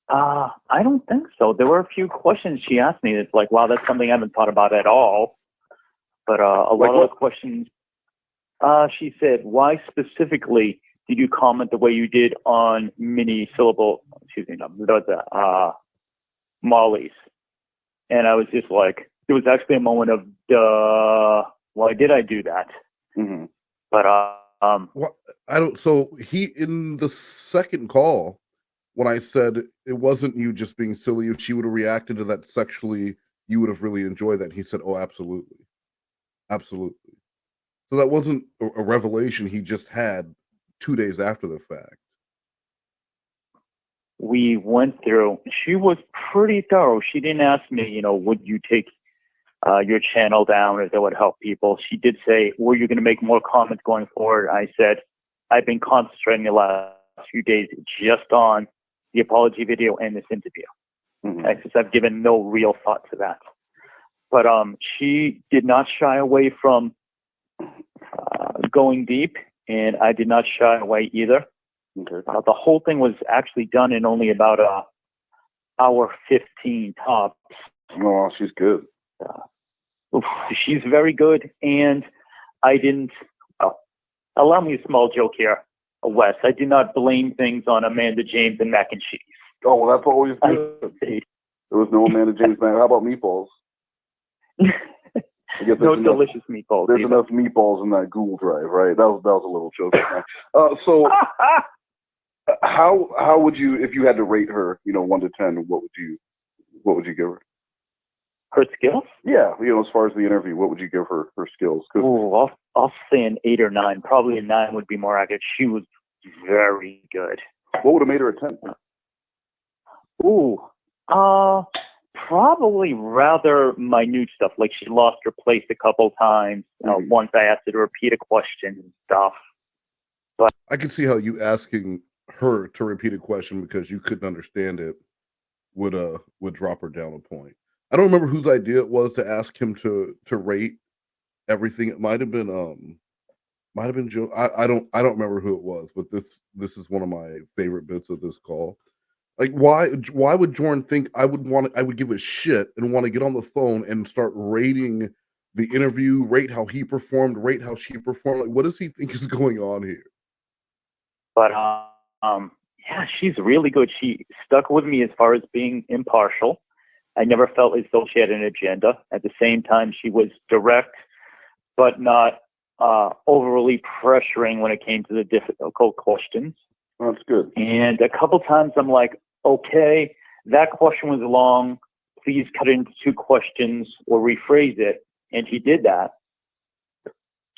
I don't think so. There were a few questions she asked me. It's like, wow, that's something I haven't thought about at all. But a lot of the questions, she said, why specifically did you comment the way you did on Molly's? And I was just like, there was actually a moment of, why did I do that? Mm-hmm. But, So he, in the second call, when I said it wasn't you just being silly, if she would have reacted to that sexually, you would have really enjoyed that. He said, oh, absolutely. Absolutely. So that wasn't a revelation he just had 2 days after the fact. we went through. She was pretty thorough. She didn't ask me, would you take your channel down if that would help people. She did say, were you going to make more comments going forward? I said, I've been concentrating the last few days just on the apology video and this interview. I've given no real thought to that. But she did not shy away from going deep, and I did not shy away either. Okay. The whole thing was actually done in only about an hour 15 tops. Oh, she's good. She's very good, and I didn't. Allow me a small joke here, Wes. I did not blame things on Amanda James and mac and cheese. Oh, well, that's always good. There was no Amanda James mac. How about meatballs? No delicious meatballs. There's enough meatballs in that Google Drive, right? That was a little joke. So, how would you, if you had to rate her, 1 to 10, what would you give her? Her skills? Yeah, as far as the interview, what would you give her skills? Oh, I'll say an 8 or 9. Probably a 9 would be more accurate. She was very good. What would have made her a 10? Probably rather minute stuff. Like she lost her place a couple times. Once I asked her to repeat a question and stuff. But I could see how you asking her to repeat a question because you couldn't understand it would drop her down a point. I don't remember whose idea it was to ask him to rate everything. It might have been Joe. I don't remember who it was, but this is one of my favorite bits of this call. Like why would Jorrun think I would give a shit and want to get on the phone and start rating the interview, rate how he performed, rate how she performed? Like what does he think is going on here? But yeah, she's really good. She stuck with me as far as being impartial. I never felt as though she had an agenda. At the same time, she was direct, but not overly pressuring when it came to the difficult questions. That's good. And a couple times I'm like, okay, that question was long. Please cut it into 2 questions or rephrase it. And she did that.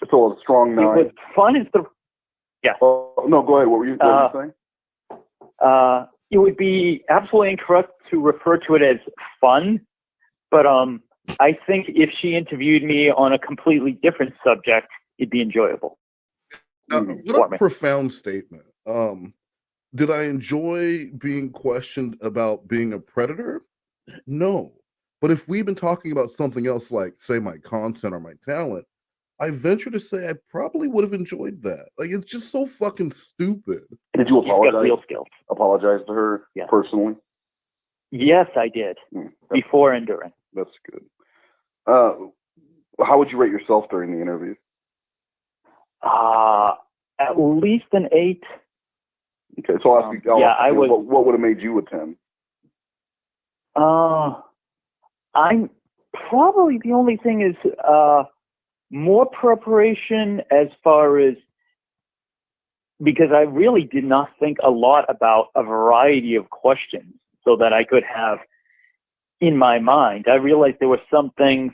So a strong 9. It was fun. Yeah. No, go ahead. What were you saying? It would be absolutely incorrect to refer to it as fun, but I think if she interviewed me on a completely different subject, it'd be enjoyable. What a profound statement. Did I enjoy being questioned about being a predator? No. But if we've been talking about something else, like, say, my content or my talent, I venture to say I probably would have enjoyed that. Like, it's just so fucking stupid. Did you apologize? Real skills. Apologize to her personally? Yes, I did. Before and during. That's good. How would you rate yourself during the interview? At least an 8. Okay, so I'll ask you, I would. What would have made you a 10? I'm probably the only thing is more preparation as far as, because I really did not think a lot about a variety of questions so that I could have in my mind. I realized there were some things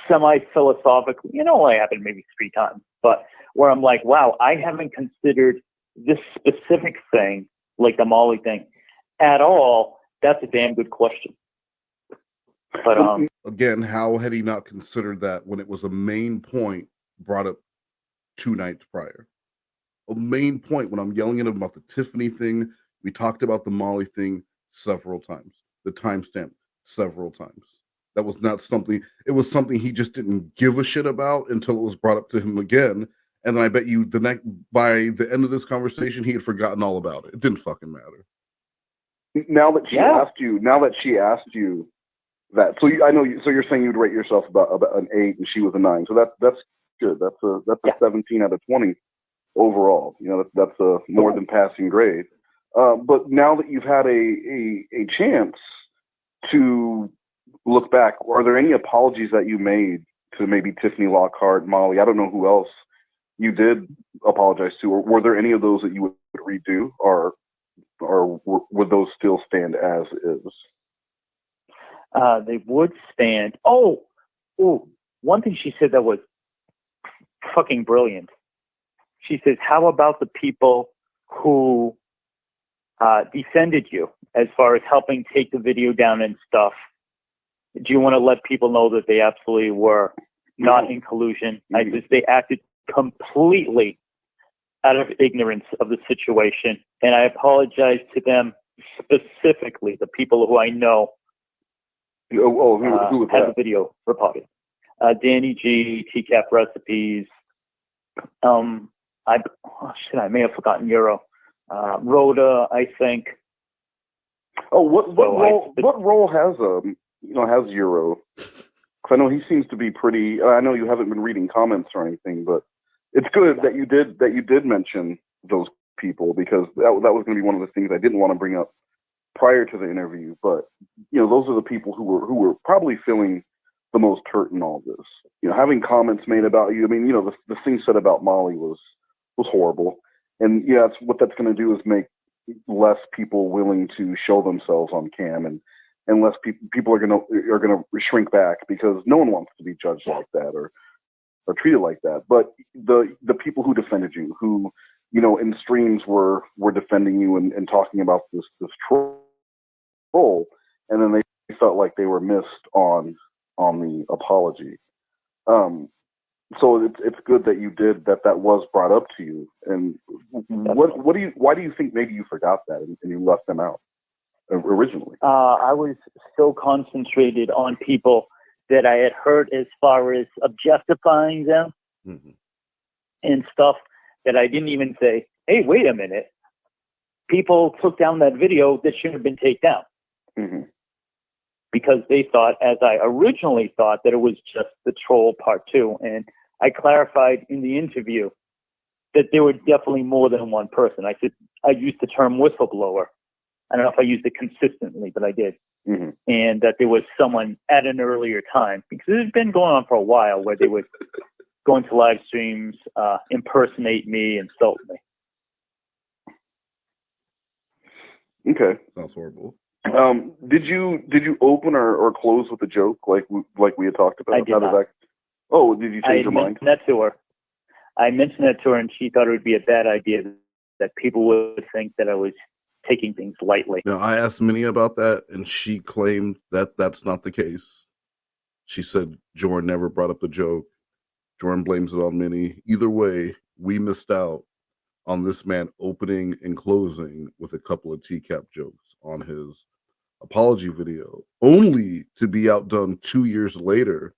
semi-philosophically, only happened maybe 3 times, but where I'm like, wow, I haven't considered this specific thing, like the Molly thing, at all. That's a damn good question. But again, how had he not considered that when it was a main point brought up 2 nights prior? A main point when I'm yelling at him about the Tiffany thing. We talked about the Molly thing several times. The timestamp several times. That was not something. It was something he just didn't give a shit about until it was brought up to him again. And then I bet you by the end of this conversation, he had forgotten all about it. It didn't fucking matter. Now that she asked you that, so I know you. So you're saying you'd rate yourself about an 8, and she was a 9. So that's good. That's a 17 out of 20 overall. That's a more than passing grade. But now that you've had a chance to look back, are there any apologies that you made to maybe Tiffany Lockhart, Molly? I don't know who else you did apologize to, or were there any of those that you would redo, or would those still stand as is? They would stand. Oh, one thing she said that was fucking brilliant. She says, how about the people who defended you as far as helping take the video down and stuff. Do you want to let people know that they absolutely were not in collusion? They acted completely out of ignorance of the situation, and I apologize to them specifically, the people who I know who was had the that? video reported. Danny G, TCAP Recipes. I may have forgotten Euro. Rhoda, I think. Oh, what role has has Euro? Because I know he seems to be pretty. I know you haven't been reading comments or anything, but it's good that you did mention those people, because that was going to be one of the things I didn't want to bring up prior to the interview. But those are the people who were probably feeling the most hurt in all this. Having comments made about you. I mean, the thing said about Molly was horrible, and that's what that's going to do, is make less people willing to show themselves on cam, and less people are going to shrink back, because no one wants to be judged like that or treated like that. But the people who defended you, who in streams were defending you and talking about this troll, and then they felt like they were missed on the apology. So it's good that you did that was brought up to you. And why do you think maybe you forgot that and you left them out originally? I was so concentrated on people that I had hurt as far as objectifying them and stuff, that I didn't even say, hey, wait a minute. People took down that video that should have been taken down. Because they thought, as I originally thought, that it was just the troll part 2. And I clarified in the interview that there were definitely more than one person. I used the term whistleblower. I don't know if I used it consistently, but I did. And that there was someone at an earlier time, because it had been going on for a while, where they would go into live streams, impersonate me, insult me. Okay. Sounds horrible. Did you open or close with a joke like we had talked about? I did not. Did you change your mind? I mentioned that to her, and she thought it would be a bad idea, that people would think that I was taking things lightly. Now, I asked Minnie about that, and she claimed that that's not the case. She said Jorrun never brought up the joke. Jorrun blames it on Minnie. Either way, we missed out on this man opening and closing with a couple of TCAP jokes on his apology video, only to be outdone 2 years later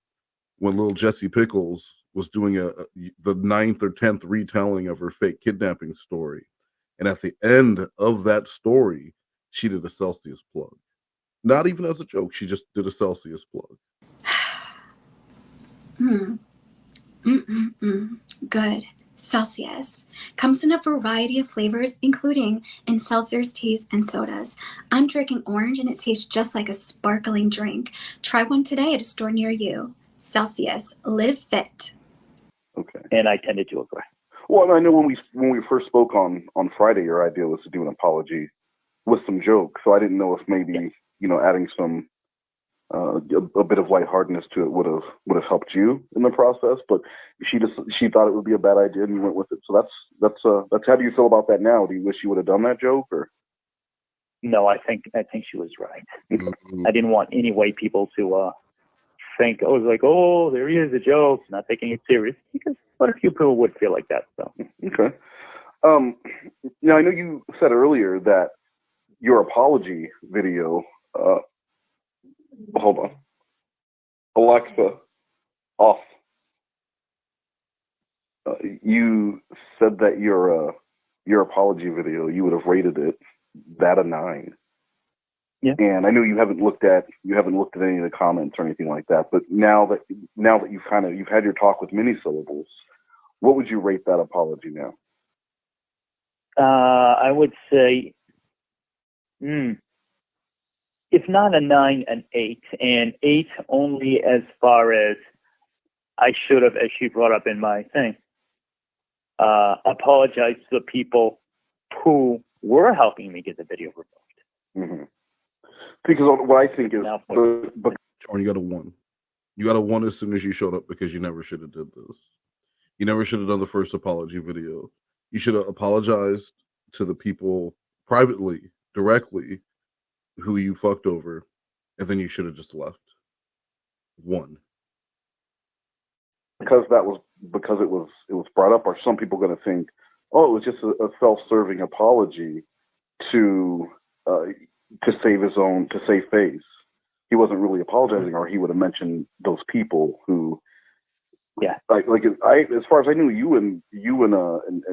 when little Jessie Pickles was doing the 9th or 10th retelling of her fake kidnapping story. And at the end of that story, she did a Celsius plug. Not even as a joke, she just did a Celsius plug. Good. Celsius comes in a variety of flavors, including in seltzers, teas, and sodas. I'm drinking orange, and it tastes just like a sparkling drink. Try one today at a store near you. Celsius, live fit. Okay. And I tended to agree. Well, I know when we first spoke on Friday, your idea was to do an apology with some jokes. So I didn't know if maybe adding some a bit of lightheartedness to it would have helped you in the process. But she thought it would be a bad idea, and you went with it. So that's how do you feel about that now? Do you wish you would have done that joke, or? No, I think she was right. I didn't want any way people to think, there he is, a joke, not taking it serious, because quite a few people would feel like that. So okay. Now I know you said earlier that your apology video. Hold on. Alexa, off. You said that your apology video, you would have rated it that a 9. Yeah. And I know you haven't looked at any of the comments or anything like that. But now that you've had your talk with mini syllables, what would you rate that apology now? I would say, if not a 9, an 8, and 8 only as far as I should have, as she brought up in my thing, apologize to the people who were helping me get the video removed. Because what I think is, Jorrun, you got a 1. You got a 1 as soon as you showed up, because you never should have did this. You never should have done the first apology video. You should have apologized to the people privately, directly, who you fucked over, and then you should have just left. One. Because it was brought up, are some people going to think, oh, it was just a self-serving apology to save face. He wasn't really apologizing, or he would have mentioned those people who, yeah, as far as I knew, you and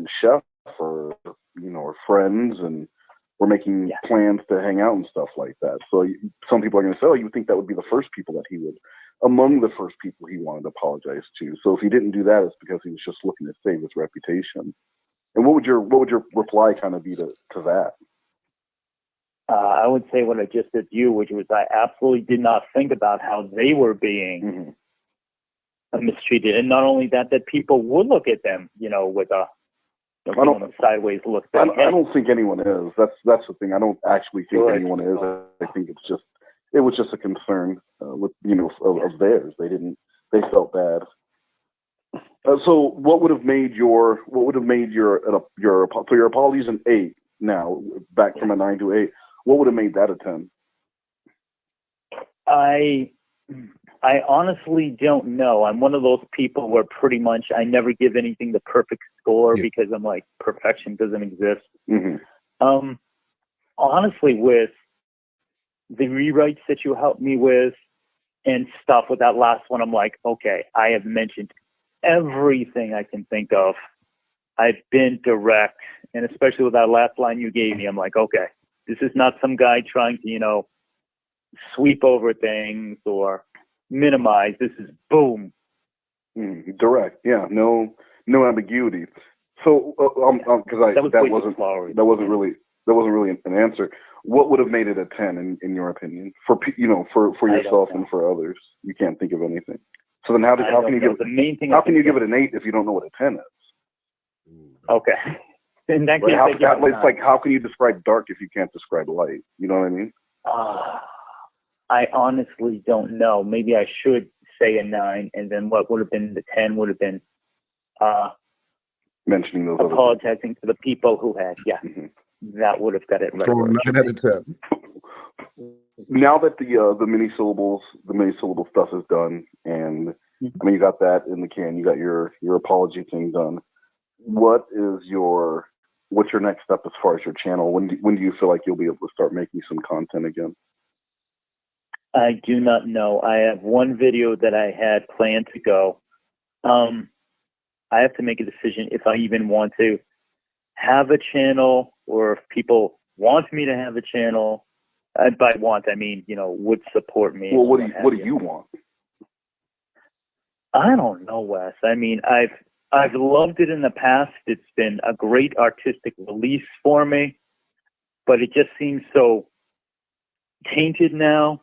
Chef are friends and we're making plans to hang out and stuff like that. So some people are going to say, oh, you would think that would be the first people that he would, among the first people he wanted to apologize to. So if he didn't do that, it's because he was just looking to save his reputation. And what would your reply kind of be to that? I would say what I just said to you, which was I absolutely did not think about how they were being mistreated. And not only that, that people would look at them, with a sideways look. I don't think anyone is. That's the thing. I don't actually think anyone is. I think it was just a concern of theirs. They felt bad. So what would have made your apologies an 8 now, back from a 9 to 8? What would have made that a 10? I honestly don't know. I'm one of those people where pretty much I never give anything the perfect score because I'm like, perfection doesn't exist. Honestly, with the rewrites that you helped me with and stuff with that last one, I'm like, okay, I have mentioned everything I can think of. I've been direct, and especially with that last line you gave me, I'm like, okay, this is not some guy trying to, sweep over things or minimize. This is boom. Direct, yeah, no ambiguity. So, because that wasn't really an answer. What would have made it a 10 in your opinion? For yourself and for others, you can't think of anything. So then, how can you give it an 8 if you don't know what a 10 is? Okay. In that case, it's like, how can you describe dark if you can't describe light? You know what I mean? I honestly don't know. Maybe I should say a 9, and then what would have been the 10 would have been mentioning those apologizing to the people who had, that would have got it right. So 9 out of 10. Now that the mini syllable stuff is done, and I mean, you got that in the can, you got your apology thing done. What's your next step as far as your channel? When do you feel like you'll be able to start making some content again? I do not know. I have one video that I had planned to go. I have to make a decision if I even want to have a channel or if people want me to have a channel. By want, I mean, would support me. Well, what do you want? I don't know, Wes. I mean, I've loved it in the past. It's been a great artistic release for me, but it just seems so tainted now.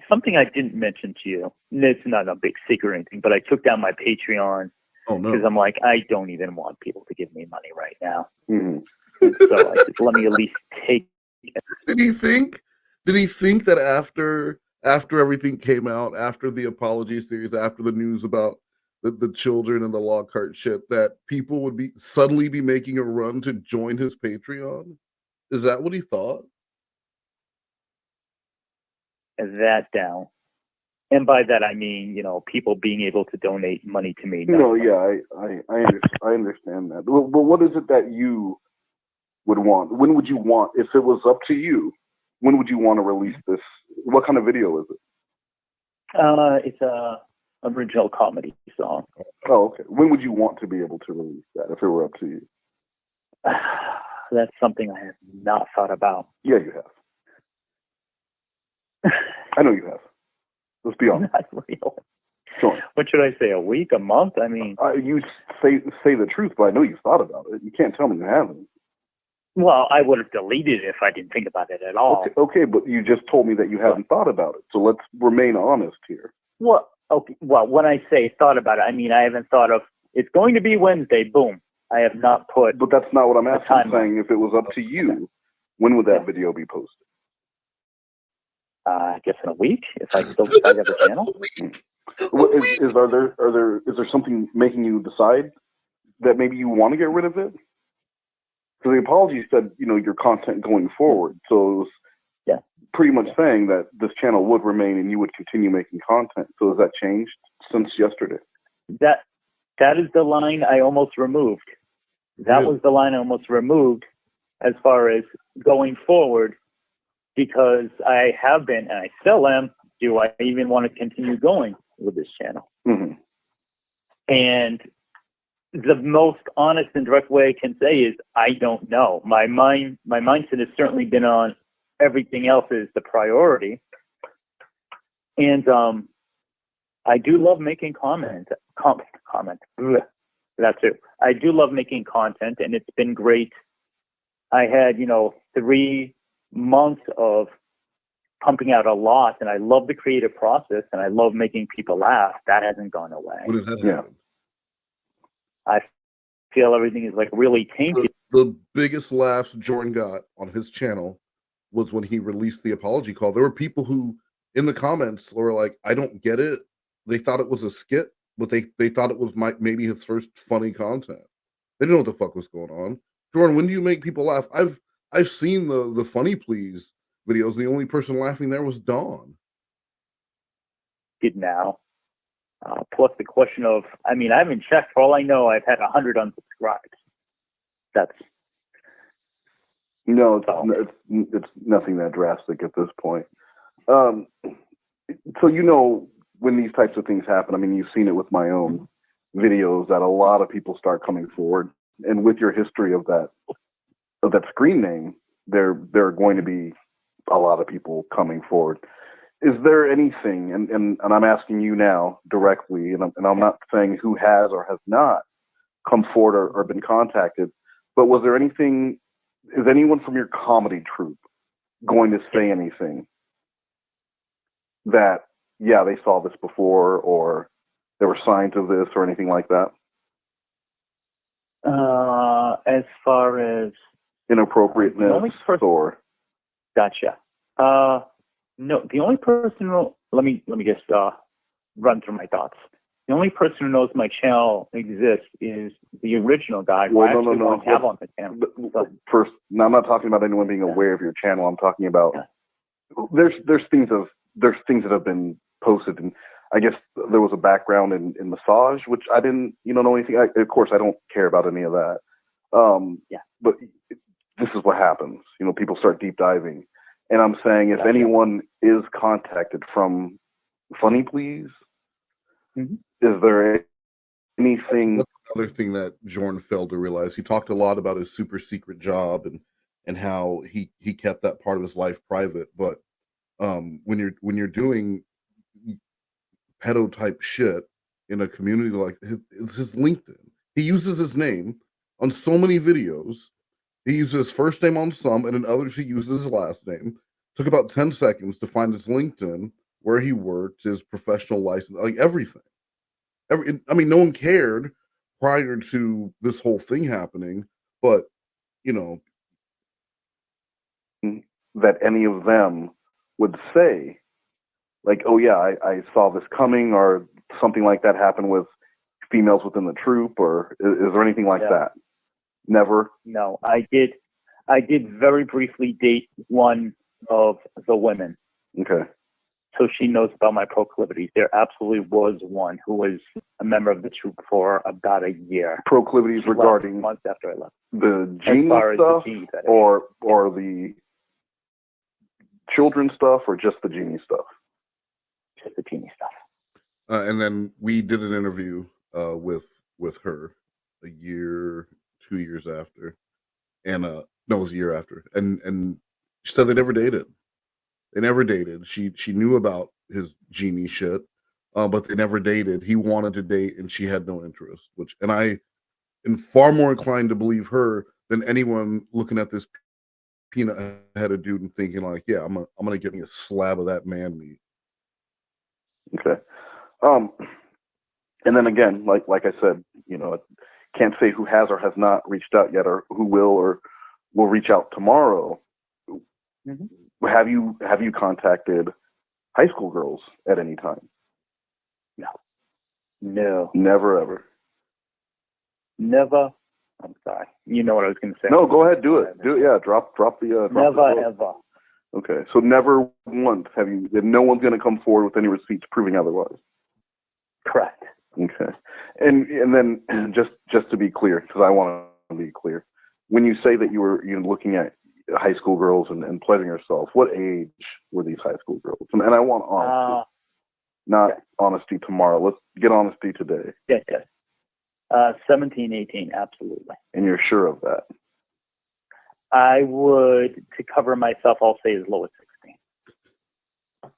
Something I didn't mention to you, it's not a big secret or anything, but I took down my Patreon because I'm like, I don't even want people to give me money right now. So I said, let me at least take it. Did he think that after everything came out, after the apology series, after the news about the children and the log cart shit, that people would suddenly be making a run to join his Patreon? Is that what he thought? That down. And by that I mean, people being able to donate money to me. No, yeah, I understand that. But what is it that you would want? When would you want, if it was up to you, when would you want to release this? What kind of video is it? It's a original comedy song. Oh, okay. When would you want to be able to release that if it were up to you? That's something I have not thought about. Yeah, you have. I know you have. Let's be honest. Not real. Sure. What should I say? A week? A month? I mean, you say the truth, but I know you've thought about it. You can't tell me you haven't. Well, I would have deleted it if I didn't think about it at all. Okay, but you just told me that you haven't thought about it. So let's remain honest here. Well, okay. Well, when I say thought about it, I mean I haven't thought of it's going to be Wednesday. Boom. I have not put. But that's not what I'm asking. I'm saying if it was up to you, when would that video be posted? I guess in a week, if I still decide to have a channel. Is there something making you decide that maybe you want to get rid of it? the apology said, your content going forward. So it was pretty much saying that this channel would remain and you would continue making content. So has that changed since yesterday? That is the line I almost removed. That was the line I almost removed as far as going forward, because I have been, and I still am, do I even want to continue going with this channel? Mm-hmm. And the most honest and direct way I can say is I don't know. My mindset has certainly been on everything else is the priority. And I do love making comment. Ugh, that's it. I do love making content, and it's been great. I had, 3 months of pumping out a lot, and I love the creative process, and I love making people laugh. That hasn't gone away. When did that happen? I feel everything is like really tainted. The biggest laughs Jordan got on his channel was when he released the apology call. There were people who, in the comments, were like, "I don't get it." They thought it was a skit, but they thought it was maybe his first funny content. They didn't know what the fuck was going on. Jordan, when do you make people laugh? I've seen the funny please videos. The only person laughing there was Dawn. Did now. Plus the question of, I haven't checked. For all I know, I've had 100 unsubscribes. That's no, it's nothing that drastic at this point. So when these types of things happen, you've seen it with my own videos that a lot of people start coming forward, and with your history of that screen name, there are going to be a lot of people coming forward. Is there anything, and I'm asking you now directly, and I'm not saying who has or has not come forward or been contacted, but was there anything, is anyone from your comedy troupe going to say anything that, they saw this before, or there were signs of this, or anything like that? As far as inappropriateness or... Gotcha. No, the only person who, let me just run through my thoughts. The only person who knows my channel exists is the original guy who I actually don't have on the channel. First, now I'm not talking about anyone being aware of your channel. I'm talking about there's things that have been posted, and I guess there was a background in massage, which I didn't know anything. Of course, I don't care about any of that. But this is what happens. People start deep diving. And I'm saying if anyone is contacted from Funny Please, is there anything... That's another thing that Jordan failed to realize. He talked a lot about his super secret job and how he kept that part of his life private. But when you're doing pedo type shit in a community like it's his LinkedIn, he uses his name on so many videos. He uses his first name on some, and in others he uses his last name. Took about 10 seconds to find his LinkedIn, where he worked, his professional license, like everything. No one cared prior to this whole thing happening, but, that any of them would say, like, oh yeah, I saw this coming, or something like that happened with females within the troupe, or is there anything like that? Never? No, I did very briefly date one of the women. Okay. So she knows about my proclivities. There absolutely was one who was a member of the troupe for about a year. Proclivities regarding months after I left. The genie stuff, or the children stuff, or just the genie stuff? Just the genie stuff. And then we did an interview with her a year, 2 years after, and no, it was a year after, and she said they never dated. They never dated. She knew about his genie shit, but they never dated. He wanted to date, and she had no interest. And I am far more inclined to believe her than anyone looking at this peanut-headed dude and thinking like, yeah, I'm gonna get me a slab of that man meat. Okay. And then again, like I said, can't say who has or has not reached out yet, or who will or will reach out tomorrow. Mm-hmm. Have you contacted high school girls at any time? No. Never ever. Never. I'm sorry. You know what I was going to say. No, go ahead, do it. Do it. Yeah, drop the. Drop Never the ever. Okay, so never once have you. No one's going to come forward with any receipts proving otherwise. Correct. Okay, and then just to be clear, because I want to be clear, when you say that you were looking at high school girls and pleasuring yourself, what age were these high school girls? And I want honesty, not honesty tomorrow. Let's get honesty today. Yes. 17, 18, absolutely. And you're sure of that? I would, to cover myself, I'll say as low as 16.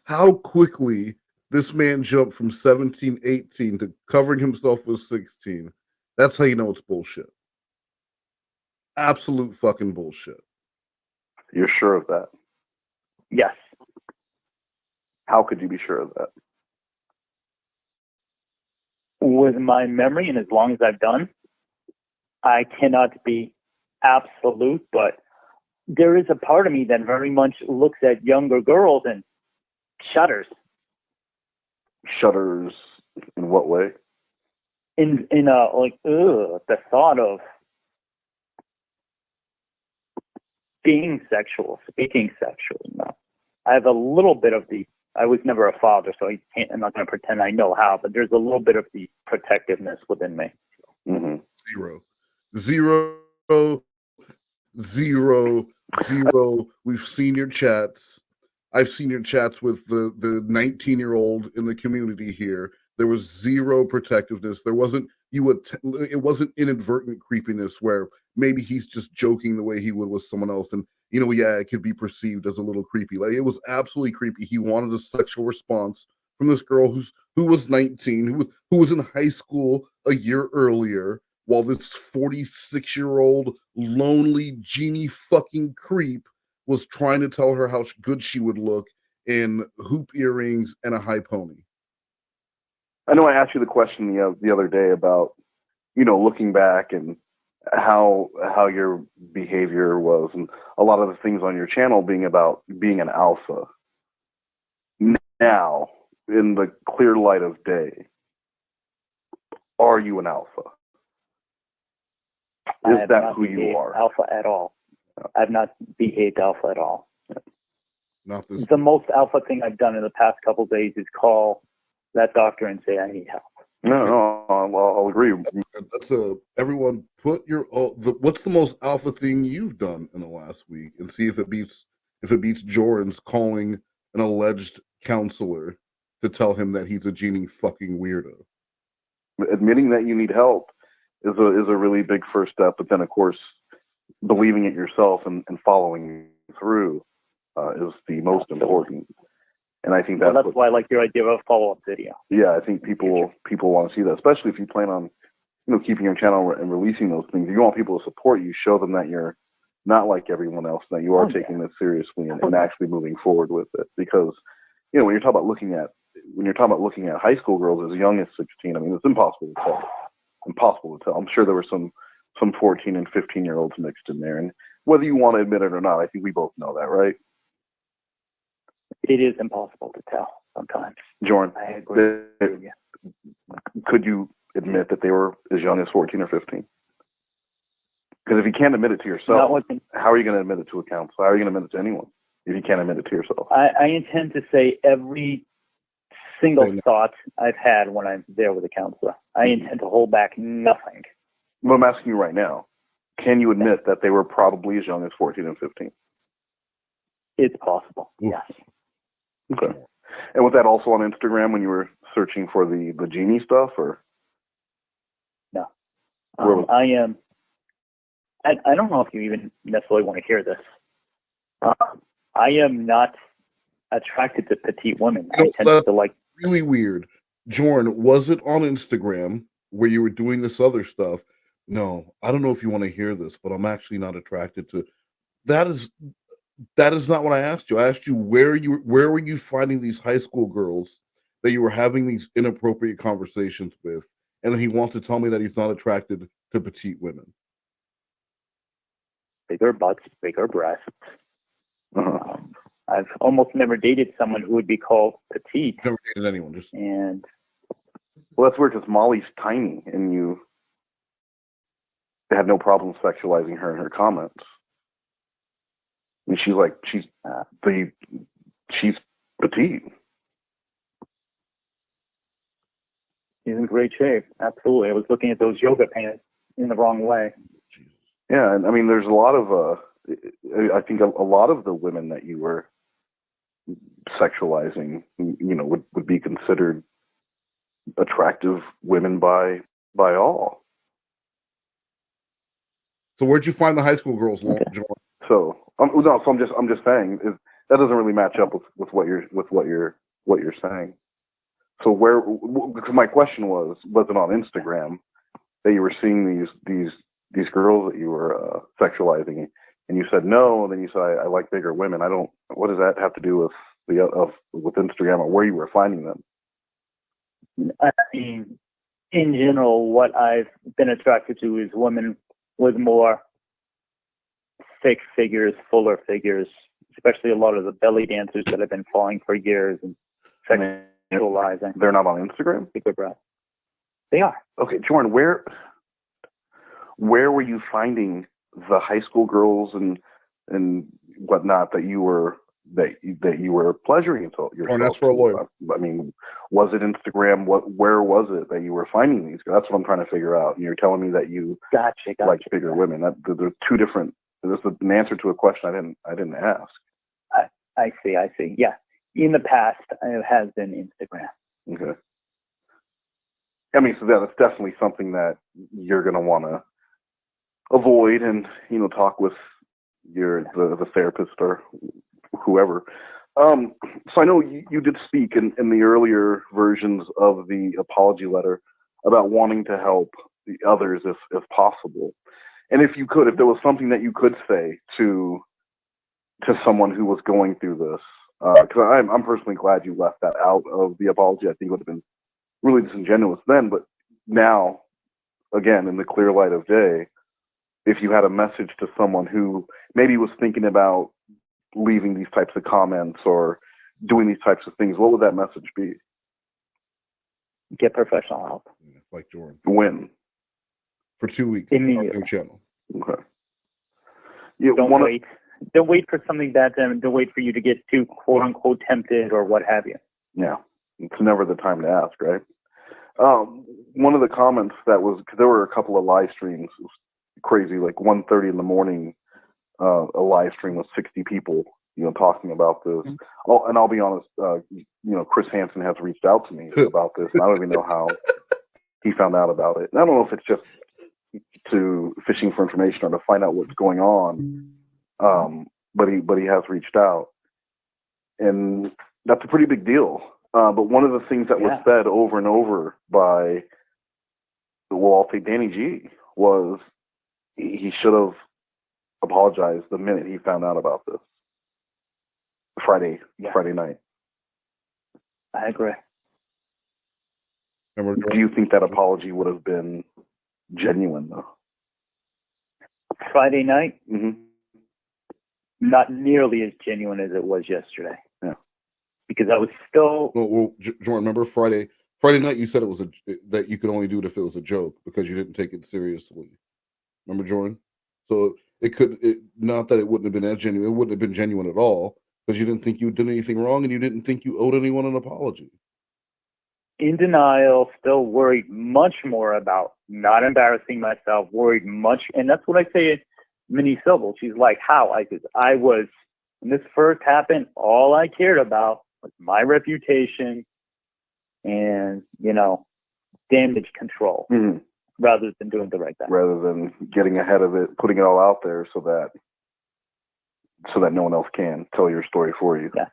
How quickly this man jumped from 17, 18 to covering himself with 16. That's how you know it's bullshit. Absolute fucking bullshit. You're sure of that? Yes. How could you be sure of that? With my memory and as long as I've done, I cannot be absolute, but there is a part of me that very much looks at younger girls and shudders. Shudders in what way? In the thought of being sexual, speaking sexual. No. I have a little bit of the, I was never a father, so I'm not going to pretend I know how, but there's a little bit of the protectiveness within me. Mm-hmm. Zero. We've seen your chats. I've seen your chats with the 19-year-old in the community here. There was zero protectiveness. There wasn't it wasn't inadvertent creepiness where maybe he's just joking the way he would with someone else, and it could be perceived as a little creepy. Like, it was absolutely creepy. He wanted a sexual response from this girl who was 19, who was in high school a year earlier, while this 46-year-old lonely genie fucking creep was trying to tell her how good she would look in hoop earrings and a high pony. I know I asked you the question the other day about, looking back and how your behavior was, and a lot of the things on your channel being about being an alpha. Now, in the clear light of day, are you an alpha? Is that who you are? Alpha at all. I have not behaved alpha at all. Not this. The most alpha thing I've done in the past couple of days is call that doctor and say I need help. No, well, I'll agree. That's everyone put what's the most alpha thing you've done in the last week, and see if it beats Jorrun's calling an alleged counselor to tell him that he's a genie fucking weirdo. Admitting that you need help is a really big first step, but then of course believing it yourself and following through is the most important. And I think that's why I like your idea of a follow-up video. Yeah, I think people want to see that, especially if you plan on, keeping your channel and releasing those things. If you want people to support you, show them that you're not like everyone else, that you are taking this seriously and actually moving forward with it. Because, when you're talking about looking at high school girls as young as 16, I mean, it's impossible to tell. Impossible to tell. I'm sure there were some 14 and 15-year-olds mixed in there, and whether you want to admit it or not, I think we both know that, right? It is impossible to tell sometimes. Jorrun, I agree. Could you admit that they were as young as 14 or 15? Because if you can't admit it to yourself, how are you going to admit it to a counselor? How are you going to admit it to anyone if you can't admit it to yourself? I intend to say every single thought I've had when I'm there with a counselor. I intend to hold back nothing. But I'm asking you right now, can you admit that they were probably as young as 14 and 15? It's possible, yes. Okay. And was that also on Instagram when you were searching for the genie stuff, or? No. I am. I don't know if you even necessarily want to hear this. I am not attracted to petite women. I tend to like. Really weird. Jorrun, was it on Instagram where you were doing this other stuff? No, I don't know if you want to hear this, but I'm actually not attracted to. That is not what I asked you. I asked you where were you finding these high school girls that you were having these inappropriate conversations with, and then he wants to tell me that he's not attracted to petite women. Bigger butts, bigger breasts. I've almost never dated someone who would be called petite. Never dated anyone. And well, that's weird because Molly's tiny, and you. had no problem sexualizing her in her comments. I mean, she's petite. He's in great shape. Absolutely. I was looking at those yoga pants in the wrong way. Yeah, and I mean, there's a lot of, I think a lot of the women that you were sexualizing, would be considered attractive women by all. So where'd you find the high school girls, Jorrun? So I'm just saying that doesn't really match up with what you're saying. So because my question was it on Instagram that you were seeing these girls that you were sexualizing, and you said no, and then you said I like bigger women. What does that have to do with Instagram or where you were finding them? I mean, in general, what I've been attracted to is women with more thick figures, fuller figures, especially a lot of the belly dancers that have been falling for years and sexualizing. They're not on Instagram? Bigger breath. They are. Okay, Jorrun, where were you finding the high school girls and whatnot that you were pleasuring yourself? Oh, that's for a lawyer. I mean, was it Instagram? Where was it that you were finding these? That's what I'm trying to figure out. And you're telling me that you like bigger women. There's two different. This is an answer to a question I didn't ask. I see. Yeah, in the past, it has been Instagram. Okay. I mean, so that's definitely something that you're going to want to avoid and, talk with the therapist or whoever. So I know you did speak in the earlier versions of the apology letter about wanting to help the others if possible. And if there was something that you could say to someone who was going through this, because I'm personally glad you left that out of the apology. I think it would have been really disingenuous then, but now, again, in the clear light of day, if you had a message to someone who maybe was thinking about leaving these types of comments or doing these types of things, what would that message be? Get professional help. Yeah, like Jorrun. When? For 2 weeks. Immediately. On your channel. Okay. Yeah, Don't wait. Don't wait for something bad to happen. Don't wait for you to get too quote unquote tempted or what have you. Yeah. It's never the time to ask, right? One of the comments because there were a couple of live streams, it was crazy, like 1:30 in the morning, a live stream with 60 people, talking about this. Mm-hmm. And I'll be honest, Chris Hansen has reached out to me about this, and I don't even know how he found out about it. And I don't know if it's just to fishing for information or to find out what's going on. But he has reached out, and that's a pretty big deal. But one of the things that was said over and over by, I'll say Danny G, was he should have apologized the minute he found out about this. Friday night. I agree. Do you think that apology would have been genuine, though? Friday night? Mm-hmm. Not nearly as genuine as it was yesterday. Yeah. Because I was still... Well, Jorrun, remember Friday night you said it was that you could only do it if it was a joke because you didn't take it seriously. Remember, Jorrun? So not that it wouldn't have been as genuine. It wouldn't have been genuine at all because you didn't think you did anything wrong and you didn't think you owed anyone an apology. In denial, still worried much more about not embarrassing myself, worried much. And that's what I say to Minnie Sobel. She's like, how? When this first happened, all I cared about was my reputation and, damage control. Mm-hmm. Rather than doing the right thing. Rather than getting ahead of it, putting it all out there so that no one else can tell your story for you. Yeah.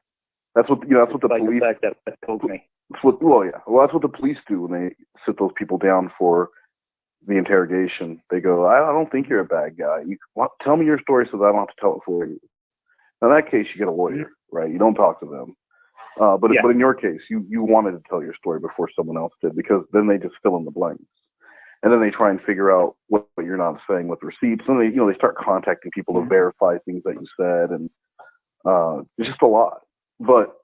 That's what that's what the police. The fact that told me. That's what that's what the police do when they sit those people down for the interrogation. They go, I don't think you're a bad guy. Tell me your story so that I don't have to tell it for you. Now, in that case, you get a lawyer, right? You don't talk to them. But in your case, you wanted to tell your story before someone else did because then they just fill in the blanks. And then they try and figure out what you're not saying with receipts. And they start contacting people to verify things that you said. And it's just a lot. But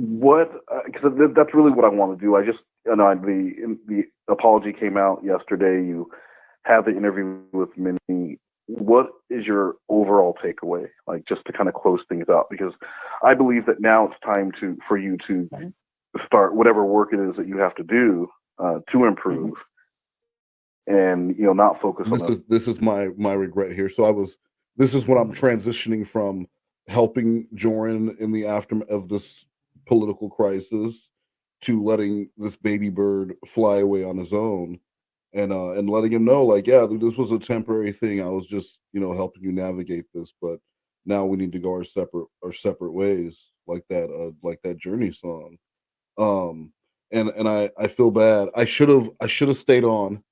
What? Because that's really what I want to do. I just, the apology came out yesterday. You have the interview with Minnie. What is your overall takeaway? Like, just to kind of close things out, because I believe that now it's time for you to start whatever work it is that you have to do to improve, and not focus on This is my regret here. So this is when I'm transitioning from helping Jorrun in the aftermath of this political crisis to letting this baby bird fly away on his own, and letting him know, like, yeah, dude, this was a temporary thing. I was just helping you navigate this, but now we need to go our separate ways, like that Journey song. And I feel bad. I should have stayed on.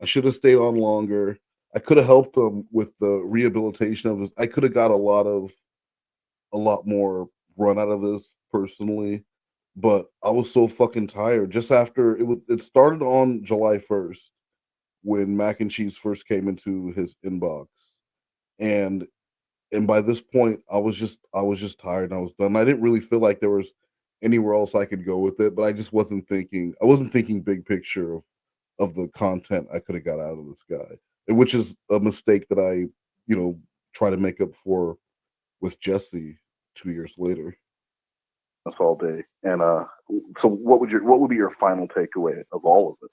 I should have stayed on longer. I could have helped him with the rehabilitation of this. I could have got a lot more run out of this personally, but I was so fucking tired. Just after it started on July 1st when Mac and Cheese first came into his inbox, and by this point I was just tired and I was done. I didn't really feel like there was anywhere else I could go with it, but I just wasn't thinking. I wasn't thinking big picture of the content I could have got out of this guy, which is a mistake that I, try to make up for with Jesse 2 years later. that's all day. And so what would be your final takeaway of all of it?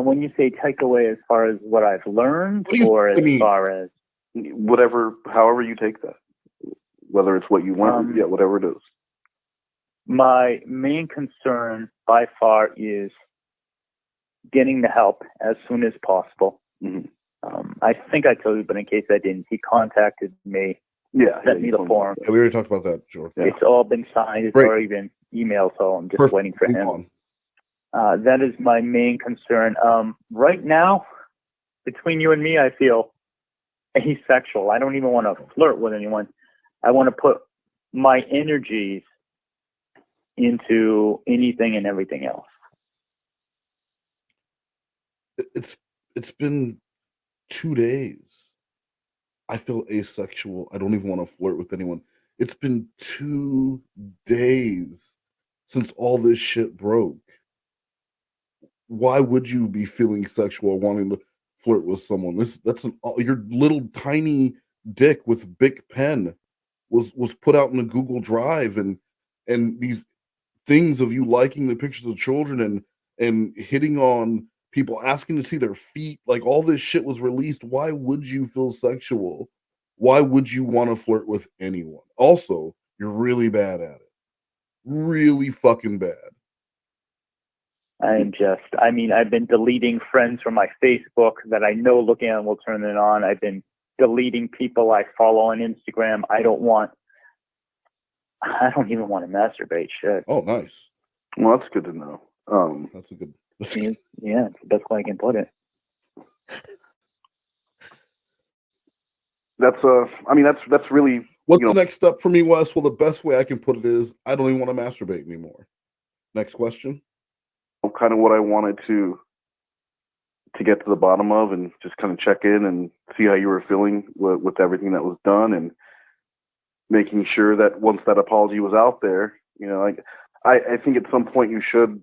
When you say takeaway, as far as what I've learned, or as far as whatever, however you take that, whether it's what you learned, whatever it is. My main concern by far is getting the help as soon as possible. Mm-hmm. I think I told you, but in case I didn't, he contacted me, sent me the form. Yeah, we already talked about that, George. Yeah. It's all been signed. It's already been emailed, so I'm just waiting for him. That is my main concern. Right now, between you and me, I feel asexual. I don't even want to flirt with anyone. I want to put my energies into anything and everything else. It's been 2 days. I feel asexual. I don't even want to flirt with anyone. It's been 2 days since all this shit broke. Why would you be feeling sexual, wanting to flirt with someone? Your little tiny dick with Bic pen was put out in a Google Drive, and these things of you liking the pictures of children and hitting on people, asking to see their feet, like all this shit was released. Why would you feel sexual? Why would you want to flirt with anyone? Also, you're really bad at it. Really fucking bad. I've been deleting friends from my Facebook that I know looking at them will turn it on. I've been deleting people I follow on Instagram. I don't even want to masturbate. Shit. Oh, nice. Well, that's good to know. That's a good. Yeah, it's the best way I can put it. That's that's really. What's the next step for me, Wes? Well, the best way I can put it is I don't even want to masturbate anymore. Next question. Kind of what I wanted to get to the bottom of, and just kind of check in and see how you were feeling with everything that was done, and making sure that once that apology was out there, I think at some point you should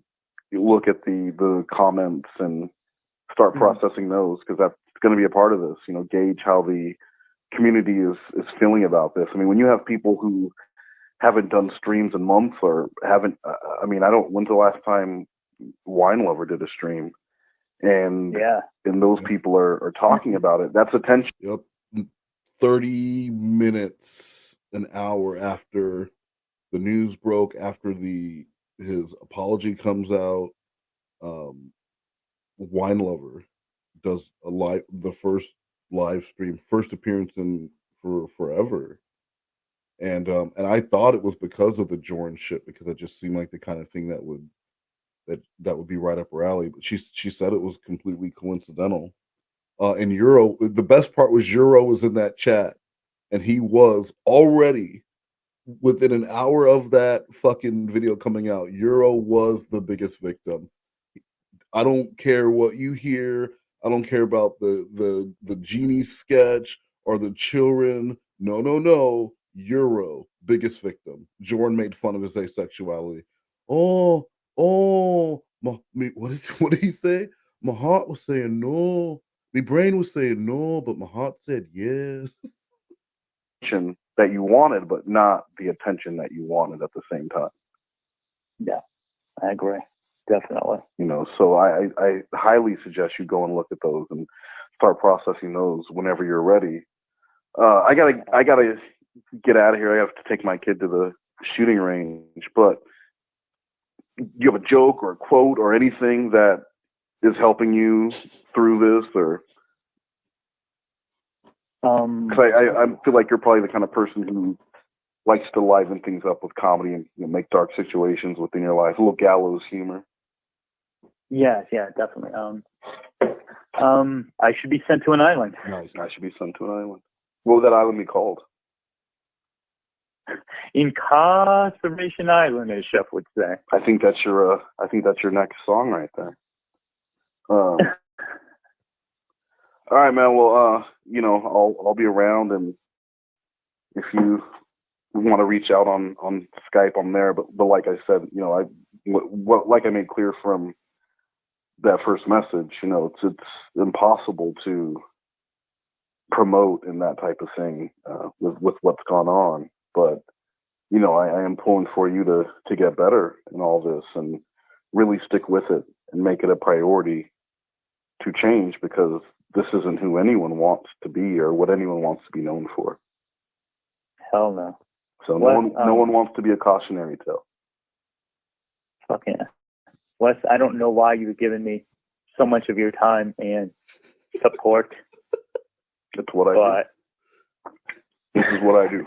look at the comments and start processing those, because that's going to be a part of this. Gauge how the community is feeling about this. I mean, when you have people who haven't done streams in months, or haven't, when's the last time Wine Lover did a stream, and those people are talking about it, that's attention. Yep. 30 minutes, an hour after the news broke, after his apology comes out, Wine Lover does the first live stream, first appearance in for forever. And I thought it was because of the Jorrun shit, because it just seemed like the kind of thing that would be right up her alley. But she said it was completely coincidental. And Euro, the best part was Euro was in that chat, and he was already within an hour of that fucking video coming out. Euro was the biggest victim. I don't care what you hear. I don't care about the Genie sketch or the children. No. Euro, biggest victim. Jorrun made fun of his asexuality. Oh, what did he say? My heart was saying no. My brain was saying no, but my heart said yes. That you wanted, but not the attention that you wanted at the same time. Yeah, I agree. Definitely. So I highly suggest you go and look at those and start processing those whenever you're ready. I gotta get out of here. I have to take my kid to the shooting range, but you have a joke or a quote or anything that is helping you through this, or because I feel like you're probably the kind of person who likes to liven things up with comedy and make dark situations within your life, a little gallows humor. Yeah, definitely. I should be sent to an island. Nice. I should be sent to an island. What would that island be called? Incarceration Island, as Chef would say. I think that's your next song right there. All right, man. Well, I'll be around, and if you want to reach out on Skype, I'm there. But like I said, like I made clear from that first message, it's impossible to promote and that type of thing with what's gone on. But I am pulling for you to get better in all this and really stick with it and make it a priority to change, because this isn't who anyone wants to be or what anyone wants to be known for. Hell no. So no one wants to be a cautionary tale. Fuck yeah. Wes, I don't know why you've given me so much of your time and support. That's what I do. This is what I do.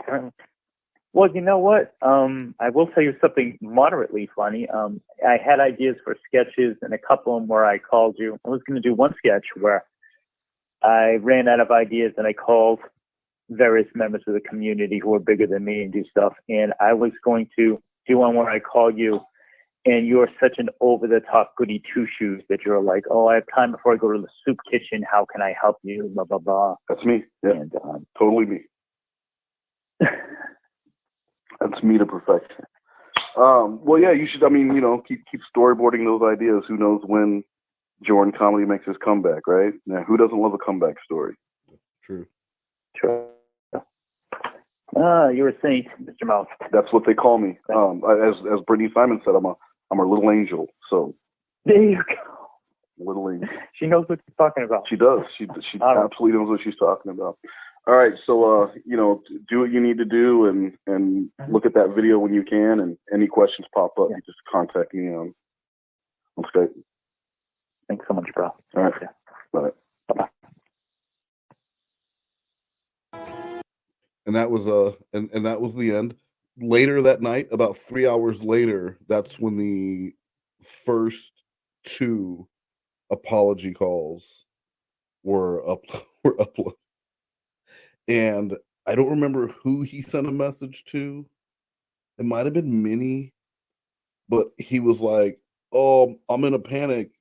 Well, you know what? I will tell you something moderately funny. I had ideas for sketches, and a couple of them where I called you. I was going to do one sketch where I ran out of ideas, and I called various members of the community who are bigger than me and do stuff. And I was going to do one where I call you, and you're such an over-the-top goody two-shoes that you're like, oh, I have time before I go to the soup kitchen. How can I help you? Blah, blah, blah. That's me. Yeah, and, totally me. That's me to perfection. Well, yeah, you should, keep storyboarding those ideas. Who knows when Jorrun Comedy makes his comeback, right? Now, who doesn't love a comeback story? True. You're a saint, Mr. Mouth. That's what they call me. As Brittany Simon said, I'm her little angel. So there you go. Little angel. She knows what she's talking about. She does. She absolutely knows what she's talking about. All right, so do what you need to do, and look at that video when you can. And any questions pop up, you just contact me on Skype. Thanks so much, bro. All right. Bye. Bye. And that was and that was the end. Later that night, about 3 hours later, that's when the first 2 apology calls were uploaded. And I don't remember who he sent a message to. It might have been Minnie, but he was like, "Oh, I'm in a panic.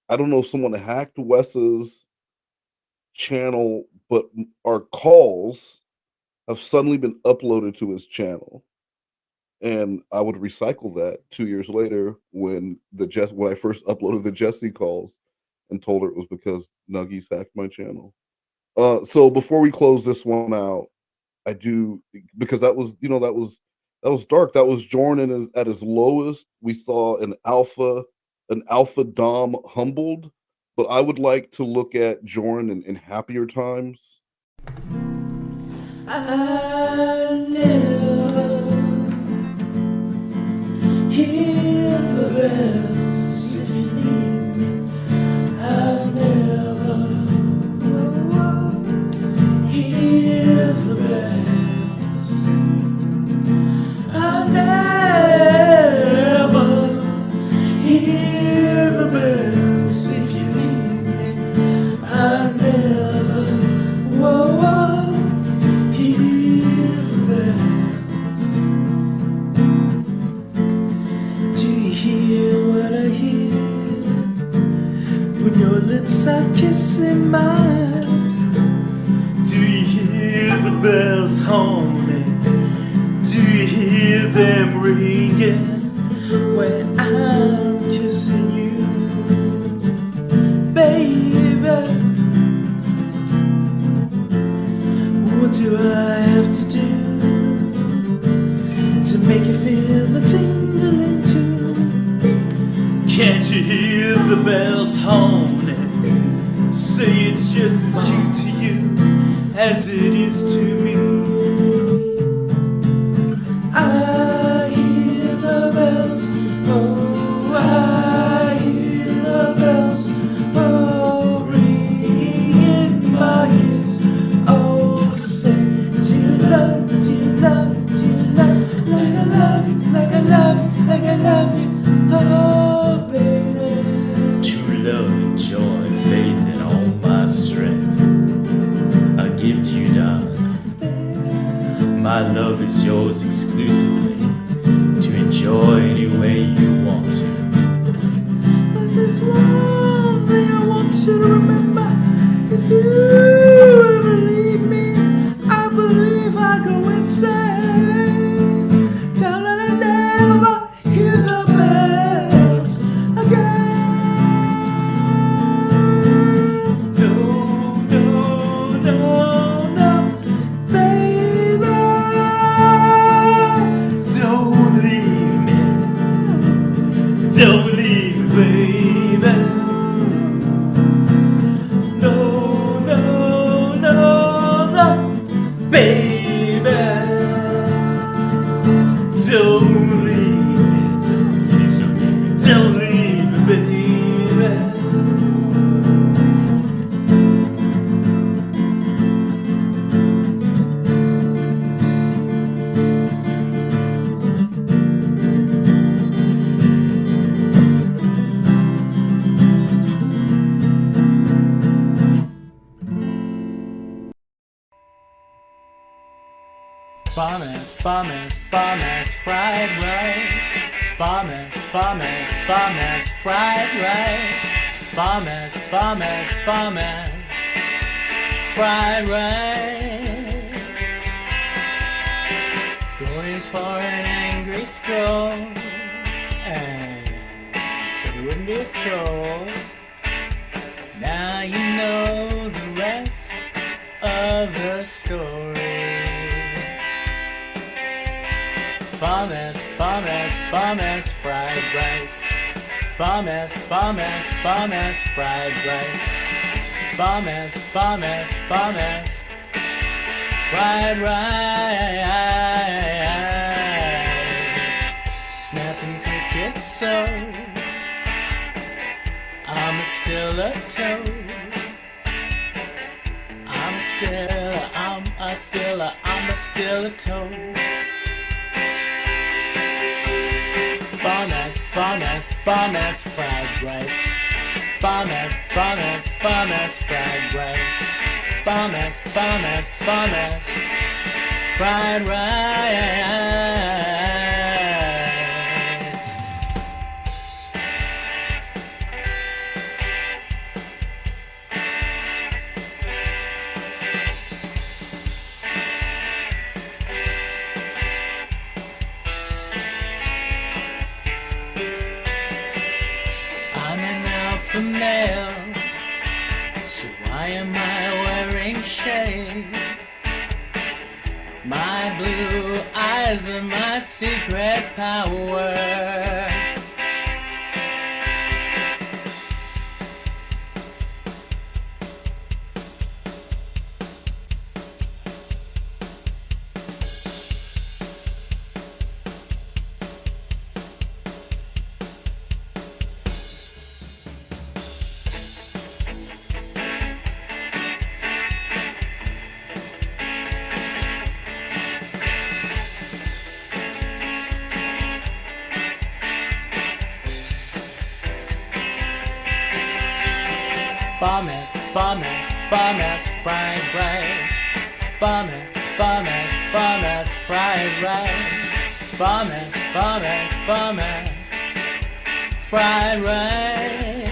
I don't know if someone hacked Wes's channel, but our calls have suddenly been uploaded to his channel." And I would recycle that 2 years later when I first uploaded the Jesse calls and told her it was because Nuggies hacked my channel. So before we close this one out, I do, because that was dark. That was Jorrun at his lowest. We saw an alpha dom humbled, but I would like to look at Jorrun in happier times. I never hear the bells singing. I never hear the bells. I never hear the bells if you leave me. I never, hear the bells. Do you hear what I hear when your lips are kissing mine? Do you hear the bells home? the bells hone and say it's just as cute to you as it is to me. I hear the bells, oh, I hear the bells, oh, ringing in my ears. Oh, say, do you love, do you love, do you love, do I love you like I love you, like I love you, oh, baby. True love and joy and faith and all my strength I give to you, darling. My love is yours exclusively to enjoy any way you want to. But there's one thing I want you to remember. If you ever leave me, I believe I go insane. Till I never hear the bells again. No, no, no, no, baby, don't leave me. Don't leave me, baby. No, no, no, no, baby. Don't leave me. Don't leave me, baby. Bomb-ass, bomb-ass, bomb-ass fried rice. Bomb-ass, bomb-ass, bomb-ass fried rice. Bomb-ass, bomb-ass, bomb-ass fried rice. Going for an angry stroll, and said it wouldn't be a troll. Now you know the rest of the story. Bomb-ass, bomb-ass, bomb-ass fried rice. Bomb-ass, bomb-ass, bomb-ass fried rice. Bomb-ass, bomb-ass, bomb-ass fried rice. Snapping crickets, so I'm still a toad. I'm still a toad. Bomb-ass, bomb-ass, bomb-ass fried rice. Bomb-ass, bomb-ass, bomb-ass fried rice. Bomb-ass, bomb-ass, bomb-ass fried rice. The mail, so why am I wearing shade? My blue eyes are my secret power. Bomb-ass, bomb-ass, bomb-ass fried rice. Bomb-ass, bomb-ass, bomb-ass fried rice. Bomb-ass, bomb-ass, bomb-ass fried rice.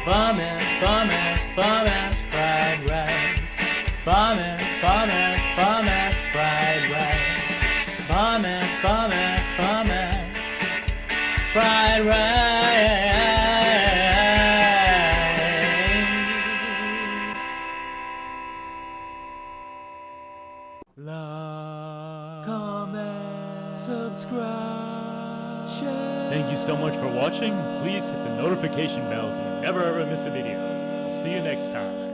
Bomb-ass, bomb-ass, bomb-ass fried rice. Bomb-ass, bomb-ass, bomb-ass fried rice. Bomb-ass, bomb-ass, bomb-ass fried rice. Like, comment, subscribe, Thank you so much for watching. Please hit the notification bell to never ever miss a video. I'll see you next time.